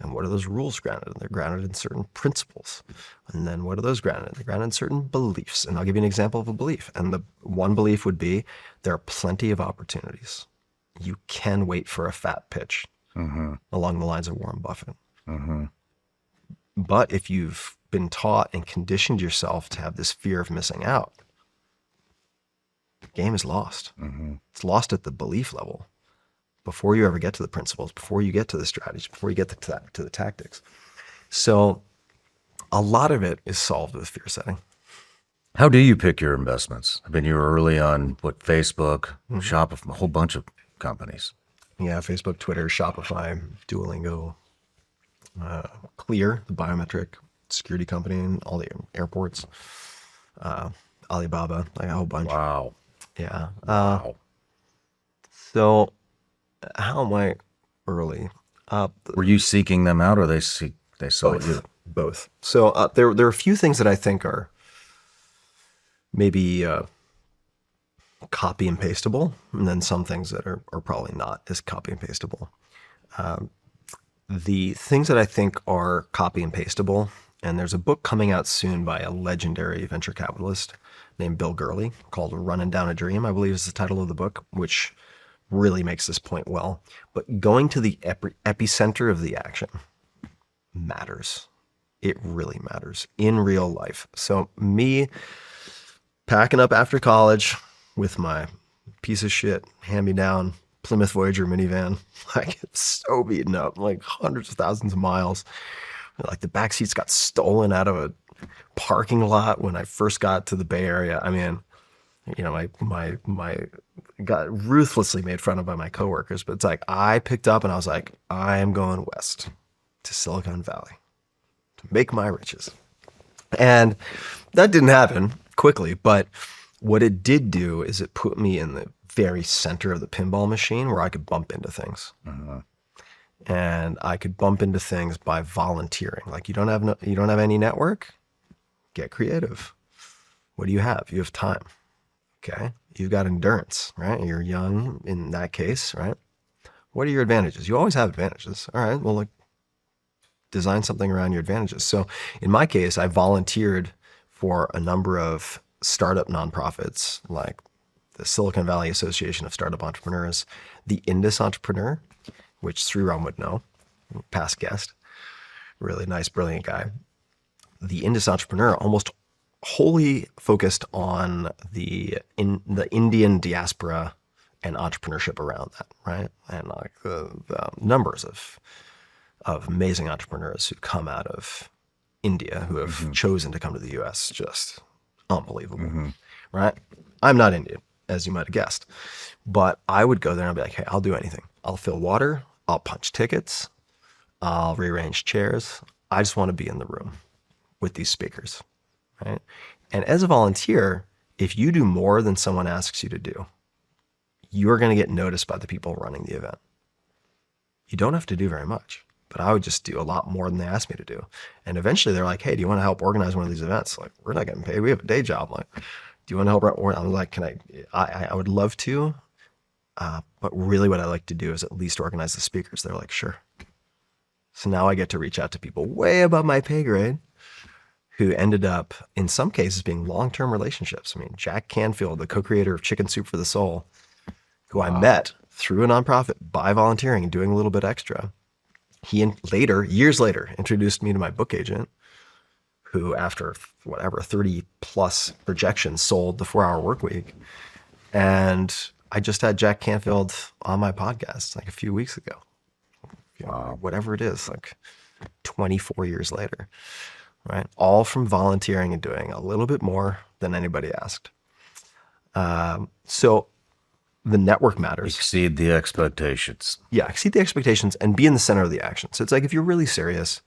And what are those rules grounded in? They're grounded in certain principles. And then what are those grounded in? They're grounded in certain beliefs. And I'll give you an example of a belief. And the one belief would be there are plenty of opportunities. You can wait for a fat pitch along the lines of Warren Buffett. But if you've been taught and conditioned yourself to have this fear of missing out, the game is lost. It's lost at the belief level before you ever get to the principles, before you get to the strategy, before you get to the tactics. So a lot of it is solved with fear setting. How do you pick your investments? I mean, you were early on, Facebook, Shopify, a whole bunch of companies. Yeah, Facebook, Twitter, Shopify, Duolingo, Clear, the biometric security company in all the airports, Alibaba, like a whole bunch. Wow. Yeah. Wow. So how am I early? Were you seeking them out, or they saw you? Both. So there are a few things that I think are maybe copy and pasteable, and then some things that are probably not as copy and pasteable. The things that I think are copy and pasteable, and there's a book coming out soon by a legendary venture capitalist named Bill Gurley called Running Down a Dream, I believe is the title of the book, which really makes this point well. But going to the epicenter of the action matters. It really matters in real life. So me packing up after college with my piece of shit hand-me-down Plymouth Voyager minivan, like it's so beaten up, like hundreds of thousands of miles. Like the back seats got stolen out of a parking lot when I first got to the Bay Area. I mean, you know, my got ruthlessly made fun of by my coworkers, but it's like I picked up and I was like, I am going west to Silicon Valley to make my riches. And that didn't happen quickly, but what it did do is it put me in the very center of the pinball machine where I could bump into things. And I could bump into things by volunteering. Like you don't have any network? Get creative. What do you have? You have time. Okay. You've got endurance, right? You're young in that case, right? What are your advantages? You always have advantages. All right. Well, like design something around your advantages. So in my case, I volunteered for a number of startup nonprofits like the Silicon Valley Association of Startup Entrepreneurs, the Indus Entrepreneur, which Sriram would know, past guest, really nice, brilliant guy. The Indus Entrepreneur almost wholly focused on the Indian diaspora and entrepreneurship around that, right? And like the numbers of amazing entrepreneurs who come out of India who have chosen to come to the U.S. just unbelievable, right? I'm not Indian, as you might have guessed, but I would go there and I'd be like, hey, I'll do anything. I'll fill water. I'll punch tickets. I'll rearrange chairs. I just want to be in the room with these speakers, right? And as a volunteer, if you do more than someone asks you to do, you're going to get noticed by the people running the event. You don't have to do very much, but I would just do a lot more than they asked me to do. And eventually they're like, hey, do you want to help organize one of these events? Like, we're not getting paid. We have a day job. Like, do you want to help? I'm like, I would love to. But really what I like to do is at least organize the speakers. They're like, sure. So now I get to reach out to people way above my pay grade who ended up, in some cases, being long-term relationships. I mean, Jack Canfield, the co-creator of Chicken Soup for the Soul, who I met through a nonprofit by volunteering and doing a little bit extra. He years later, introduced me to my book agent, who after 30 plus projections sold the 4-Hour Workweek. And I just had Jack Canfield on my podcast like a few weeks ago. Whatever it is, like 24 years later, right? All from volunteering and doing a little bit more than anybody asked. So the network matters. Exceed the expectations. Yeah, exceed the expectations and be in the center of the action. So it's like if you're really serious,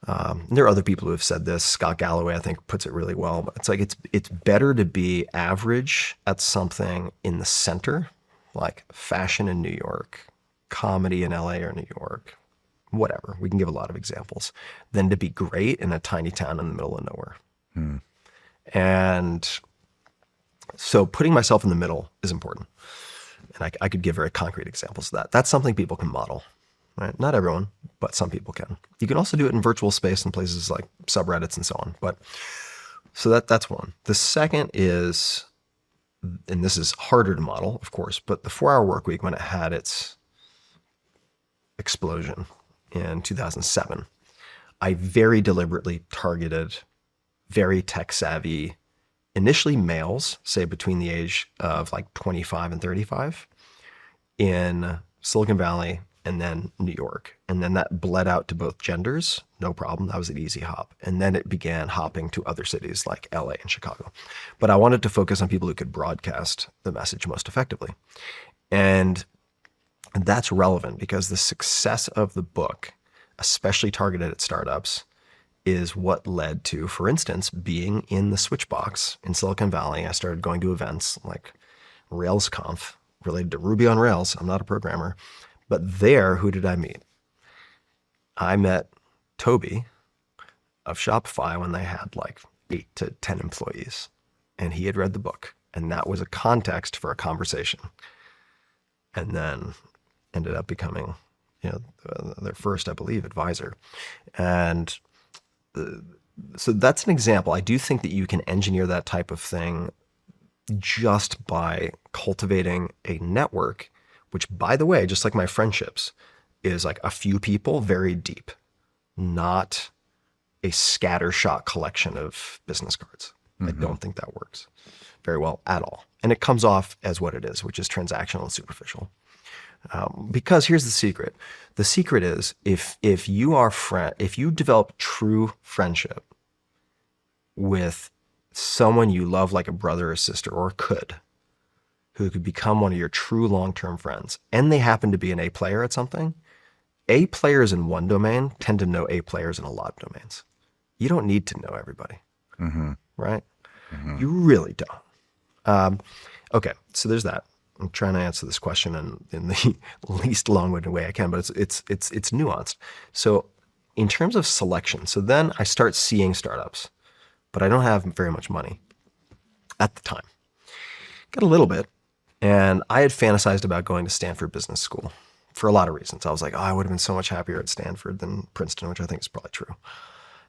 there are other people who have said this. Scott Galloway, I think, puts it really well. But it's like it's better to be average at something in the center, like fashion in New York, comedy in LA or New York, whatever. We can give a lot of examples, than to be great in a tiny town in the middle of nowhere. And so putting myself in the middle is important. And I could give very concrete examples of that. That's something people can model. right? Not everyone, but some people can. You can also do it in virtual space in places like subreddits and so on. But so that's one. The second is, and this is harder to model, of course, but the 4-hour work week, when it had its explosion in 2007, I very deliberately targeted very tech savvy, initially males, say between the age of like 25 and 35 in Silicon Valley and then New York. And then that bled out to both genders, no problem. That was an easy hop. And then it began hopping to other cities like LA and Chicago. But I wanted to focus on people who could broadcast the message most effectively. And that's relevant because the success of the book, especially targeted at startups, is what led to, for instance, being in the Switchbox in Silicon Valley. I started going to events like RailsConf related to Ruby on Rails. I'm not a programmer. But there, who did I meet? I met Toby of Shopify when they had like 8 to 10 employees. And he had read the book. And that was a context for a conversation. And then ended up becoming, their first, I believe, advisor. And so that's an example. I do think that you can engineer that type of thing just by cultivating a network, which, by the way, just like my friendships, is like a few people very deep, not a scattershot collection of business cards. I don't think that works very well at all. And it comes off as what it is, which is transactional and superficial. Because here's the secret. The secret is if you develop true friendship with someone you love like a brother or sister, or who could become one of your true long-term friends, and they happen to be an A player at something, A players in one domain tend to know A players in a lot of domains. You don't need to know everybody, right? You really don't. Okay, so there's that. I'm trying to answer this question in the least long-winded way I can, but it's nuanced. So in terms of selection, so then I start seeing startups, but I don't have very much money at the time. Got a little bit, and I had fantasized about going to Stanford Business School for a lot of reasons. I was like, I would have been so much happier at Stanford than Princeton, which I think is probably true.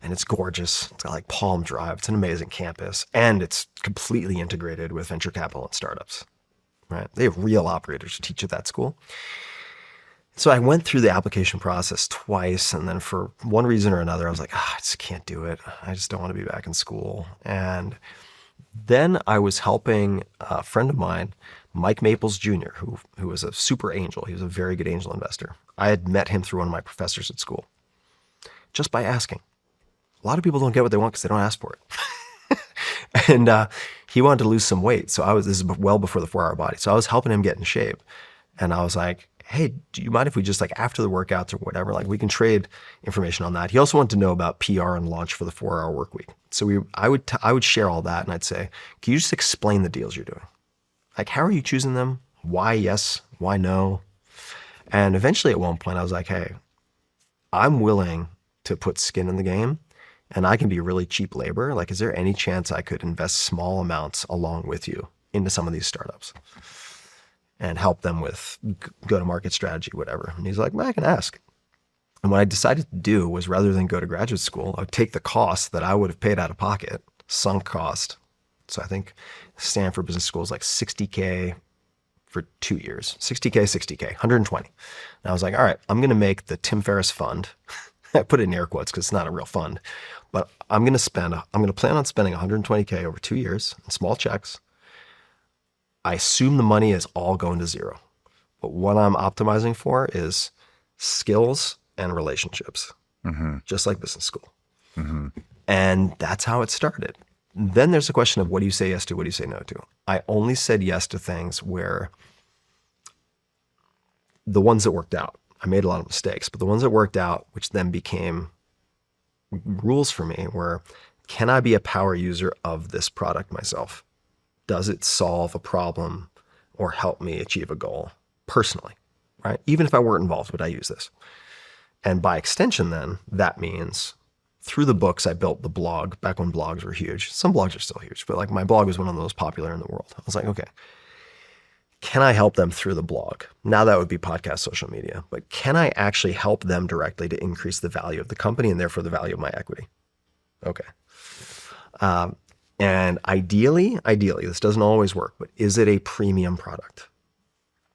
And it's gorgeous. It's got like Palm Drive. It's an amazing campus, and it's completely integrated with venture capital and startups. Right? They have real operators who teach at that school. So I went through the application process twice, and then for one reason or another, I was like, I just can't do it. I just don't want to be back in school. And then I was helping a friend of mine, Mike Maples Jr., who was a super angel. He was a very good angel investor. I had met him through one of my professors at school, just by asking. A lot of people don't get what they want because they don't ask for it. And he wanted to lose some weight. So this is well before the 4-hour body. So I was helping him get in shape. And I was like, hey, do you mind if we just like after the workouts or whatever, like we can trade information on that. He also wanted to know about PR and launch for the 4-hour work week. So I would share all that, and I'd say, can you just explain the deals you're doing? Like, how are you choosing them? Why yes? Why no? And eventually at one point I was like, hey, I'm willing to put skin in the game, and I can be really cheap labor. Like, is there any chance I could invest small amounts along with you into some of these startups and help them with go-to-market strategy, whatever? And he's like, well, I can ask. And what I decided to do was, rather than go to graduate school, I would take the cost that I would have paid out of pocket, sunk cost. So I think Stanford Business School is like $60K for 2 years, $60K, 120. And I was like, all right, I'm going to make the Tim Ferriss fund. I put it in air quotes because it's not a real fund, but I'm going to plan on spending 120K over 2 years in small checks. I assume the money is all going to zero, but what I'm optimizing for is skills and relationships, just like business school. And that's how it started. Then there's the question of, what do you say yes to? What do you say no to? I only said yes to things where the ones that worked out. I made a lot of mistakes, but the ones that worked out, which then became rules for me, were, can I be a power user of this product myself? Does it solve a problem or help me achieve a goal personally, right? Even if I weren't involved, would I use this? And by extension then, that means through the books, I built the blog back when blogs were huge. Some blogs are still huge, but like my blog was one of the most popular in the world. I was like, okay, can I help them through the blog? Now that would be podcast, social media, but can I actually help them directly to increase the value of the company and therefore the value of my equity? Okay. And ideally, this doesn't always work, but is it a premium product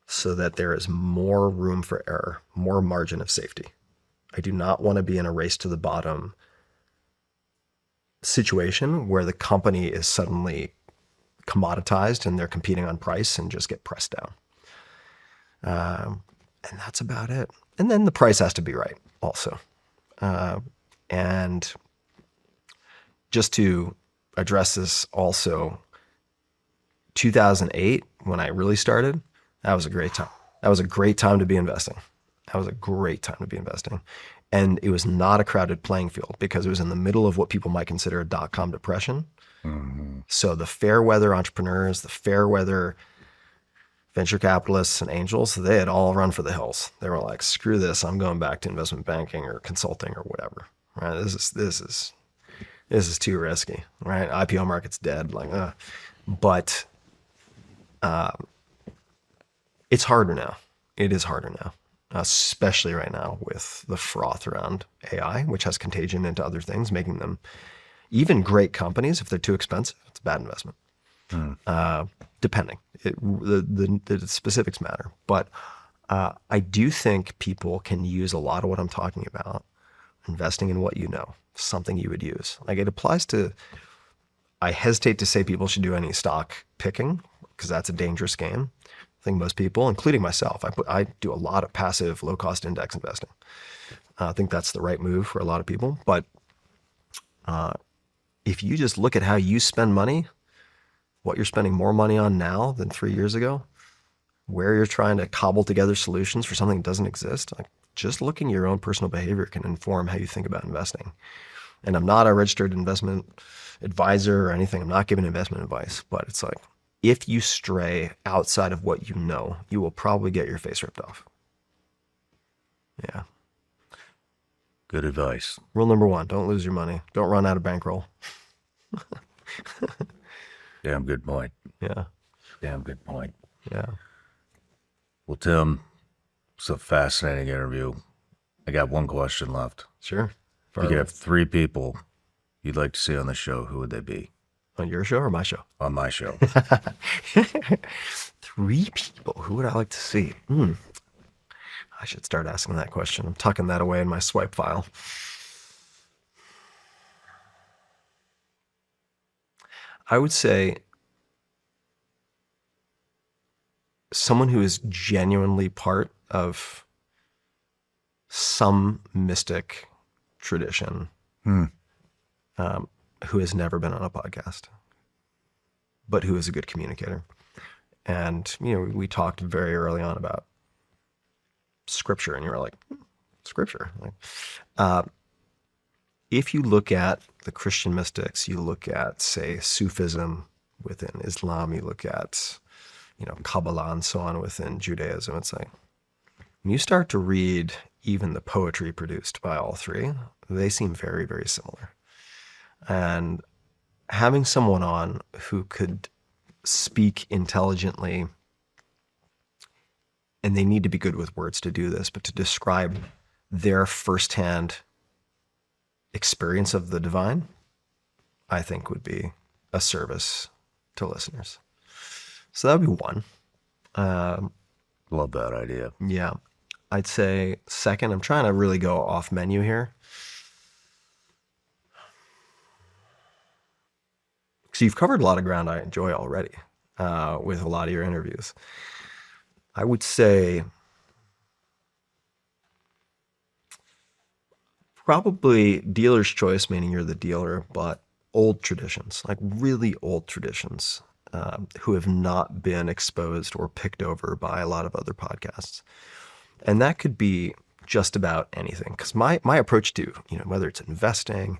so that there is more room for error, more margin of safety? I do not want to be in a race to the bottom situation where the company is suddenly commoditized and they're competing on price and just get pressed down. And that's about it. And then the price has to be right also. And just to address this also, 2008, when I really started, that was a great time. That was a great time to be investing. And it was not a crowded playing field because it was in the middle of what people might consider a dot-com depression. Mm-hmm. So the fair weather entrepreneurs, the fair weather venture capitalists and angels, they had all run for the hills. They were like, screw this, I'm going back to investment banking or consulting or whatever. Right? This is too risky. Right? IPO market's dead. But it's harder now. It is harder now, especially right now with the froth around AI, which has contagion into other things, making them even great companies. If they're too expensive, it's a bad investment. Depending, the specifics matter. But I do think people can use a lot of what I'm talking about, investing in what you know, something you would use. Like it applies to, I hesitate to say people should do any stock picking because that's a dangerous game. I think most people, including myself, I do a lot of passive low-cost index investing. I think that's the right move for a lot of people. But if you just look at how you spend money, what you're spending more money on now than 3 years ago, where you're trying to cobble together solutions for something that doesn't exist, like just looking at your own personal behavior can inform how you think about investing. And I'm not a registered investment advisor or anything. I'm not giving investment advice, but it's like, if you stray outside of what you know, you will probably get your face ripped off. Yeah. Good advice. Rule number 1, don't lose your money. Don't run out of bankroll. Damn good point. Yeah. Damn good point. Yeah. Well, Tim, it's a fascinating interview. I got one question left. Sure. If you could have 3 people you'd like to see on the show, who would they be? On your show or my show? On my show. 3 people. Who would I like to see? I should start asking that question. I'm tucking that away in my swipe file. I would say someone who is genuinely part of some mystic tradition, who has never been on a podcast, but who is a good communicator. And, we talked very early on about scripture, and you were like, scripture. If you look at the Christian mystics, you look at, say, Sufism within Islam, you look at, Kabbalah and so on within Judaism, it's like, when you start to read even the poetry produced by all 3, they seem very, very similar. And having someone on who could speak intelligently, and they need to be good with words to do this, but to describe their firsthand experience of the divine, I think would be a service to listeners. So that would be one. Love that idea. Yeah. I'd say second, I'm trying to really go off menu here. So you've covered a lot of ground I enjoy already with a lot of your interviews. I would say probably dealer's choice, meaning you're the dealer, but old traditions, like really old traditions, who have not been exposed or picked over by a lot of other podcasts. And that could be just about anything. Because my approach to, whether it's investing,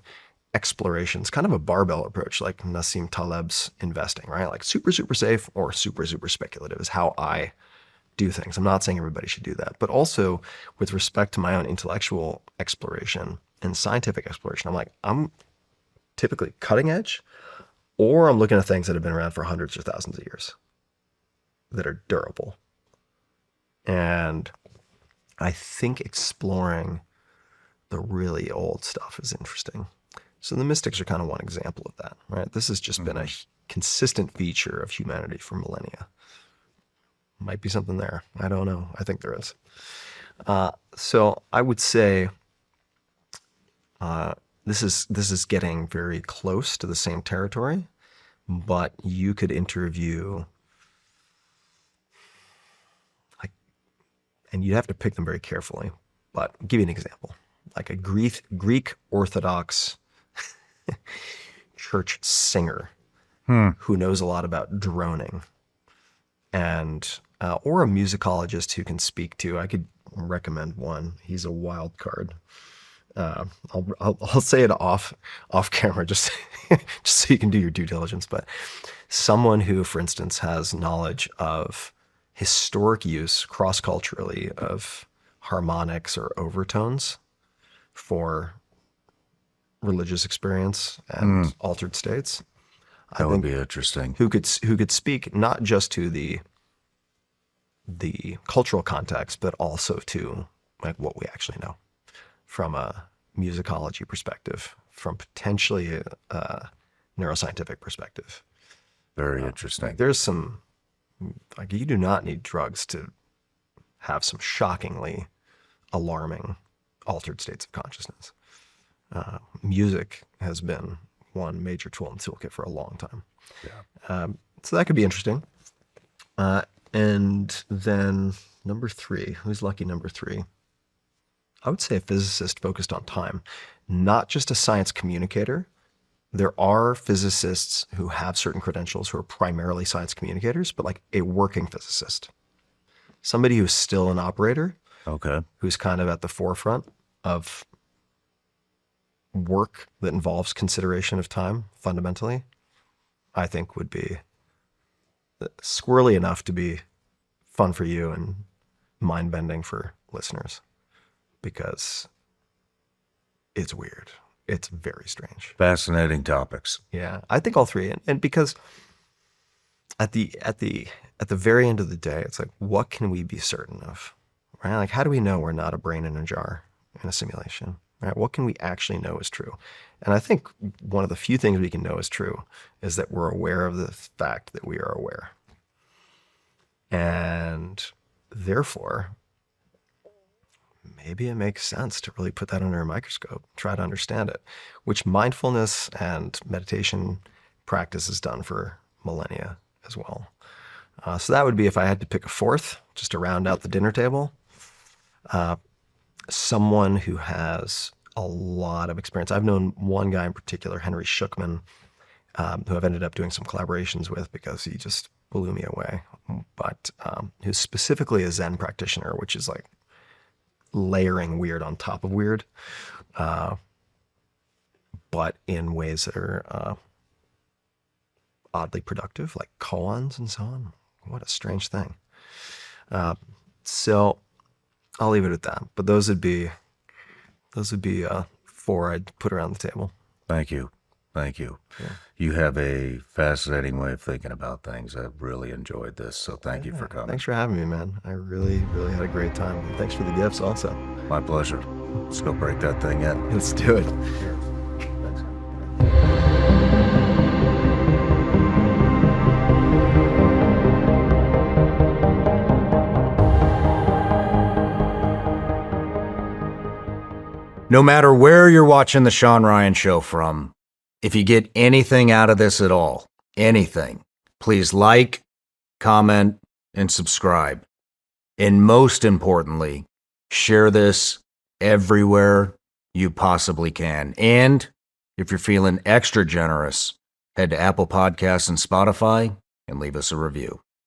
exploration, it's kind of a barbell approach, like Nassim Taleb's investing, right? Like super, super safe or super, super speculative is how I do things. I'm not saying everybody should do that, but also with respect to my own intellectual exploration and scientific exploration, I'm typically cutting edge, or I'm looking at things that have been around for hundreds or thousands of years. that are durable. And I think exploring the really old stuff is interesting. So the mystics are kind of one example of that, right? This has just been a consistent feature of humanity for millennia. Might be something there. I don't know. I think there is. So I would say this is getting very close to the same territory, but you could interview, like, and you'd have to pick them very carefully. But I'll give you an example, like a Greek Orthodox church singer who knows a lot about droning, and or a musicologist who can speak to. I could recommend one. He's a wild card. I'll say it off camera, just so you can do your due diligence. But someone who, for instance, has knowledge of historic use cross-culturally of harmonics or overtones for religious experience and altered states. That would be interesting. Who could speak not just to the cultural context, but also to like what we actually know from a musicology perspective, from potentially a neuroscientific perspective. Very interesting. There's some, like, you do not need drugs to have some shockingly alarming altered states of consciousness. Music has been one major tool in the toolkit for a long time. Yeah. So that could be interesting. And then number 3, who's lucky number 3? I would say a physicist focused on time, not just a science communicator. There are physicists who have certain credentials who are primarily science communicators, but like a working physicist, somebody who's still an operator, okay, who's kind of at the forefront of work that involves consideration of time fundamentally, I think would be squirrely enough to be fun for you and mind-bending for listeners, because it's weird. It's very strange. Fascinating topics. Yeah, I think all 3, and because at the very end of the day, it's like, what can we be certain of, right? Like, how do we know we're not a brain in a jar in a simulation, right? What can we actually know is true? And I think one of the few things we can know is true is that we're aware of the fact that we are aware, and therefore, maybe it makes sense to really put that under a microscope, try to understand it, which mindfulness and meditation practice has done for millennia as well. So that would be, if I had to pick a 4th, just to round out the dinner table, someone who has a lot of experience. I've known one guy in particular, Henry Schuckman, who I've ended up doing some collaborations with because he just blew me away, but who's specifically a Zen practitioner, which is like layering weird on top of weird, but in ways that are oddly productive, like koans and so on. What a strange thing. So I'll leave it at that. But those would be 4 I'd put around the table. Thank you. Thank you. Yeah. You have a fascinating way of thinking about things. I really enjoyed this. So thank you for coming. Thanks for having me, man. I really, really had a great time. And thanks for the gifts also. My pleasure. Let's go break that thing in. Let's do it. No matter where you're watching the Shawn Ryan Show from, if you get anything out of this at all, anything, please like, comment, and subscribe. And most importantly, share this everywhere you possibly can. And if you're feeling extra generous, head to Apple Podcasts and Spotify and leave us a review.